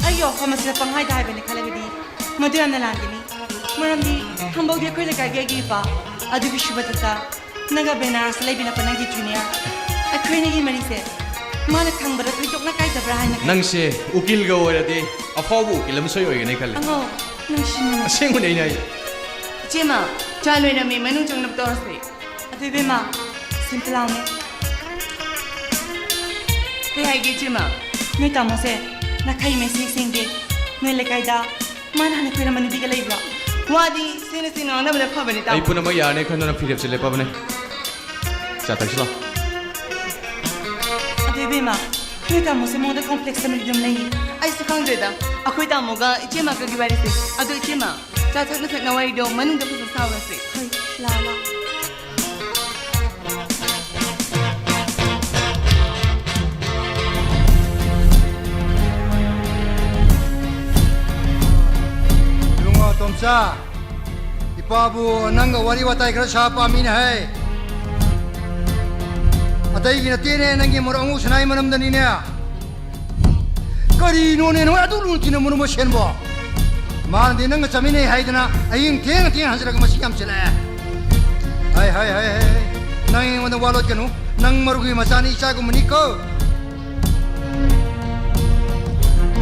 ꯑꯩꯒꯤ ꯋꯥꯐꯝ ꯑꯁꯤꯗ ꯄꯪꯍꯥꯏꯗ ꯍꯥꯏꯕꯅꯤ ꯈꯜꯂꯒꯗꯤ ꯃꯗꯨ ꯌꯥꯝꯅ ꯂꯥꯟꯒꯅꯤ ꯃꯔꯝꯗꯤ ꯊꯝꯕꯧꯗꯤ ꯑꯩꯈꯣꯏ ꯂꯩꯀꯥꯏꯒꯤ ꯑꯩꯒꯤ ꯏꯄꯥ ꯑꯗꯨꯒꯤ ꯁꯨꯕꯗꯇ ꯅꯪꯒ ꯕꯦꯅꯥꯔꯁꯇ ꯂꯩꯕꯤꯅꯄ ꯅꯪꯒꯤ ꯖꯨꯅꯤꯌꯔ ꯑꯩꯈꯣꯏꯅꯤꯒꯤ ꯃꯔꯤꯁꯦ ꯃꯥꯅ ꯈꯪꯕꯗ ꯊꯣꯏꯗꯣꯛꯅ ꯀꯥꯏꯗꯕ꯭ꯔꯥ ꯍꯥꯏꯅ ꯅꯪꯁꯦ ꯎꯀꯤꯜꯒ ꯑꯣꯏꯔꯗꯤ ꯑꯐꯥꯎꯕ ꯎꯀꯤꯜ ꯑꯃ ꯁꯣꯏ ꯑꯣꯏꯒꯅꯤ ꯈꯜꯂꯦ ꯑꯉꯧ ꯅꯨꯡꯁꯤꯅ ꯑꯁꯦꯡꯕꯅꯤ ꯑꯩꯅ ꯍꯥꯏ ꯏꯆꯦꯃ ꯆꯥ ꯂꯣꯏꯔꯝꯃꯤ ꯃꯅꯨꯡ ꯆꯪꯅꯕ ꯇꯧꯔꯁꯦ ꯑꯗꯨ ꯏꯕꯦꯝꯃ ꯁꯤꯝꯄꯜ ꯂꯥꯎꯅꯦ ꯀꯩ ꯍꯥꯏꯒꯦ ꯏꯆꯦꯃ ꯅꯣꯏ ꯇꯥꯃꯣꯁꯦ ꯅꯥꯈꯩ ꯃꯦꯁꯤ ꯁꯦꯡꯗꯦ ꯅꯣꯏ ꯂꯩꯀꯥꯏꯗ ꯃꯥꯅ ꯍꯥꯟꯅ ꯈꯣꯏꯔꯝꯕ ꯅꯨꯄꯤꯒ ꯂꯩꯕ꯭ꯔꯣ ꯋꯥꯗꯤ ꯁꯦꯡꯅ ꯁꯦꯡꯅ ꯉꯥꯡꯅꯕꯅ ꯐꯕꯅꯤ ꯑꯩ ꯄꯨꯝꯅꯃꯛ ꯌꯥꯔꯅꯤ ꯈꯟꯗꯨꯅ ꯐꯤꯔꯦꯞꯁꯦ ꯂꯦꯞꯄꯕꯅꯦ ꯆꯥ ꯊꯛꯁꯤꯂꯣ ꯑꯗꯨ ꯏꯕꯦꯝꯃ ꯅꯣꯏ ꯇꯥꯃꯣꯁꯦ ꯃꯉꯣꯟꯗ ꯀꯣꯝꯄ꯭ꯂꯦꯛꯁ ꯑꯃꯗꯤ ꯑꯗꯨꯝ ꯂꯩꯌꯦ ꯑꯩꯁꯨ ꯈꯪꯗ꯭ꯔꯦꯗ ꯑꯩꯈꯣꯏ ꯇꯥꯃꯣꯒ ꯏꯆꯦꯃꯒꯒꯤ ꯋꯥꯔꯤꯁꯦ ꯑꯗꯨ ꯏꯆꯦꯃ ꯆꯥ ꯊꯛꯅ ꯊꯛꯅ ꯋꯥꯔꯤꯗꯣ ꯃꯅꯨꯡꯗ ꯐꯖꯅ ꯁꯥꯎꯔꯁꯦ ꯍꯣꯏ ꯂꯥꯛꯑꯣ ꯂꯨꯉꯣ ꯇꯣꯝꯆꯥ ꯏꯄꯥꯕꯨ ꯅꯪꯒ ꯋꯥꯔꯤ ꯋꯥꯇꯥꯏ ꯈꯔ ꯁꯥ ꯄꯥꯝꯃꯤꯅꯦ ꯍꯥꯏ ꯑꯇꯩꯒꯤ ꯅꯠꯇꯦꯅꯦ ꯅꯪꯒꯤ ꯃꯔꯨꯞ ꯑꯉꯧ ꯁꯅꯥꯏ ꯃꯔꯝꯗꯅꯤꯅꯦ ꯀꯔꯤꯅꯣꯅꯦ ꯅꯣꯏ ꯑꯗꯨ ꯂꯨꯅ ꯇꯤꯟꯅ ꯃꯔꯨꯝ ꯁꯦꯟꯕꯣ ꯃꯥꯅꯗꯤ ꯅꯪꯒ ꯆꯠꯃꯤꯟꯅꯩ ꯍꯥꯏꯗꯅ ꯑꯍꯤꯡ ꯊꯦꯡꯅ ꯍꯟꯖꯤꯜꯂꯒ ꯃꯁꯤ ꯌꯥꯝ ꯆꯤꯜꯂꯛꯑꯦ ꯍꯥꯏ ꯅꯪ ꯑꯩꯉꯣꯟꯗ ꯋꯥꯂꯣꯠꯀꯅꯨ ꯅꯪ ꯃꯔꯨꯒꯤ ꯃꯆꯥꯅꯤ ꯏꯆꯥꯒꯨꯝꯕꯅꯤꯀꯣ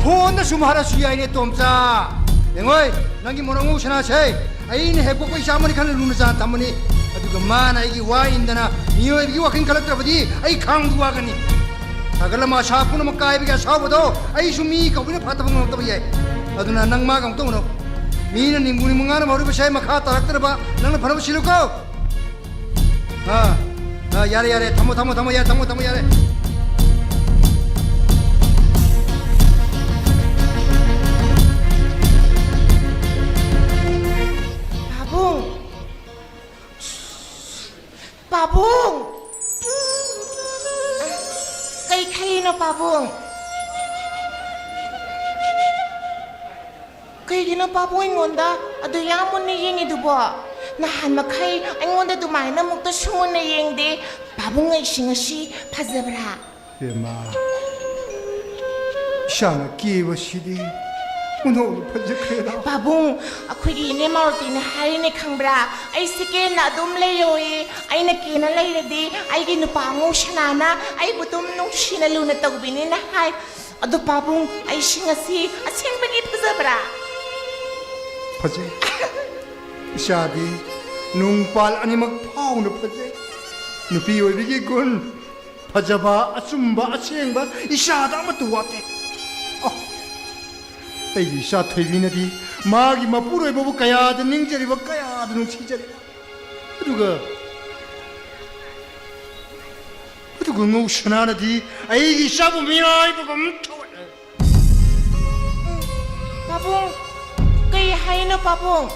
ꯐꯣꯟꯗ ꯁꯨꯝ ꯍꯥꯏꯔꯁꯨ ꯌꯥꯏꯅꯦ ꯇꯣꯝꯆꯥ ꯌꯦꯡꯉꯣꯏ ꯅꯪꯒꯤ ꯃꯔꯨꯞ ꯑꯉꯧ ꯁꯅꯥꯁꯦ ꯑꯩꯅ ꯍꯦꯛ ꯄꯣꯛꯄ ꯏꯆꯥ ꯑꯃꯅꯤ ꯈꯜꯂ ꯂꯨꯅ ꯆꯥꯅ ꯊꯝꯕꯅꯤ ꯑꯗꯨꯒ ꯃꯥꯅ ꯑꯩꯒꯤ ꯋꯥ ꯏꯟꯗꯅ ꯃꯤꯑꯣꯏꯕꯒꯤ ꯋꯥꯈꯜ ꯈꯜꯂꯛꯇ꯭ꯔꯕꯗꯤ ꯑꯩ ꯈꯥꯡꯕ ꯋꯥꯒꯅꯤ ꯁꯥꯒꯠꯂꯝ ꯑꯁꯥ ꯄꯨꯝꯅꯃꯛ ꯀꯥꯏꯕꯒꯤ ꯑꯁꯥꯎꯕꯗꯣ ꯑꯩꯁꯨ ꯃꯤ ꯀꯧꯕꯅ ꯐꯠꯇꯕ ꯉꯝꯃꯛꯇꯕ ꯌꯥꯏ ꯑꯗꯨꯅ ꯅꯪ ꯃꯥꯒ ꯑꯃꯨꯛ ꯇꯧꯅꯣ ꯃꯤꯅ ꯅꯤꯡꯕꯨ ꯅꯤꯡꯕꯨꯉꯥꯅ ꯍꯧꯔꯤꯕꯁꯦ ꯃꯈꯥ ꯇꯥꯔꯛꯇ꯭ꯔꯕ ꯅꯪꯅ ꯐꯅꯕ ꯁꯤꯜꯂꯨꯀꯣ ꯌꯥꯔꯦ ꯊꯝꯃꯣ ꯌꯥꯔꯦ ꯊꯝꯃꯣ ꯌꯥꯔꯦ Pabong! Kay kanino, Pabong? Kayino, Pabong, ingonda? Adoyan mo na yung idubo. Nahan makay, ingonda dumay na mukta sungo na yung di. Pabong ay singasi, pazabra. ema shana kiwa shidi uno pajekera Pabong, ako'y ini marutin hari ni Kangbra. Ay sige na dumlayoy. Ay nakinalay na di. Ay ginupango siya nana. Ay butom nung sinalo na tagbinin na hay. Ado Pabong, ay singasi. At siyang bagay pazabra. paje shadi nung pal ani magpaw na paje nupi oy bigi gun pajaba asumba asengba ishada matuwate ꯑꯩꯒꯤ ꯏꯆꯥ ꯊꯣꯏꯕꯤꯅꯗꯤ ꯃꯥꯒꯤ ꯃꯄꯨꯔꯣꯏꯕꯕꯨ ꯀꯌꯥꯗ ꯅꯤꯡꯖꯔꯤꯕ ꯀꯌꯥꯗ ꯅꯨꯡꯁꯤꯖꯔꯤꯕ ꯑꯗꯨꯒ ꯉꯧꯁꯅꯥꯅꯗꯤ ꯑꯩꯒꯤ ꯏꯆꯥꯕꯨ ꯃꯤꯔꯥꯏꯕꯒꯨꯝ ꯊꯧꯑꯣꯏ Pabong, kay hayno Pabong.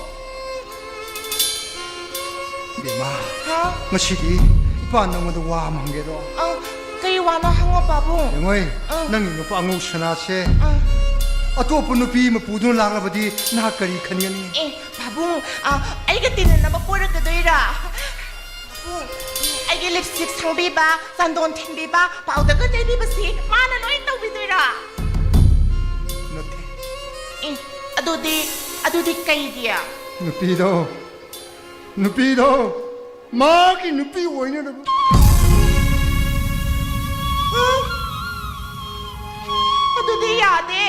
이마 Ha? ngasi디 ipa nangmada wa ama hangero Kay wano hango Pabong. 영어이 nang이 누파 ngꯧs나세 ꯑꯇꯣꯞꯄ ꯅꯨꯄꯤ ꯑꯃ ꯄꯨꯗꯨꯅ ꯂꯥꯛꯂꯕꯗꯤ ꯅꯍꯥꯛ ꯀꯔꯤ ꯈꯟꯒꯅꯤ Pabong, ayga tinanaba purakaduyra. Pabong, ayga lipstick 상비바, 산돈 팅비바, 파우더가 제비바시, 마나 노이 tawbiduyra. 너태 Adudi kaydiya. 누피도 마기 누피 오이냐라고 Adudi yade.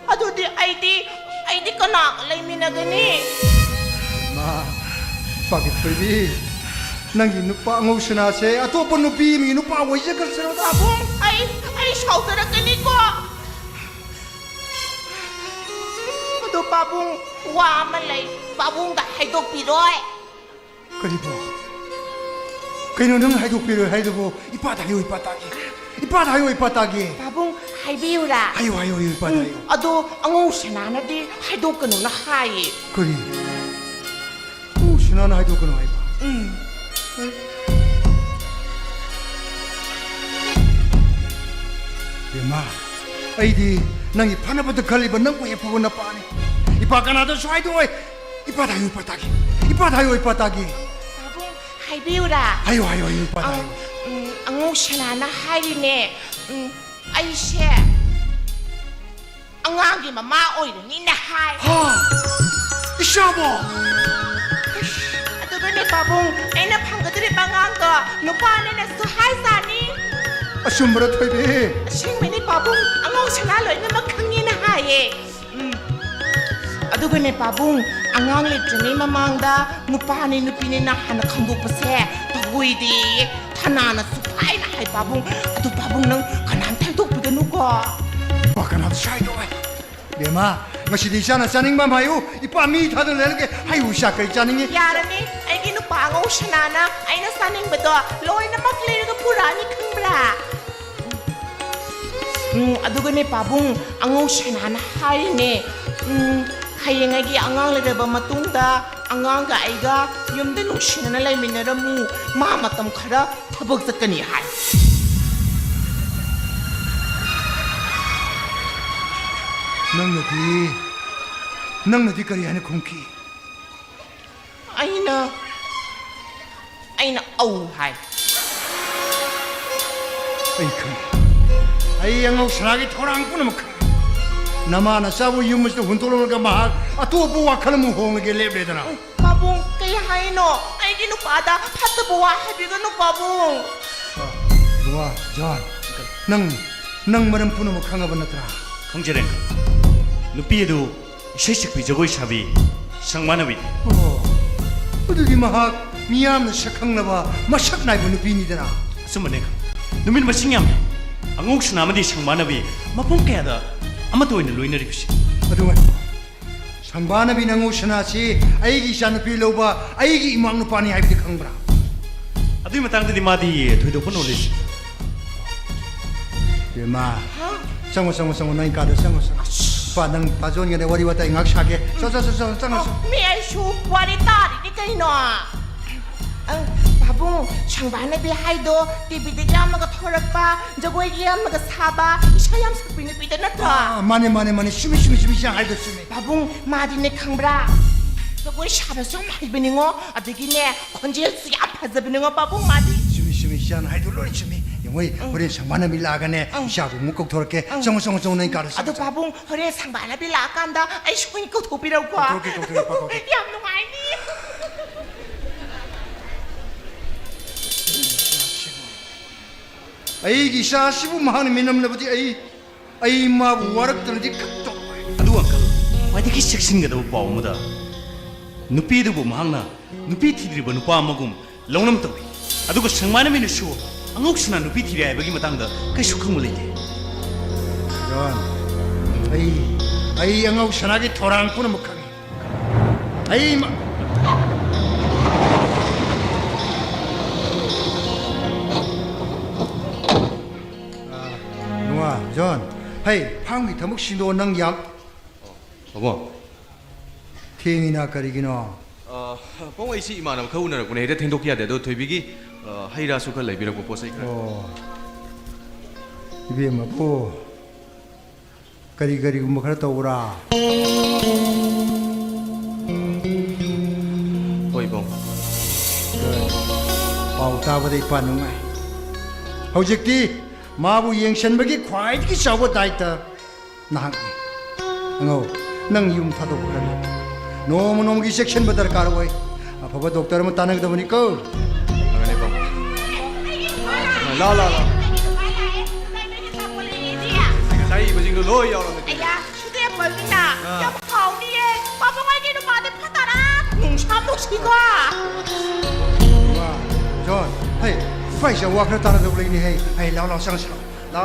Adudi ID kanak lay minagani. 마 파기 프리비 낭기 누파 ngꯧs나세 어토빠 누피 미 누파 오이제 걸스러 Pabong, ay shawtarakani ko. Ado Pabong, wamalay. Pabong da haydok piroy. 그리고 그이는 하이독비를 하이도보 이빠다기 이빠다기 이빠 다요 이빠 따기 바봉 하이비우라 아유 아유 이빠 다요 아도 앙오시나나디 하이도끄누나 하이 그리 신나나 하이도 그노 아이바 마 아이디 낭이 파나부터 걸리면 낭고 예쁘고 나 빠네 이빠 가나도 쏴이도 이빠 다요 이빠 따기 이빠 다요 이빠 따기 바봉 하이비우라 아유 아유 이빠 다요 앙오시나나 하이리네 아이셰 앙아기 마마 오이르니 나 하이 하 이샤보 아도그네 바봉 아이나 방거들이 방한거 누파네네 수 하이사니 아쉬움으로 토이비 싱메니 바봉 앙오시나 로이나 막항이나 하이 아도그네 바봉 앙앙 리트니 마망다 누파니 누피니 나 하나 칸도프세 더구이디 타나나 수파이나 하이 바봉 아도 바봉 능 가난 탈독비가 누가 바카나도 샤이도 레마 ngasi sana saning mam hayu ipa mi thadal lelge hayu shakari janingi 야라니 아이기 누파 앙오시나나 아이나 사닝 베도 로이나 막레르가 pu라니 킹브라 아도그네 바봉 앙오시나나 하이네 하이engagi angang lereba matungda angang ga aiga yumda nungsinana laiminaramu ma matam khara thabak zakani hai nangnadi kari hane khongki aina au hai ai khang ai angau snagi thorang punam khang namana sabu yumus to huntolong ga mahak atobu wakhalmu honge lebredana babung kay hai no aigi nu pada phatta buwa habiga nu babung duwa jan nang maram punam khangaba natra 강제랭 누피에도 셰식비 저거이 샤비 상만아비 어디 mahak miyamna shakhangna masak nai bu nupini dana 스머네가 누민 마싱얌 앙옥스 나마디 상만아비 마폰 깨야다 아마도 있는 로이너리비시 aduwa sangbana bi nangu shanasi aigi shanupi loba aigi imang nupani haibdi khangbra 아두이 마땅드디 마디 토이도폰 올리시 ma sango nang kada sango pa nang pajon ngene wari wata ngak shage sango mi ai shu wari tari ni kai no babung changbana bi haido tv de jamma ga thorakpa jagoi yamma ga saba ishayam sapini bi da na ta mane shumi shang haldo shumi babung madine khangbra jagoi shaba som haibini ngo adegine konjel su ya phazabini ngo babung madi shumi shang haldo lori shumi 영어이 우리 상반나비 라가네 샤고 묶고 돌게 성성 난 가르 아도 바봉 허리 상반나비 라간다 아이 슈니까 도비라고 그렇게 야 누가이니 아이기 샤시부 마하니 미남나부디 아이 마부 와락들디 각도 아두 안칼 와디기 섹신가도 바오무다 누피드부 마항나 누피 티드리버 누파 아마금 롱남 떠비 아두고 상만아미는 쇼 앙옥스나 누피 티리아이 버기 마땅다 그쇼 큰 몰리데 연 아이 angau sanagi thorang pun mukhangi ai ma nuwa jon hey phangwi thamuk sindo nang yak 어머 thengina karigino 뽕아이시 이만하면 거우나라 군에 해대 텐도키야 돼도 토이비기 하이라수 걸 레비라고 보세요 그래 이게 뭐 kari gumba khara tawra 토이봉 pau tabadai panungai hojikti mabu yengshanbagi khwaidgi chawa daita nang ngo nang yum thadokra nomunomgi section badar karwai afaba doctor ma tanagdabani ko 안에 봉 라라라 자이 버진거 로이 야오는데 아야 휴대 벌기나 야 파우니에 바봉아기는 마대 파다라 뭉샤뭉시가 John hey faisha wa khara tanagdabani ni hey lao sang lao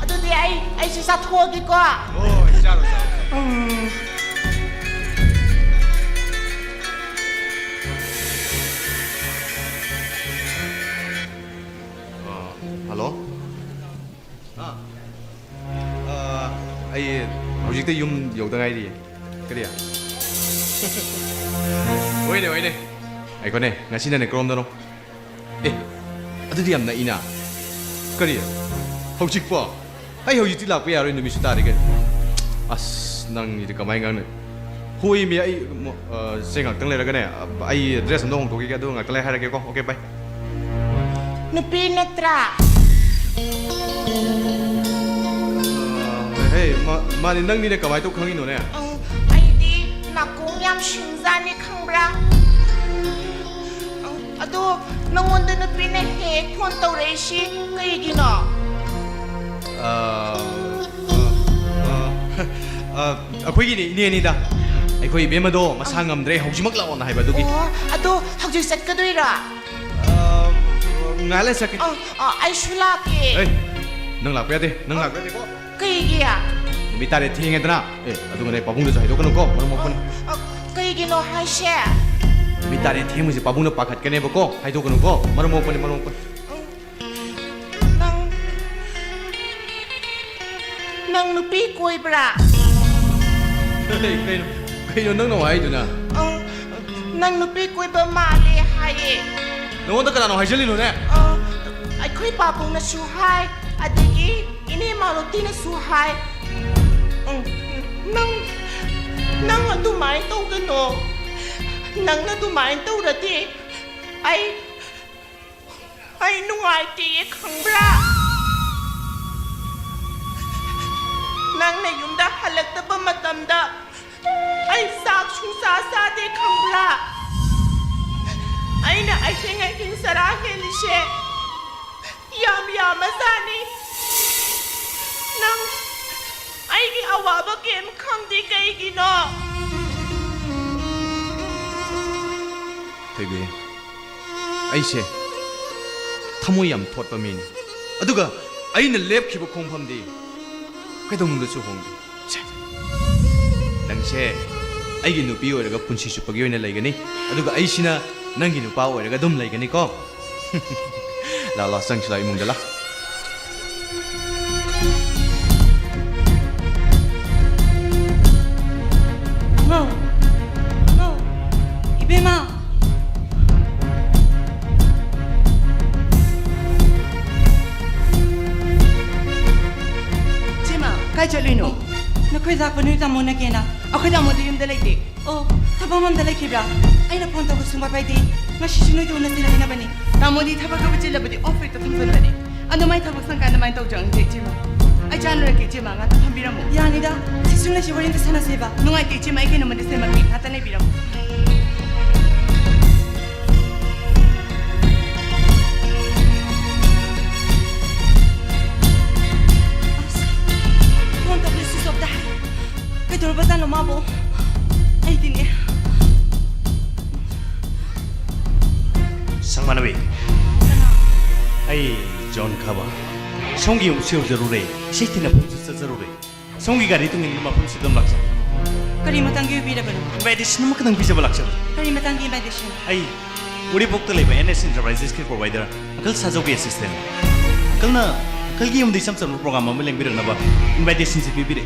아도데 아이 시사 토기고 오 짜로 할로 ꯍꯧꯖꯤꯛꯇ ꯌꯨꯝ ꯌꯧꯗ ꯉꯥꯏꯔꯤꯌꯦ ꯀꯔꯤ ꯍꯣꯏꯅꯦ ꯍꯣꯏꯅꯦ ꯑꯩꯈꯣꯏꯅꯦ ꯉꯁꯤꯅꯅꯦ ꯀꯔꯣꯝꯗꯅꯣ ꯑꯦ ꯑꯗꯨꯗꯤ ꯌꯥꯝ ꯅꯛꯏꯅ ꯀꯔꯤ ꯍꯧꯖꯤꯛꯄꯣ ꯑꯩ ꯍꯧꯖꯤꯛꯇꯤ ꯂꯥꯛꯄ ꯌꯥꯔꯣꯏ ꯅꯨꯃꯤꯠꯁꯨ ꯇꯥꯔꯦ ꯀꯔꯤ ꯑꯁ ꯅꯪꯒꯤꯗꯤ ꯀꯃꯥꯏꯅ ꯉꯥꯡꯅ ꯍꯣꯏ ꯃꯤ ꯑꯩ ꯁꯦ ꯉꯥꯛꯇꯪ ꯂꯩꯔꯒꯅꯦ ꯑꯩ ꯗ꯭ꯔꯦꯁ ꯑꯝꯇ ꯍꯣꯡꯗꯣꯛꯈꯤꯒꯦ ꯑꯗꯨꯒ ꯉꯥꯛꯇꯪ ꯂꯩ ꯍꯥꯏꯔꯒꯦꯀꯣ ꯑꯣꯀꯦ ꯕꯥꯏ Nupi natra. ꯍꯦ ꯃꯥꯅꯤ ꯅꯪꯅꯤꯅꯦ ꯀꯃꯥꯏꯅ ꯇꯧ ꯈꯪꯉꯤꯅꯣꯅꯦ ꯑꯩꯗꯤ ꯅꯥꯀꯣꯡ ꯌꯥꯝ ꯁꯤꯡꯖꯥꯅꯤ ꯈꯪꯕ꯭ꯔꯥ ꯑꯗꯣ ꯅꯪꯉꯣꯟꯗ ꯅꯨꯄꯤꯅ ꯍꯦꯛ ꯐꯣꯟ ꯇꯧꯔꯛꯏꯁꯤ ꯀꯩꯒꯤꯅꯣ ꯑꯩꯈꯣꯏꯒꯤꯅꯦ ꯏꯅꯦꯅꯤꯗ ꯑꯩꯈꯣꯏ 이베ꯝꯃꯗꯣ ꯃꯁꯥ ꯉꯝꯗ꯭ꯔꯦ ꯍꯧꯖꯤꯛꯃꯛ ꯂꯥꯛꯑꯣꯅ ꯍꯥꯏꯕ ꯑꯗꯨꯒꯤ ꯑꯣ ꯑꯗꯣ ꯍꯧꯖꯤꯛ ꯆꯠꯀꯗꯣꯏꯔꯥ ꯉꯥꯏꯍꯥꯛ ꯂꯩ ꯆꯠꯀꯦ ꯑꯩꯁꯨ ꯂꯥꯛꯀꯦ ꯑꯦ ꯅꯪ ꯂꯥꯛꯄ ꯌꯥꯗꯦ ꯅꯪ ꯂꯥꯛꯄ ꯌꯥꯗꯦꯀꯣ ꯀꯩꯒꯤ ꯅꯨꯃꯤꯠ ꯇꯥꯔꯦ ꯊꯦꯡꯉꯦꯗꯅ ꯑꯗꯨꯒꯅꯦ ꯄꯥꯕꯨꯡꯗꯁꯨ ꯍꯥꯏꯗꯣꯛꯀꯅꯨꯀꯣ ꯃꯔꯝ ꯃꯣꯛꯄꯅꯤ ꯀꯩꯒꯤꯅꯣ ꯍꯥꯏꯁꯦ ꯅꯨꯃꯤꯠ ꯇꯥꯔꯦ ꯊꯦꯡꯕꯁꯦ ꯄꯥꯕꯨꯡꯅ ꯄꯥꯈꯠꯀꯅꯦꯕꯀꯣ ꯍꯥꯏꯗꯣꯛꯀꯅꯨꯀꯣ ꯃꯔꯝ ꯃꯣꯛꯄꯅꯤ ꯃꯔꯝ ꯃꯣꯛꯄꯅꯤ ꯅꯪ ꯅꯨꯄꯤ ꯀꯣꯏꯕ꯭ꯔꯥ ꯀꯩꯅꯣ ꯅꯪꯅ ꯍꯥꯏꯗꯨꯅ ꯅꯪ ꯅꯨꯄꯤ ꯀꯣꯏꯕ ꯃꯥꯜꯂꯦ ꯍꯥꯏꯌꯦ ꯅꯉꯣꯟꯗ ꯀꯅꯥꯅꯣ ꯍꯥꯏꯖꯜꯂꯤꯅꯣꯅꯦ ꯑꯩꯈꯣꯏ ꯄꯥꯕꯨꯡꯅꯁꯨ ꯍꯥꯏ ꯑꯗꯒꯤ ꯏꯅꯦ ꯃꯥꯂꯣꯇꯤꯅꯁꯨ ꯍꯥꯏ ꯅꯪ ꯑꯗꯨꯃꯥꯏꯅ ꯇꯧꯒꯅꯣ ꯅꯪꯅ ꯑꯗꯨꯃꯥꯏꯅ ꯇꯧꯔꯗꯤ ꯑꯩ ꯅꯨꯡꯉꯥꯏꯇꯦꯌꯦ ꯈꯪꯕ꯭ꯔꯥ ꯅꯪꯅ ꯌꯨꯝꯗ ꯍꯜꯂꯛꯇꯕ ꯃꯇꯝꯗ ꯑꯩ ꯆꯥꯛ ꯁꯨꯡꯆꯥ ꯆꯥꯗꯦ ꯈꯪꯕ꯭ꯔꯥ ꯑꯩꯅ ꯑꯍꯤꯡ ꯆꯔꯥ ꯍꯦꯜꯂꯤꯁꯦ ꯌꯥꯝ ꯌꯥꯝꯃꯖꯥꯠꯅꯤ ꯅꯪ ꯑꯩꯒꯤ ꯑꯋꯥꯕ ꯀꯩꯝ ꯈꯪꯗꯦ ꯀꯩꯒꯤꯅꯣ ꯊꯣꯏꯕꯤ ꯑꯩꯁꯦ ꯊꯃꯣꯏ ꯌꯥꯝ ꯊꯣꯠꯄ ꯃꯤꯅꯤ ꯑꯗꯨꯒ ꯑꯩꯅ ꯂꯦꯞꯈꯤꯕ ꯈꯣꯡꯐꯝꯗꯤ ꯀꯩꯗꯧꯅꯨꯡꯗꯁꯨ ꯍꯣꯡꯗꯦ ꯅꯪꯁꯦ ꯑꯩꯒꯤ ꯅꯨꯄꯤ ꯑꯣꯏꯔꯒ ꯄꯨꯟꯁꯤ ꯆꯨꯞꯄꯒꯤ ꯑꯣꯏꯅ ꯂꯩꯒꯅꯤ ꯑꯗꯨꯒ ꯑꯩꯁꯤꯅ ꯅꯪꯒꯤ ꯅꯨꯄꯥ ꯑꯣꯏꯔꯒ ꯑꯗꯨꯝ ꯂꯩꯒꯅꯤꯀꯣ ꯂꯥꯛ ꯆꯪꯁꯤ ꯂꯥꯛ 이몽ꯗ ꯂꯥꯛ 이베마 ꯀꯥꯏ ꯆꯠꯂꯨꯏꯅꯣ ꯅꯈꯣꯏ ꯂꯥꯛꯄ ꯅꯣꯏ ꯇꯥꯃꯣꯅꯒꯦꯅ ꯑꯩꯈꯣꯏ ꯇꯥꯃꯣꯗꯤ ꯌꯨꯝꯗ ꯂꯩꯇꯦ ꯑꯣ ꯊꯕꯛ ꯑꯃꯗ ꯂꯩꯈꯤꯕ꯭ꯔꯥ ꯑꯩꯅ ꯐꯣꯟ ꯇꯧꯕ ꯁꯨꯡꯄꯥꯏ ꯄꯥꯏꯗꯦ ꯉꯁꯤꯁꯨ ꯅꯣꯏꯗ ꯎꯅꯁꯤꯅ ꯍꯥꯏꯅꯕꯅꯤ ꯇꯥꯃꯣꯗꯤ ꯊꯕꯛ ꯆꯤꯜꯂꯕꯗꯤ ꯑꯣꯐ ꯍꯦꯛꯇ ꯊꯝꯖꯟꯕꯅꯤ ꯑꯗꯣ ꯃꯥꯏ ꯊꯕꯛ ꯁꯪꯀꯥꯟꯗ ꯃꯥꯏꯅ ꯇꯧꯖꯪꯗꯦ ꯏꯆꯦꯃ ꯑꯩ ꯆꯥꯅꯔꯛꯀꯦ ꯏꯆꯦꯃ ꯉꯥꯛꯇ ꯊꯝꯕꯤꯔꯝꯃꯣ ꯌꯥꯅꯤꯗ ꯁꯤꯁꯨ ꯉꯁꯤ ꯋꯥꯔꯤꯗ ꯁꯥꯟꯅꯁꯦꯕ ꯅꯨꯡꯉꯥꯏꯇꯦ ꯏꯆꯦꯃ ꯑꯩ ꯀꯩꯅꯣꯃꯗꯤ ꯁꯦꯝꯃꯛꯀꯦ ꯉꯥꯛꯇ ꯂꯩꯕꯤꯔꯝꯃꯣ 그돌보다는 마보 아이디네 상만아비 아이 존 카바 송기 음식 저루래 시티나 폼스 저루래 송기가 리둥이 누마 폼스 좀 락자 그리마 당기 비라버는 메디신 뭐 그냥 비자버 락자 그리마 당기 메디신 아이 우리 복들레 NS 엔터프라이즈스 키 프로바이더 안클 사조기 어시스턴트 안클나 안클기 음디 삼삼 프로그램 뭐 랭비르나 봐 인바이테이션 시 비비레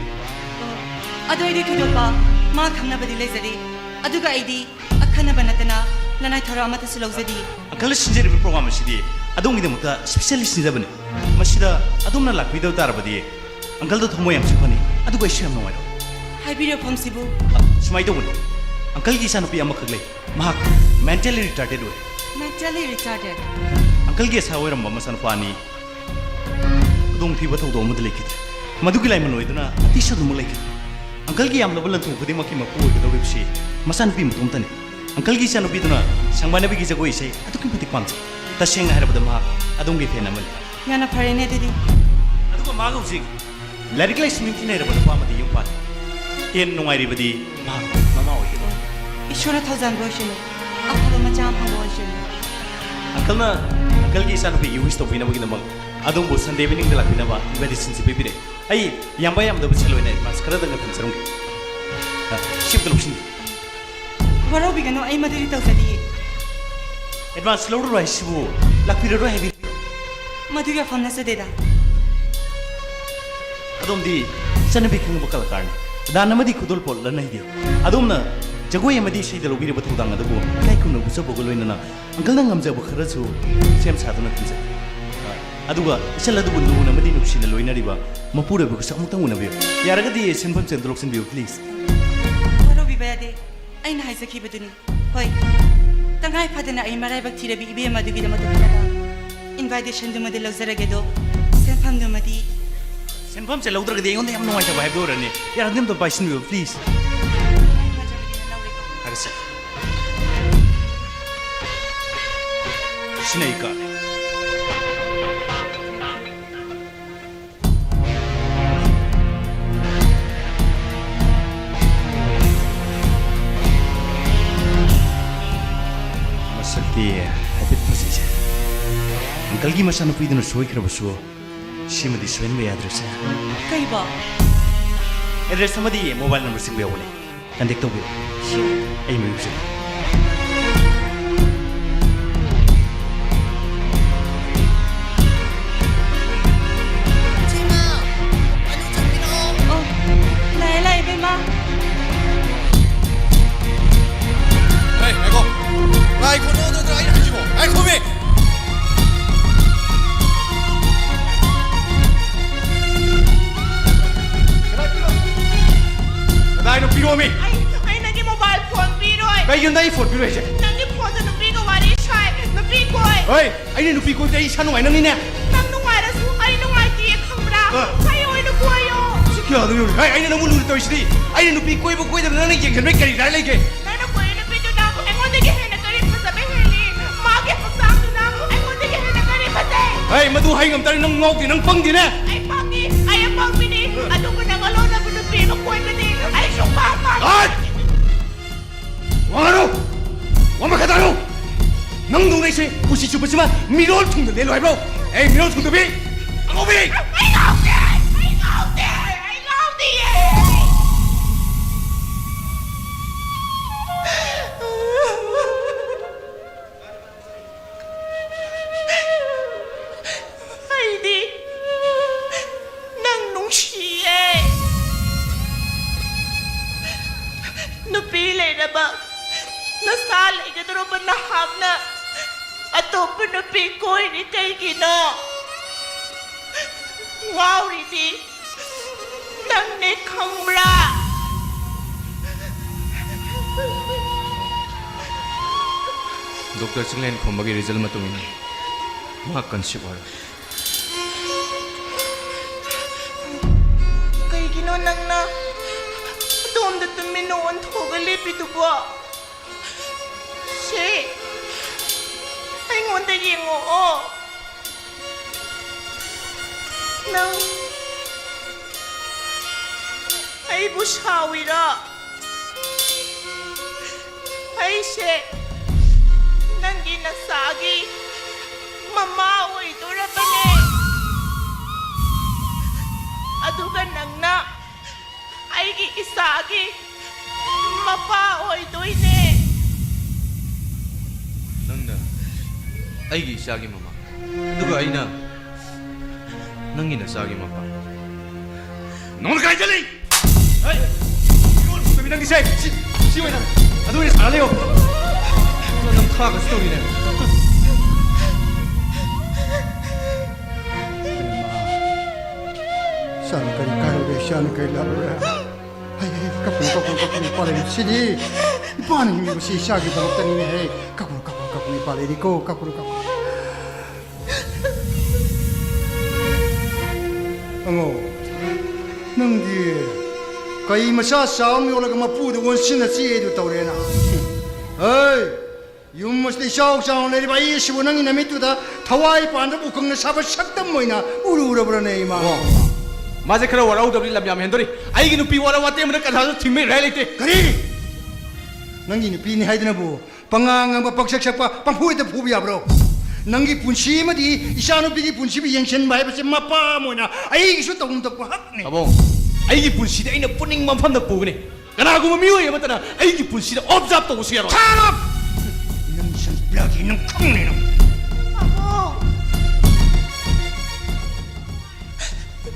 ꯑꯗꯣ ꯑꯩꯗꯤ ꯊꯣꯏꯗꯣꯛꯄ ꯃꯥ ꯈꯪꯅꯕꯗꯤ ꯂꯩꯖꯔꯤ ꯑꯗꯨꯒ ꯑꯩꯗꯤ ꯑꯈꯟꯅꯕ ꯅꯠꯇꯅ ꯂꯅꯥꯏ ꯊꯧꯔꯝ ꯑꯃꯠꯇꯁꯨ ꯂꯧꯖꯗꯦ अंकल सिंजेरिबो प्रोग्राम सिदी अदोंगिदमता स्पेशली सिंजाबने मसिदा अदोमना लाखबिदो तारबदी अंकल दो थमो याम सिफनी अदुगो इशम नवारो ꯍꯥꯏꯕꯤꯔꯛꯐꯝꯁꯤꯕꯨ स्माइ दोगन अंकल की सानपी अमा खगले महाक मेंटली रिटार्डेड वे mentally retarded अंकल की सावरम मसन पानी दोंग थी बथौ दोम दलेखित मधुकी लाइमन ओइदना अतिशय दुम लेखित अंकल की याम लबलन थु खुदी मकी मकु ओइगदौरिबसी मसान पी मतुमतने अंकल की सानपीदुना संबानबी की जगोइ से अदुकी पति पाम तसेंग हारबद मा अदोंगी फेन अमल याना फरेने दिदी अदुगो मागो जिग लारिक लाइस मिंथिने रबद पामदि यम पात हेन नुंगाइरिबदि मा ममा ओइगो ईश्वर थौजान बोइशनु अफब मचा फंगो ओइशनु अंकल की सानपी यूज तो पिना बगिन मग अदोंबो संडे इवनिंग दला पिनाबा मेडिसिन से पिबिरे आई याम्बा याम दब चलोइने मास खरदंग थंसरुंग शिफ्ट लुक्सिन वरो बिगनो आई मदरी तौसदी एडवांस लोड राइसबो लाखपिरो हेवी मधुगा फमना सदेदा ꯑꯗꯣꯝꯗꯤ ꯆꯠꯅꯕꯤ ꯈꯪꯕ ꯀꯂꯥꯀꯥꯔꯅꯤ ꯗꯥꯟ ꯑꯃꯗꯤ ꯈꯨꯗꯣꯜ ꯄꯣꯠ ꯂꯟꯅꯩꯗꯤꯌꯨ ꯑꯗꯣꯝꯅ ꯖꯒꯣꯏ ꯑꯃꯗꯤ ꯏꯁꯩꯗ ꯂꯧꯕꯤꯔꯕ ꯊꯧꯗꯥꯡ ꯑꯗꯨꯕꯨ ꯏꯀꯥꯏ ꯈꯨꯝꯅ ꯎꯠꯆꯕꯒ ꯂꯣꯏꯅꯅ ꯑꯪꯀꯜꯅ ꯉꯝꯖꯕ ꯈꯔꯁꯨ ꯁꯦꯝ ꯁꯥꯗꯨꯅ ꯊꯝꯖꯩ ꯑꯗꯨꯒ ꯏꯆꯜ ꯑꯗꯨꯕꯨ ꯂꯨꯅ ꯑꯃꯗꯤ ꯅꯨꯡꯁꯤꯅ ꯂꯣꯏꯅꯔꯤꯕ ꯃꯄꯨꯔꯣꯏꯕꯒꯁꯨ ꯑꯃꯨꯛꯇꯪ ꯎꯅꯕꯤꯌꯨ ꯌꯥꯔꯒꯗꯤ ꯁꯦꯟꯐꯝ ꯁꯦꯟꯗꯣ ꯂꯧꯁꯤꯟꯕꯤꯌꯨ ꯄ꯭ꯂꯤꯖ ꯋꯥꯔꯧꯕꯤꯕ ꯌꯥꯗꯦ ꯑꯩꯅ ꯍꯥꯏꯖꯈꯤꯕꯗꯨꯅꯤ ꯍꯣꯏ ꯇꯉꯥꯏ ꯐꯗꯅ ꯑꯩ ꯃꯔꯥꯏꯕꯛ ꯊꯤꯔꯕꯤ ꯏꯕꯦꯝ ꯑꯗꯨꯒꯤꯗꯃꯛꯇ ꯏꯟꯚꯥꯏꯇꯦꯁꯟꯗꯨꯃꯗꯤ ꯂꯧꯖꯔꯒꯦꯗꯣ ꯁꯦꯟꯐꯝꯗꯨꯃꯗꯤ ꯁꯦꯟꯐꯝꯁꯦ ꯂꯧꯗ꯭ꯔꯒꯗꯤ ꯑꯩꯉꯣꯟꯗ ꯌꯥꯝ ꯅꯨꯡꯉꯥꯏꯇꯕ ꯍꯥꯏꯕꯗꯨ ꯑꯣꯏꯔꯅꯤ ꯌꯥꯔꯒꯗꯤ ꯑꯝꯇ ꯄꯥꯏꯁꯤꯟꯕꯤꯌꯨ ꯄ꯭ꯂꯤꯖ ꯍꯥꯏꯔꯁꯦ ꯁꯤꯅ ꯑꯩ ꯀꯥꯔꯦ ꯃꯁꯛꯇꯤ ꯍꯥꯏꯐꯦꯠ ꯐꯖꯩꯁꯦ ꯑꯪꯀꯜꯒꯤ ꯃꯆꯥꯅꯨꯄꯤꯗꯨꯅ ꯁꯣꯏꯈ꯭ꯔꯕꯁꯨ ꯁꯤꯃꯗꯤ ꯁꯣꯏꯍꯟꯕ ꯌꯥꯗ꯭ꯔꯁꯦ ꯀꯩꯕꯣ ꯑꯦꯗ꯭ꯔꯦꯁ ꯑꯃꯗꯤ ꯃꯣꯕꯥꯏꯜ ꯅꯝꯕꯔꯁꯤꯡꯕ ꯌꯥꯎꯕꯅꯦ ꯀꯟꯇꯦꯛ ꯇꯧꯕꯤꯌꯨ ꯑꯩ ꯃꯌꯨꯝꯁꯦ ꯑꯣ ꯂꯥꯛꯑꯦ ꯂꯥꯛꯑꯦ ꯏꯕꯦꯝꯃ 에이, 아이고. 아이고, 너, 아이 하지고. 아이고, 왜? 나이 너 필요 없니? ไอ้นั่นกี่โมบายโฟนพี่ด้วย 가이 나이 폰 필요해. นั่นกี่โฟนจะนุ่มพี่กับวารีชัยนุ่มพี่กวย 어이, 아니 너 비고 때 이찬 와이 너니네. นั่งนุ่งไงนะสู้ไอ้นุ่งไงจีคำราใครโอ้ยนุ่งกวยอยู่ 시켜 너 요리. 아니 너무 눈을 떠이시디. 아니 너 비고 입고 거기다 너는 이제 몇 개리 다 이렇게. นั่นนุ่งกวยนุ่มพี่จุดดังไอ้คนที่เห็นนักเรียนภาษาไม่เห็นลีมาเก็บภาษาจุดดังไอ้คนที่เห็นนักเรียนภาษา 아이 마두 하이 감다리 너 먹기 너 뻥디네. ไอ้ปังนี่ไอ้ปังพี่นี่อะดูกันนังอโลนะเป็นนุ่มพี่กับกวยพี่นี่ไอ้ชุบปากมา 아이! 왕하루! 완벽하다루! 넌 동네에서 무시 주부지만 미로를 통도 내로 해보! 에이 미로를 통도 비! 앙오비! ไอ้เงาเด็กไอ้เงาเด็กไอ้เงาเด็ก ไอ้ดินั่งนุ่งชีเองนุปีเลยนะบ้าน่าซาเลยกันตัวมันน่าหักนะอะตัวเป็นนุปีกุยนี่ใจกินเนาะว้าวดิดินั่งในคำรา 독터 칭렌 콤박의 리즐 마동이니 마악간 시월 กายกินนังนะดมแต่ตัวไม่นอนโถกเลยปิดบัวเช่ไอ้งอนแต่ยิงโอ้นังไอ้ผู้ชายวิระไอ้เช่นังกินนักสากีมาม่าไว้ตัวละปะเนี่ย adugan nang na ay isagi mapaoy doy ne 넌나 아이기 시작이 마마 누가 아이나 넌이나 시작이 마마 너는 가이절리 아이 이걸 무슨 미당 기세 시원이다 아도이 잘해요 넌 타가 스토리네 Saan ka rin kayo rin, saan kayo lalo rin. Ay, kapun, ipalay mo sini. Paano hindi mo si Shaggy balok tanin eh. Kapun, ipalay di ko, kapun. Ango, nang di, kayo masasaw mo yung mapudo kung sinasiyo tao rin na. Ay, yung mas ni Shao Shao na riba iisip mo nang inamito da, tawai pa anda bukang nasabat saktam mo na, ura na ima. 마제 그라 와라우 더블 람야 멘도리 아이기 누피 와라와 때문에 까다서 팀메 라이레테 Kari! Nanggi ni pini hay na bu. Pangangang papagsaksak pa, pangpuit na pubiya bro. Nanggi punsi ma di, isa no pigi punsi bi yang sen bay basi mapa mo na. Ay isu tong tok hak ni. 아봉 아이기 분시대 아이나 뿌닝만 판다 보그네 까나고 뭐 미워해 맞다나 아이기 분시대 업잡도 오시야로 Tarap! Nang isang plagi ng kang nino. Ako!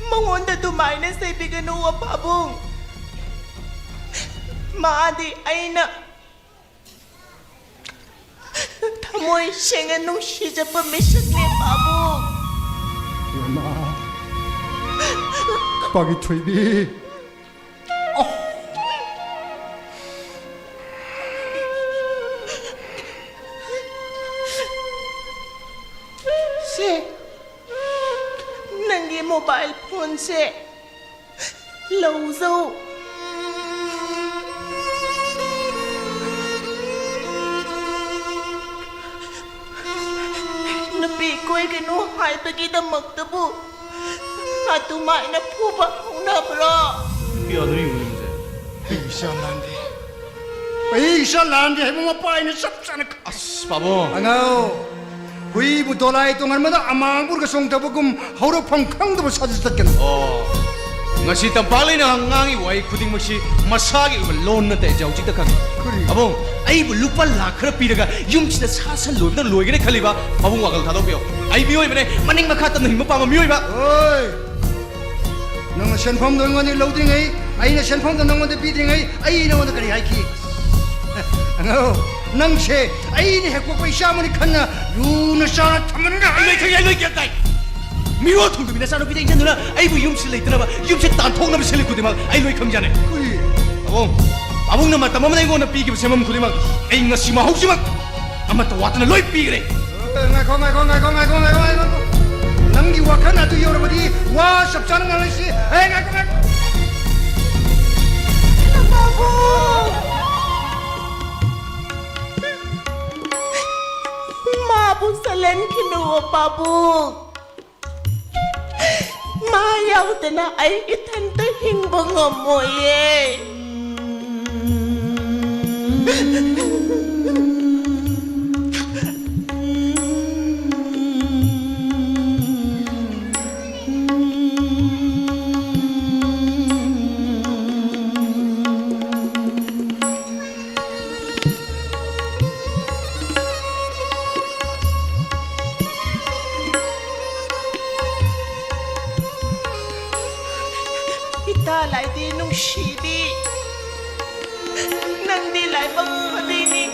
Mga ꯑꯩꯉꯣꯟꯗ ꯑꯗꯨꯃꯥꯏꯅ ꯆꯩꯕꯤꯒꯅꯨ ꯄꯥꯕꯨꯡ ꯃꯥꯗꯤ ꯑꯩꯅ ꯊꯃꯣꯏ ꯁꯦꯡꯅ ꯅꯨꯡꯁꯤꯖꯕ ꯃꯤꯁꯛꯅꯦ ꯄꯥꯕꯨꯡ 이마 빠기 토이비 세 नंगे मोबाइल फोन से लौजो नुपी कोई गनो हाइबगीदमक्तबु अतुमाइना फुबा हौनब्रो 미안해 이문세 이샤란데 이샤란데 해보면 빠이는 섭잖아 아스 바보 아나오 구이부 돌아이 동안마다 아망부르가 송타보금 하루 펑캉도 사주셨겠나 ngasi tampalay na hangangi wai kuding magsi masagi loan na te jaw chik takang Kuri. abong ai bu lupa lakh khara piraga yum chida sa sa loan na loi gene khaliba abong wagal thadok pio ai mioi bane maning makha ta nang mapa ma mioi ba 어이 너가 senphom 너한테 로딩이 아이나 senphom 너한테 비딩이 아이 너한테 그리 하이키 아나오 낭세 아이니 해고고 이샤무니 칸나 루나 사나 참는다 ai loi khang ai loi kya tai miwa thong tu bina sa no bidai jan na ai bu yum si lei tana ba yum se tan thong na se le kudima ai loi khang jane 그리 abong abong na mata mamna ngo na pi ki semam kudima ai ngasi ma hausi mak amata watna loi pi gre 나이고 낭기 와카나도 여러분이 와 섭자는 거라시 에이 나이고 마부 살렌 키누어 바부 마야우드나 아이기 탄도 힝벙어 뭐예 이따 라이디 농시디 낭디 라이방 어디니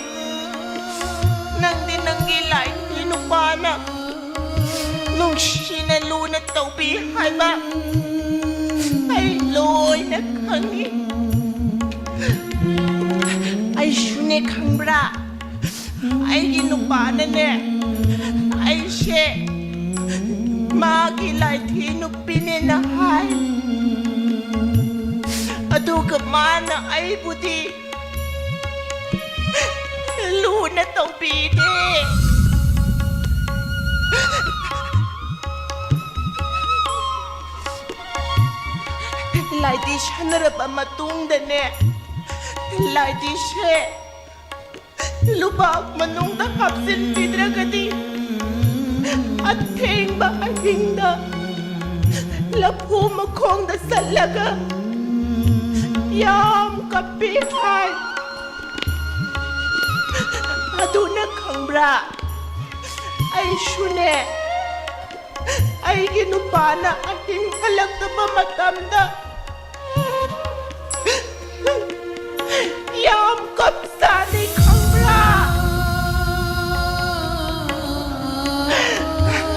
낭디 낭기 라이디 농바나 농시네 루나 떠비 하이바 아이 로이나 강이 아이 슈네 강브라 아이기 농바나네 아이셰 마기 라이디 농비네 하이 aduga mana ay budi luna tong pide lai di shanara pa matungda ne lai di she lupa manungda kapsin pidra gadi at theng ba hingda lapho makong da salaga yam kapihay aduna kangbra ay shune ay ginupana ating halagtaba matamda yam kapsani kangbra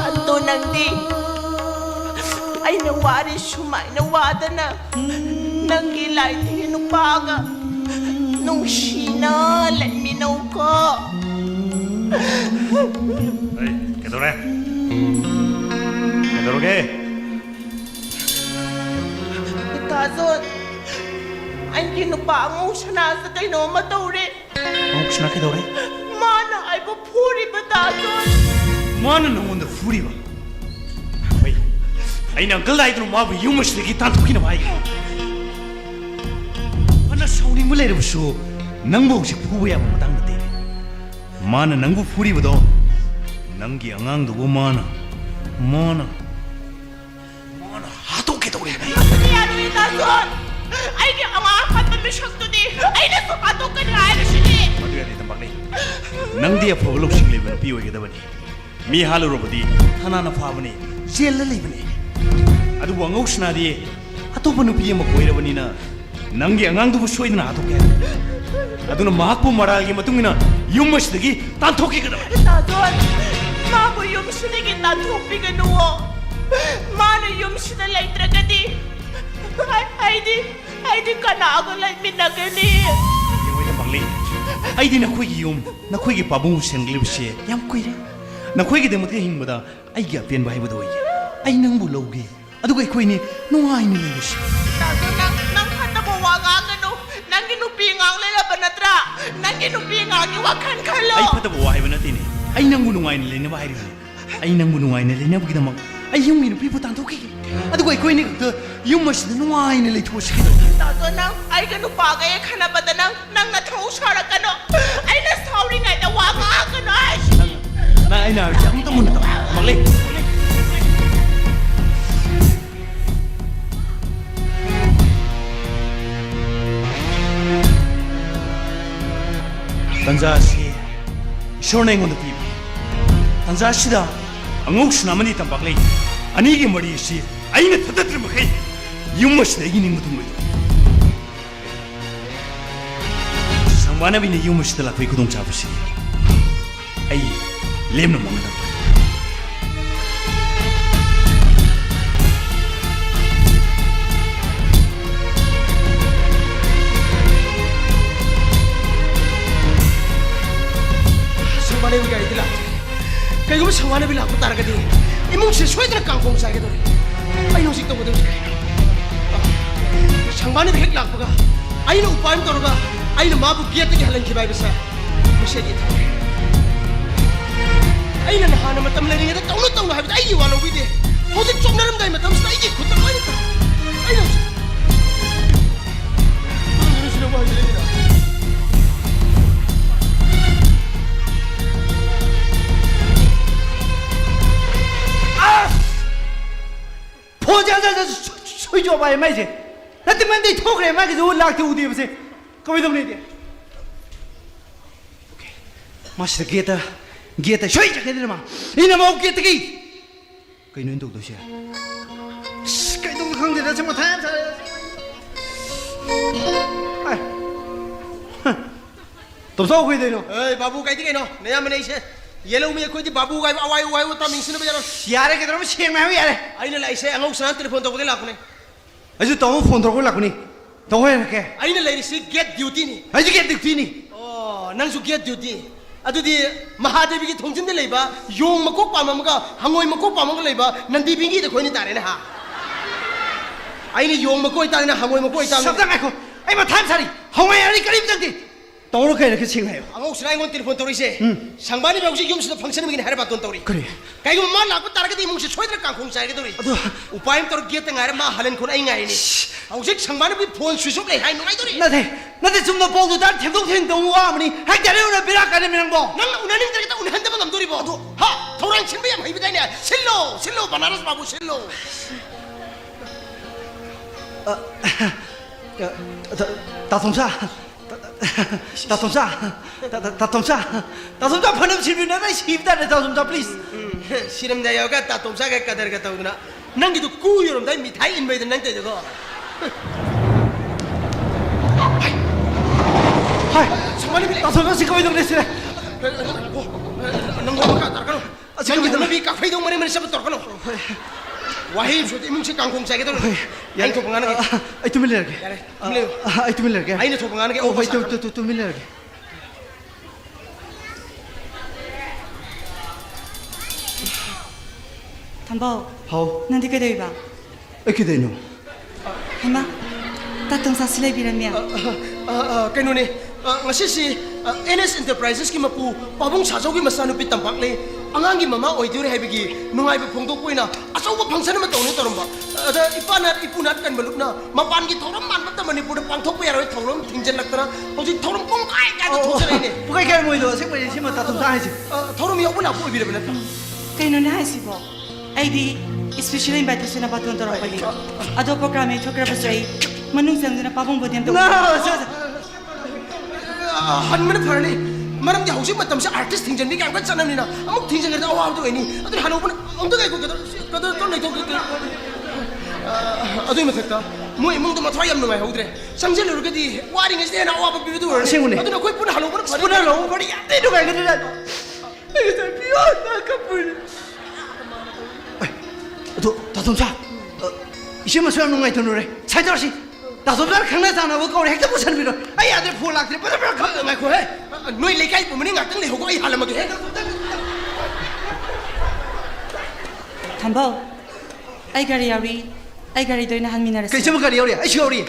adunang di ay nawari shumay nawadana nang ilay tinupaga nung sina let me know ko kedore kedoroge Tazon ang kinupa mo sana sa kayo matawri ang kusna kedore mana ay pupuri ba Tazon mana nongonda furi ba ai nang galai dro ma bu yumas de gitan to kina bai ana sauni mulai ru su nang bo si pu ya ma tang de mana nang bu furi ba do nang gi angang do mana hato ke do re Kaya ni Tazon ay ki ang apat na misyak to di ay nasupato ka niya ay sini madu ya de tambak nei nang dia pro lo sing le ba pi oi ge da ba ni mi halu ro ba di thana na pha ba ni jel le ba ni ꯑꯗꯨꯕꯨ ꯑꯉꯧꯁꯅꯥꯗꯤ ꯑꯇꯣꯞꯄ ꯅꯨꯄꯤ ꯑꯃ ꯀꯣꯏꯔꯕꯅꯤꯅ ꯅꯪꯒꯤ ꯑꯉꯥꯡꯗꯨꯕꯨ ꯁꯣꯏꯗꯅ ꯍꯥꯠꯇꯣꯛꯀꯦ ꯑꯗꯨꯅ ꯃꯍꯥꯛꯄꯨ ꯃꯔꯥꯜꯒꯤ ꯃꯇꯨꯡ ꯏꯟꯅ ꯌꯨꯝ ꯑꯁꯤꯗꯒꯤ ꯇꯥꯟꯊꯣꯛꯈꯤꯒꯗꯕꯅꯤ ꯇꯥꯗꯣꯟ 마부 용신에게 난토피가 누워 마는 용신을 레이트라가니 아이디 까나가 레이미나가니 예외다 막리 아이디 나코이기 용 나코이기 바봉 생글리브시 얌 꾸이래 나코이기 데모테 힘보다 아이기 앞엔 바이보다 오이게 아이 낭부 로게 아두가 이코이니 노아이니 레이브시 나도 난 한다고 와가가노 난기 누피 강래라 바나트라 난기 누피 강이 와칸 칼로 아이 파다보 와이바 나티니 아이 낭부 노아이니 레네 바이리네 아이 낭부 노아이니 레네 부기다마 아이 용이 누피 보탄 도키게 아두가 이코이니 그 용마시다 노아이니 레이토시게 나도 난 아이가 누파가에 카나바다 난 나타오 살아가노 아이나 사우링아이다 와가가노 나 아이나 알지 아무도 모른다 막리 단자시 이쇼나 인곤도 피비 단자시다 앙옥스나마니 땀박레이 아니게 머리시 아이네 터뜨려 먹해 유머시다 이기는 것도 뭐이도 상반아비네 유머시다 라코이 구동 잡으시 아이 렘노 먹는다 상반의 위가 이들 앞에 그리고 상반의 위를 하고 따라가니 이몽실 소이들은 깡통 싸게도 아이 오직 또 보던 상반의 위 핵락부가 아이는 우빠임 떨어가 아이는 마부 기어뜨기 할는 기바이브사 무시하기 아이는 하나 마땀 내리게 떠노 하비다 아이 와노 위데 호직 좀 나름다 이마 땀스다 이게 곧다 와야겠다 아이는 무슨 소리야 뭐 하지 포자자 소이 줘 봐야 말이지 나 때문에 내 톡을 해 말이지 올라갈 때 어디 보세요 거기 좀 내게 오케이 마시다 기타 소이 자 걔들아 이놈 없게 뜨기 그 눈도 도시야 cái đúng không thì nó trong một tháng sao tổng số quy định 에이 바부 가이디 게노 내가 뭐네 이제 예로 미에 코디 바부 가이 아와이 왔다 민스는 버잖아 야래 cái đó mới xem mày 야래 아이는 라이세 앙옥 사람 텔레폰 또 보내 라고네 아주 또 폰 들고 라고니 또 해 이렇게 아이는 라이세 get duty니 아주 get duty니 어 낭수 get duty 아두디 마하데비기 통진데 레이바 용 먹고 빠마가 항오이 먹고 빠마가 레이바 난디빙기데 코니 따레나 하 아이는 용 먹고 있다네 항오이 먹고 있다네 sabdan 아이고 아이 뭐 탄살이 홍해 아니 그림장디 또 이렇게 칭해요 앙옥 사람 텔레폰 또 이제 상반이 병시 용수도 펑션이긴 하려 봤던 또리 그래 가이고 말 나고 따라가디 뭉시 소이들 깡콩 사이게 또리 우파임 또 기었다 가래 마 할은 콘 아잉아이니 아우직 상반이 폰 수속 레 하이 노아이 또리 나한테 좀더 보도 단 태동생 동우가 아무니 학자리 오늘 비락가리면 뭐 난 운하는 데가 운 한대만 남돌이 하 도랑 친구야 마이비다냐 실로 바나나스 바부 실로 다솜사 다솜사 번음 실비나가 시비다네 다솜사 플리즈 시름다여가 따똥사가 까다르겠다 오구나 난기도 꾸요럼 다 미타이 인베이드 난 때저거 하이 정말이 빌 다솜사 지금 이동 됐으래 능고가 따라가노 난기도 나비 카페 동만에 맨 샤브 따라가노 와히 쇼티 뭉치 깡콩 사게 들어 아이 토방하는 게 아이 또 밀려게 아이 또 밀려게 아이는 토방하는 게 아이 또 밀려게 담보 하오 nanti ke dewi ba 이렇게 되뇨 hema tatong sa sila biramya kainuni ngasisi NS Enterprises ki mapu pabong sasaw ki masanupi tampak le angangi mama oidure haibigi nungai ba phongtok poina asaw ba phangsan ma tawne toromba ada ipanat ipunat kan balukna mapan ki thoram man mata manipur pangthok pa yaroi thorom thingjen laktara hoji thorom pong kai ka to thosare ne 부가이 갈 모이도 생물이 심어 다솜사 하지 thorom yobuna ko ibire bena kaino na hai sibo id especially invitation na batun toro pali ado program e chokra basai manung sang na pabong bodiam to 한문에 파르니 마람디 혹시 마탐시 아티스트 팅전비 깡가 짠남니나 아무 팅전거다 와도 애니 아들 하나 오면 엉덩이 고 그들 또 내고 ꯑꯗꯨꯏ ꯃꯊꯛꯇ ꯃꯣꯏ ꯏꯃꯨꯡꯗꯣ ꯃꯊ꯭ꯋꯥꯏ ꯌꯥꯝ ꯅꯨꯡꯉꯥꯏꯍꯧꯗ꯭re ꯆꯪꯁꯤꯜꯂꯨꯔꯒꯗꯤ ꯋꯥꯔꯤꯉꯩꯁꯤꯗ ꯍꯦꯟꯅ ꯑꯋꯥꯕ ꯄꯤꯕꯗꯨ ꯑꯣꯏꯔꯅꯤ ꯑꯁꯦꯡꯕꯅꯤ. ꯑꯗꯨꯅ ꯑꯩꯈꯣꯏ ꯄꯨꯟꯅ ꯍꯜꯂꯧꯕꯅ ꯐꯔꯦ ꯄꯨꯟꯅ ꯍꯜꯂꯧꯕ ꯐꯔꯦ ꯌꯥꯝ ꯊꯤ ꯅꯨꯡꯉꯥꯏꯒꯅꯤꯗ ꯑꯩ ꯉꯁꯥꯏ ꯄꯤꯌꯣꯅ ꯀꯞꯄꯨꯔꯦ ꯑꯗꯣ ꯇꯥꯇꯣꯝꯆꯥ 이제마저 ꯌꯥꯝ ꯅꯨꯡꯉꯥꯏꯇꯅꯨꯔꯦ ꯁꯥꯏꯗꯔꯁꯤ ꯇꯥꯇꯣꯝꯆꯥꯅ ꯈꯪꯅ ꯆꯥꯟꯅꯕ ꯀꯧꯔꯦ ꯍꯦꯛꯇ ꯄꯨꯁꯟꯕꯤꯔꯣ ꯑꯩ ꯌꯥꯗ꯭ꯔꯦ ꯐꯣꯟ ꯂꯥꯛꯇ꯭ꯔꯦ ꯕꯔ ꯈꯪ ꯉꯥꯏꯈꯣꯍꯦ ꯅꯣꯏ ꯂꯩꯀꯥꯏ ꯄꯨꯝꯕꯅꯤ ꯉꯥꯛꯇꯪ ꯂꯩꯍꯧꯀꯣ ꯑꯩ ꯍꯥꯜꯂꯝꯃꯒꯦ ꯊꯝꯕꯧ ꯑꯩ ꯒꯥꯔꯤ ꯌꯥꯎꯔꯤ ꯑꯩ ꯒꯥꯔꯤꯗ ꯑꯣꯏꯅ ꯍꯟꯃꯤꯟꯅꯔꯁꯤ ꯀꯩ ꯆꯃ ꯀꯔꯤ ꯌꯥꯎꯔꯤ ꯑꯩꯁꯨ ꯌꯥꯎꯔꯤ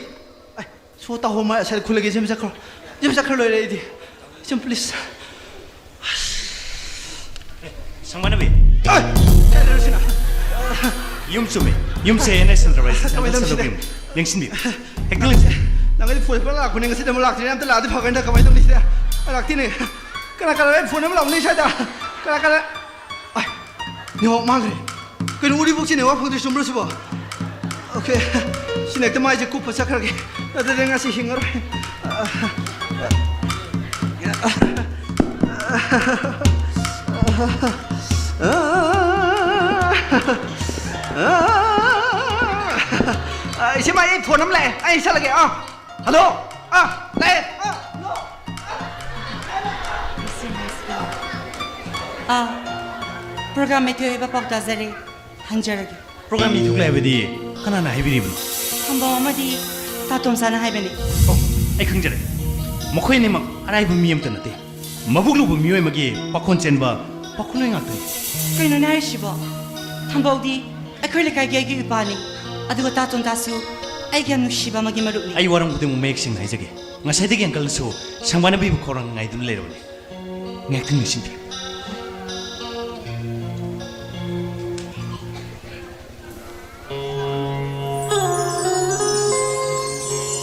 ꯁꯣ ꯇꯥꯍꯣ ꯃꯥ ꯑꯁꯥꯏ ꯈꯨꯜꯂꯒꯦ ꯖꯤꯝ ꯆꯠꯈ꯭ꯔ ꯂꯣꯏꯔꯦ ꯑꯩꯗꯤ ꯖꯤꯝ ꯄ꯭ꯂꯤꯖ 상만아비 ꯆꯠꯂꯁꯤꯅ 윰쫌이 윰세 NS 엔터프라이즈 랭신비 헷갈리지 ꯅꯪꯒꯗꯤ ꯐꯣꯟ ꯄꯨꯔ ꯂꯥꯛꯄꯅꯦ ꯉꯁꯤꯗ ꯑꯃꯨꯛ ꯂꯥꯛꯇ꯭ꯔꯦ ꯑꯝꯇ ꯂꯥꯛꯑꯗꯤ ꯐꯒꯅꯤꯗ ꯀꯃꯥꯏꯅ ꯇꯧꯅꯤ ꯁꯤꯗ ꯂꯥꯛꯇꯦꯅꯦ ꯀꯅꯥ ꯐꯣꯟ ꯑꯃ ꯂꯥꯛꯅꯤ ꯁ꯭ꯋꯥꯏꯗ ꯀꯅꯥ ꯑꯥꯏ ꯅꯦꯠꯋꯥꯛ ꯃꯥꯡꯈ꯭ꯔꯦ ꯀꯩꯅꯣ ꯎꯔꯤꯕꯣꯛꯁꯤ ꯅꯦꯠꯋꯥꯛ ꯐꯪꯗ꯭ꯔꯤ ꯆꯨꯝꯕ꯭ꯔꯣ ꯁꯤꯕꯣ 오케이 ꯁꯤꯅ ꯍꯦꯛꯇ ꯃꯥꯏꯁꯦ ꯀꯨꯞꯄ ꯆꯠꯈ꯭ꯔꯒꯦ ꯑꯗꯨꯗꯤ ꯉꯁꯤ ꯍꯤꯡꯉꯔꯣꯏ 이제 마이 폰 없네 아이 살게 할로 네 프로그램에 되어있는 박다자리 한절하게 프로그램이 누구라이버디 하나나 하이비리브 ꯊꯝꯕꯧ ꯑꯃꯗꯤ ꯇꯥꯇꯣꯝꯆꯥꯅ ꯍꯥꯏꯕꯅꯤ ꯑꯩ ꯈꯪꯖꯔꯦ ꯃꯈꯣꯏꯅꯤꯃꯛ ꯑꯔꯥꯏꯕ ꯃꯤ ꯑꯃꯇ ꯅꯠꯇꯦ ꯃꯕꯨꯛ ꯂꯨꯕ ꯃꯤꯑꯣꯏ ꯑꯃꯒꯤ ꯄꯥꯈꯣꯟ ꯆꯦꯟꯕ ꯄꯥꯈꯣꯟꯂꯣꯏ ꯉꯥꯛꯇꯅꯤ ꯀꯩꯅꯣꯅꯦ ꯍꯥꯏꯔꯤꯁꯤꯕꯣ ꯊꯝꯕꯧꯗꯤ ꯑꯩꯈꯣꯏ ꯂꯩꯀꯥꯏꯒꯤ ꯑꯩꯒꯤ ꯏꯄꯥꯅꯤ ꯑꯗꯨꯒ ꯇꯥꯇꯣꯝꯆꯥꯁꯨ ꯑꯩꯒꯤ ꯌꯥꯝ ꯅꯨꯡꯁꯤꯕ ꯑꯃꯒꯤ ꯃꯔꯨꯞꯅꯤ ꯑꯩ ꯋꯥꯔꯝ ꯈꯨꯗꯤꯡꯃꯛ ꯃꯌꯦꯛ ꯁꯦꯡꯅ ꯍꯥꯏꯖꯒꯦ ꯉꯁꯥꯏꯗꯒꯤ ꯑꯪꯀꯜꯅꯁꯨ ꯁꯪꯕꯥꯅꯕꯤꯕꯨ ꯈꯧꯔꯥꯡꯅ ꯉꯥꯏꯗꯨꯅ ꯂꯩꯔꯕꯅꯤ ꯉꯥꯏꯍꯥꯛꯇꯪ ꯅꯤꯡꯁꯤꯡꯕꯤꯌꯨ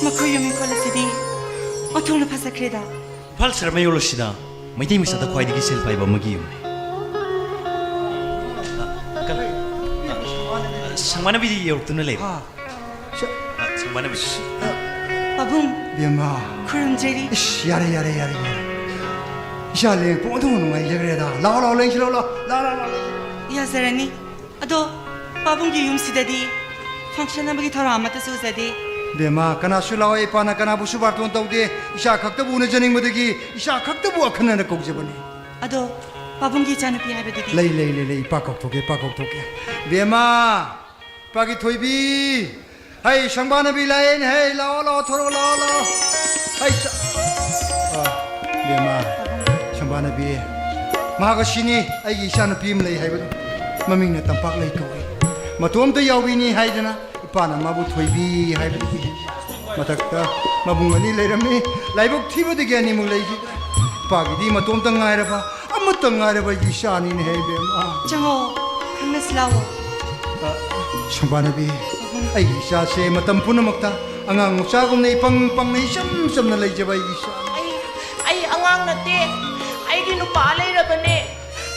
ꯃꯈꯣꯏ ꯌꯨꯝꯒꯤ ꯀꯣꯂꯦꯖꯁꯤꯗꯤ ꯑꯣꯟꯊꯣꯛꯅ ꯐꯖꯈ꯭ꯔꯦꯗ ꯏꯝꯐꯥꯜ ꯁꯔꯃꯌꯣꯜꯁꯤꯗ ꯃꯩꯇꯩ ꯃꯆꯥꯗ ꯈ꯭ꯋꯥꯏꯗꯒꯤ ꯁꯦꯜ ꯄꯥꯏꯕ ꯑꯃꯒꯤ ꯌꯨꯝꯅꯤ ꯁꯪꯕꯥꯅꯕꯤꯗꯤ ꯌꯧꯔꯛꯇꯨꯅ ꯂꯩꯕ 상만아비 ꯄꯥꯕꯨꯡ ꯕꯦꯝꯃ ꯈꯨꯔꯨꯝꯖꯔꯤ 이씨 야래 이샤 랭 뽕통 놈아 이제 그래다 라라 랭시로 라라 ꯌꯥꯖꯔꯅꯤ ꯑꯗꯣ ꯄꯥꯕꯨꯡꯒꯤ ꯌꯨꯝꯁꯤꯗꯗꯤ ꯐꯪꯁꯟ ꯑꯃꯒꯤ ꯊꯧꯔꯝ ꯑꯃꯠꯇꯁꯨ ꯎꯖꯗꯦ ꯕꯦꯝꯃ ꯀꯅꯥꯁꯨ ꯂꯥꯛꯑꯣ 이빠나ꯀꯅꯥꯕꯨꯁꯨ 바톤 ꯇꯧꯗꯦ 이샤 ꯈꯛꯇꯕꯨ 우ነꯖꯅꯤꯡꯕꯗꯒꯤ 이샤 ꯈꯛꯇꯕу ꯑꯈꯟꯅꯅ ꯀꯧꯖꯕꯅꯤ ꯑꯗꯣ ꯄꯥꯕꯨꯡꯒꯤ ꯏꯆꯥꯅꯨꯄꯤ ꯍꯥꯏꯕꯗꯨꯗꯤ lei 이빠 ꯀꯧꯊꯣꯛꯀꯦ ꯕꯦꯝꯃ 이빠ꯒꯤ ꯊꯣꯏꯕꯤ 하이 상반아비 라인 헤이 라오 토로 라오 하이 베마 상반아비 마가 신이 아이기 이샤는 빔레이 하이거든 마밍네 땀박 레이 토이 마톰도 야위니 하이드나 이빠나 마부 토이비 하이거든 마탁다 마붕가니 레람니 라이복 티브드게 아니 물레이지 빠기디 마톰도 nga이라바 아무도 nga이라바 이샤니네 헤이 베마 정호 강나슬라워 상반아비 ay isa si matam punamakta angang usagom na ipang na isam na layjabay isa ay angang nate ay ginupalay rabane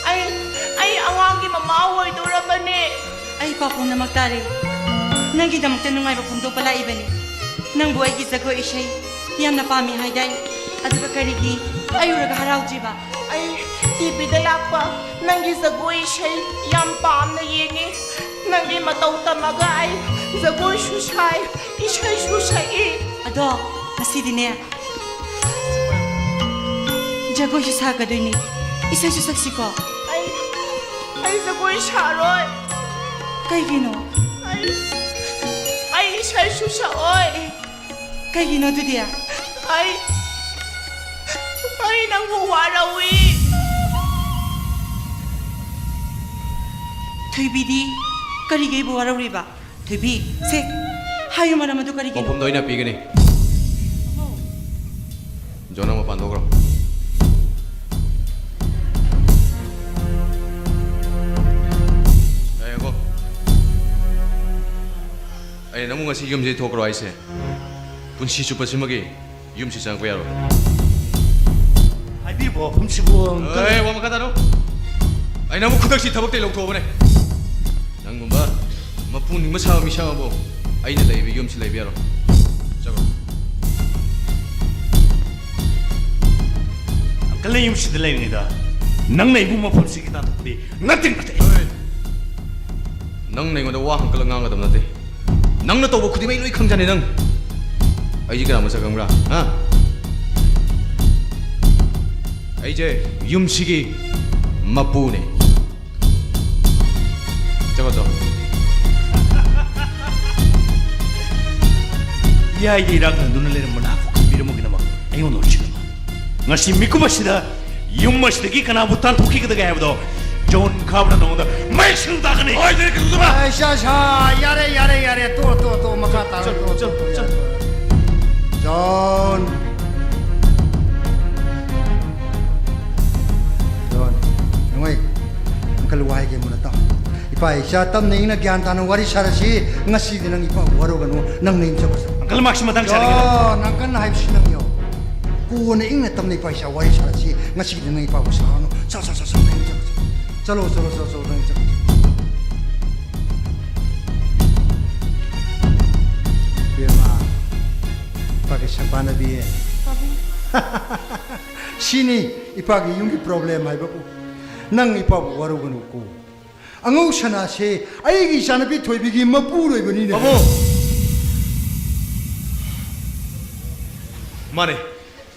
ay angang mama oidorabane ay papong na magtari nangidamagta nungay papundo pala ibani nang buhay gizago isay yam na pami hayday aduga karigi ayuraga harawjiba ay TV da lakpa nangi zagoy shay yam pam na yengi nangi mataw tamaga ay zagoy shushay ishay shushay ado ngasidine jagoy sagaduyni isay susaksiko ay zagoy sharoy kaygino ay ishay shushay kaygino dudia ay nang huwarawi 토이비디 까리게 보아라 우리바 토이비 세 하유만 하면도 까리게 거품 너희나 삐그니 전화 뭐 반도 그럼 에고 아니 너무 같이 염지 도그로 아이세 분시 주버지먹이 염시 장고야로 하이비리보 훔치고 에이 와마 가다로 아니 너무 구닥시 더벅대 놓고 오버네 낭군바 마뿐이 뭐 사람이 샤워보 아이네 레이비 염치 레이비야로 자고 안kal레 윰시들 레이니다 낭나 이부 뭐 훔치기다 덕분에 nothing but ꯅꯪ ꯅꯩꯉꯣꯟꯗ ꯋꯥ ꯍꯪꯀꯠꯂ ꯉꯥꯡꯒꯗꯕ ꯅꯠꯇꯦ ꯅꯪꯅ ꯇꯧꯕ ꯈꯨꯗꯤꯡꯃꯛ ꯂꯣꯏ ꯈꯪꯖꯅꯤ ꯅꯪ ꯑꯩꯁꯦ ꯀꯅꯥ ꯃꯁꯛ ꯈꯪꯕ꯭ꯔꯥ ꯍꯥ ꯑꯩꯁꯦ ꯌꯨꯝꯁꯤꯒꯤ ꯃꯄꯨꯅꯦ ꯆꯠꯂꯣ ꯌꯥꯏꯗ ꯏꯔꯥꯛꯅꯗꯨꯅ ꯂꯩꯔꯝꯕ ꯅꯍꯥꯛꯄꯨ ꯈꯟꯕꯤꯔꯝꯃꯒꯤꯗꯃꯛ ꯑꯩꯉꯣꯟꯗ ꯑꯣꯟꯁꯤꯟꯅꯕ ꯉꯁꯤ ꯃꯤꯀꯨꯞ ꯑꯁꯤꯗ ꯌꯨꯝ ꯑꯁꯤꯗꯒꯤ ꯀꯅꯥꯕꯨ ꯇꯥꯟꯊꯣꯛꯈꯤꯒꯗꯒꯦ ꯍꯥꯏꯕꯗꯣ ꯖꯣꯟ ꯈꯥꯕꯅ ꯅꯉꯣꯟꯗ ꯃꯌꯦꯛ ꯁꯦꯡꯅ ꯇꯥꯛꯀꯅꯤ 샤샤 야래 또 막아 따라 존 영화이 angkal wahai ke muna ta ipa isha tam nei na gyan ta na wari sharasi ngasi dinang ipa waro ganu nang nei chok Angkal maksi matang oh sarang nang kan hai sinang yo ku ne ing na tam nei pa isha wari sharasi ngasi dinang ipa ko sa no sa nei chok chalo nei chok Bema pakai sampana biye sini ipagi yungi problem hai bapu nang ipabu waruganu ko angau sana se aigi sanapi thoibigi mapu roi bani ne 바보 마네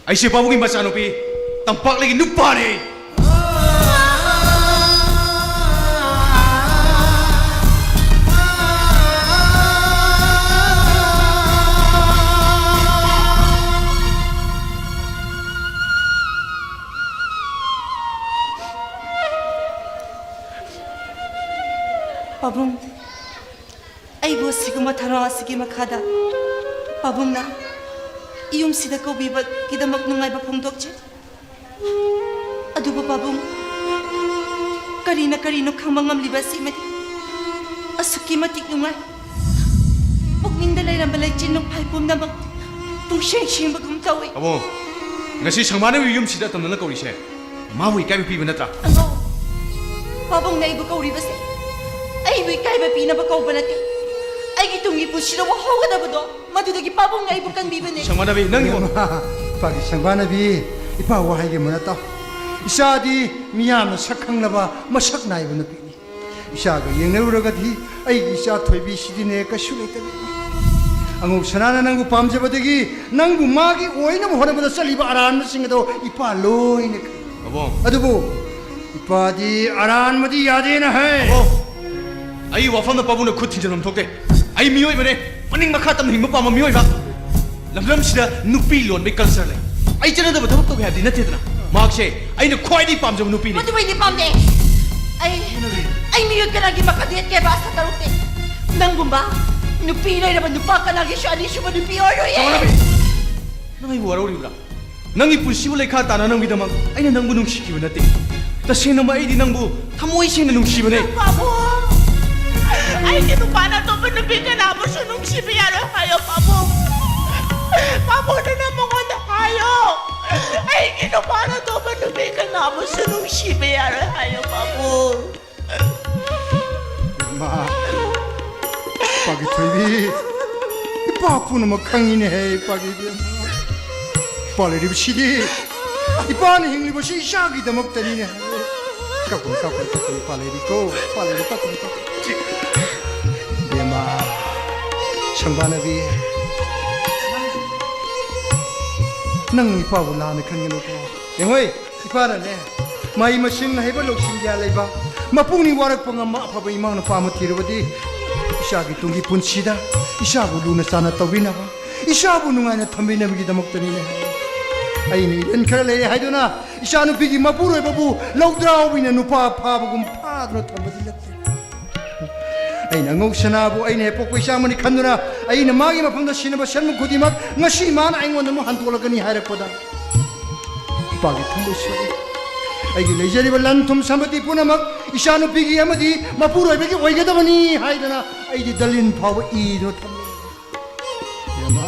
아이씨 바보기 마사노비 땀빡레기 누빠네 Pabung, ay bo siguma tarawa sige makada. Pabung na, iyong sida ko bibag kidamak nungay ba pong dokche? Ado ba pabung? Karino kang mangam liba si mati. Asuki matik nungay. Pagning dalay lang balay chinong palpum na mag tung siyang bagumtawi. 바보 ngasi 상만의 위험 시대 땀나는 거리세 마부 이까비 비빈 했다 Ano? Pabung na ibo ka uriba si. Ay, wait, kaya ba pinabakaw ba natin? Ay, itong ipo sila wakaw ka na ba do? Madudagi pabong nga ibang kan biban eh. 상만의 능 이거 pagi sangbana bi ipa wahai ke muna ta isa di miyam na sakhang na ba masak nai bu na pi ni isa ga yeng na ura ga di ai isa thoibi sidi ne ka shu leta angu sanana nangu pamje badegi nangu magi oina mo hona ba saliba aran sing do ipa loi ne 바보 adubu ipa di aran madi yade na hai 바보 아이 와판의 바보는 그 팀전 넘톡대 아이 미워이면에 언닝 막하 땀 힘못 빠면 미워이가 람람시다 누삐 론베 컬처래 아이 저런데 뭐 더럽게 해야 되나 되더라 막세 아이는 콰이디 빰좀 누삐니 Madu ba hindi pamde? Ay, miyod ka lagi makadiyat kaya ba sa tarute? Nang bumba? Nupinay naman nupa ka lagi siya, anisyo ba nupioro eh? 정원아비 너 이거 와라오리구나 낭이 불시불레 카타 나는 위다만 아이는 낭부 농시키면 어때 다시는 마이디 낭부 타모이 시는 농시면에 Pabo! Ay, di ba na to pinabigyan na mo siya nung sibiyaro kayo, Pabo? Pabo na naman ko na kayo! Ay, ginawa na to pinabigyan na mo siya nung sibiyaro kayo, Pabo? ma pagi thoibi ipa pu na makhang ni hai pagi bi pale ri sidi ipa ni hingli bo si sha gi damak tani ne ka ko pale ri ko Bema sangbana bi nang ipa bu la me khang ni ko yengoi ipa ra ne mai masing na heba loksing ya leiba mapungni warak panga ma pha bai mang na pa ma tirwadi isha gi tungi punsida isha bu lu na sana tawina ba isha bu nungai na thamina bi damak tani ne ai ni en khara le haiduna isha nu bi gi mapuroi babu logdraw bi na nu pa pha bu gum pha dro thambadi lakte ai na ngok sana bu ai ne pok paisa mani khanduna ai na magi ma phangda sinaba sanmu gudimak ngasi man ai ngon mu hantolakani hairak poda pagi thambo soi aigi leijari balan thum samati punamak isanu pigi amadi mapuroi begi oigadabani haidana aidi dalin phaw I no tham yama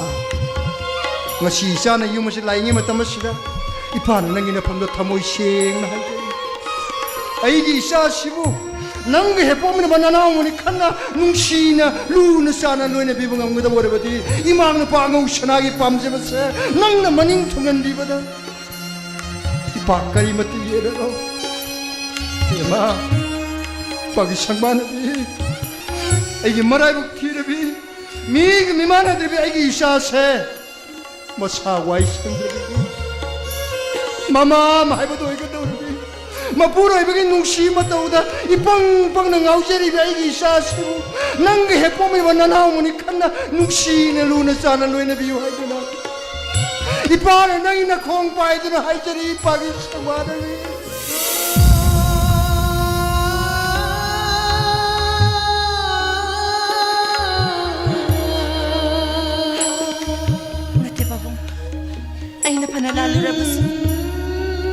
ngasi isana yumasi laingi matam sida ipana nangi na phamdo thamoi seng na hai aigi isa sibu nang he pomina banana muni khanna nungsina luna sana loina bibanga ngada borebati imang na pangau sanagi pamje base nang na maning thungan dibada Pakay matiyera ko. Yama, pag isang manati, ꯑꯩꯒꯤ ꯃꯔꯥꯏꯕꯛ ꯊꯤꯔꯕꯤ ꯃꯤꯒ ꯃꯤꯃꯥꯟꯅꯗ꯭ꯔꯕꯤ ꯑꯩꯒꯤ ꯏꯆꯥꯁꯦ ꯃꯁꯥ ꯋꯥꯏ ꯁꯪꯗ꯭ꯔꯕꯤ ꯃꯃꯥ ꯑꯃ ꯍꯥꯏꯕꯗꯣ ꯑꯣꯏꯒꯗꯧꯔꯕꯤ ꯃꯄꯨꯔꯣꯏꯕꯒꯤ ꯅꯨꯡꯁꯤ ꯃꯇꯧꯗ ꯏꯄꯪ ꯄꯪꯅ ꯉꯥꯎꯖꯔꯤꯕ ꯑꯩꯒꯤ ꯏꯆꯥꯁꯤꯕꯨ ꯅꯪꯒ ꯍꯦꯛ ꯄꯣꯛꯃꯤꯕ ꯅꯅꯥꯎꯃꯅꯤ ꯈꯟꯅ ꯅꯨꯡꯁꯤꯅ ꯂꯨꯅ ꯆꯥꯅ ꯂꯣꯏꯅꯕꯤꯌꯨ ꯍꯥꯏꯗꯨꯅ ꯏꯄꯥꯅ ꯅꯪꯒꯤ ꯅꯈꯣꯡ ꯄꯥꯏꯗꯨꯅ ꯍꯥꯏꯖꯔꯤ ꯏꯄꯥꯒꯤ ꯁꯪꯋꯥꯔꯅꯤ Nate babong, ay napanalalabaso.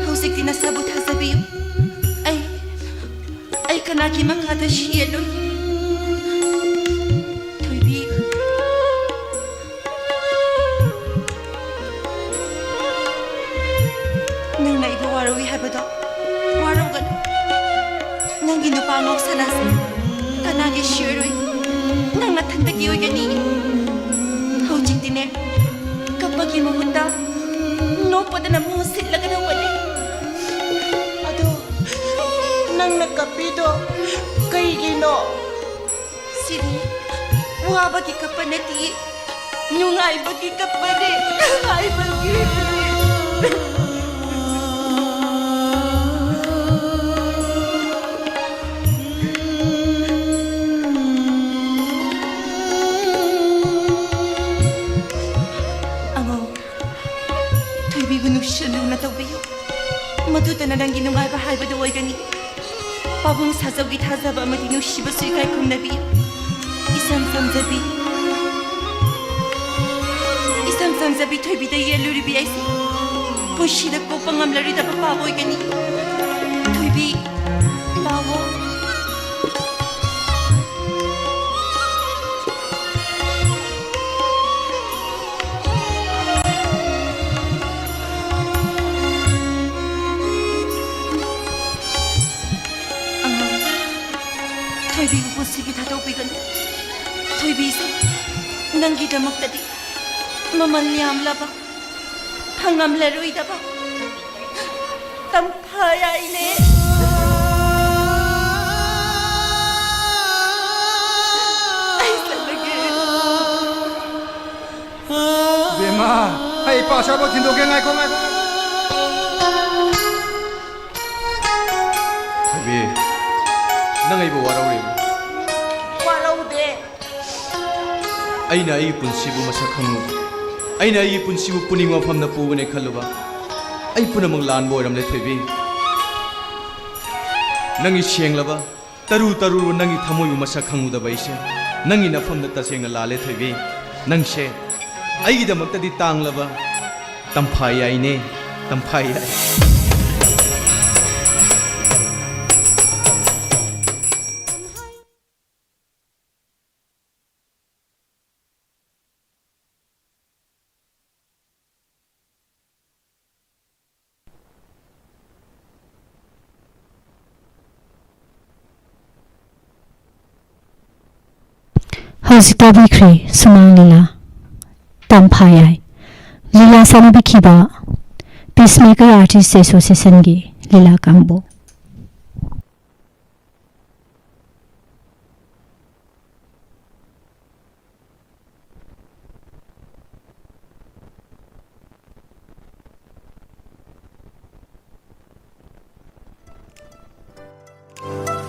Hausik din nasabot hasabiyo. Ay kanaki makada shiyelo. Toybi. Nang naibawarawi habado. Waraw gano. Nang ginupangok sa nasa. Kanagi shiyoy. Nang natantagiyoy ganini. Hausik din eh. Kapag imuhunda, no pa na namusit lang na wali. Ado, nang nagkapido, kay Gino. Sini, wabagi ka pa nati. Nyungay bagi ka pa rin. Ay bagi. Matuta na lang ginungay bahal ba doon gani? Pabong sasaw githazaba matinu shiba suikay kong nabi. Isang samzabi to'y biday yeluri bi aysi. Pushida ko pangamlari da papaboy gani. To'y bi lawo. Toybigu pusibi tadaubigan. Toybisi, nanggidamakdadi. Mamalyamla ba? Pangamlaroy da ba? Tampayay ne. Ay salagin. Bema, ay pasabot hindugi ngay ko. Sabi, nangay ba waraw rin? Walaw de. Ay na ay punsibo masakang mo. Ay na ay punsibo puning mapam na puwan ay kaluba. Ay po namang laan mo aram na tabi. Nangi siyang laba, taru-taru nangi tamoy masakang mo dabay siya. Nangi napam na tasiyang na lale tabi. Nang siya, ay ida magtaditang laba. Tampayay ne, tampayay. Hozita Bikri, Sumang Lila, Tampayay, Lila Sanabikiba, Peacemaker Artist Association Gi, Lila Kambo.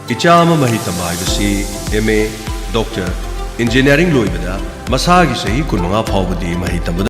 Ichama mahitama haibasi MA Doctor Engineering loibada masagi sahi kun mga phawbadi mahitama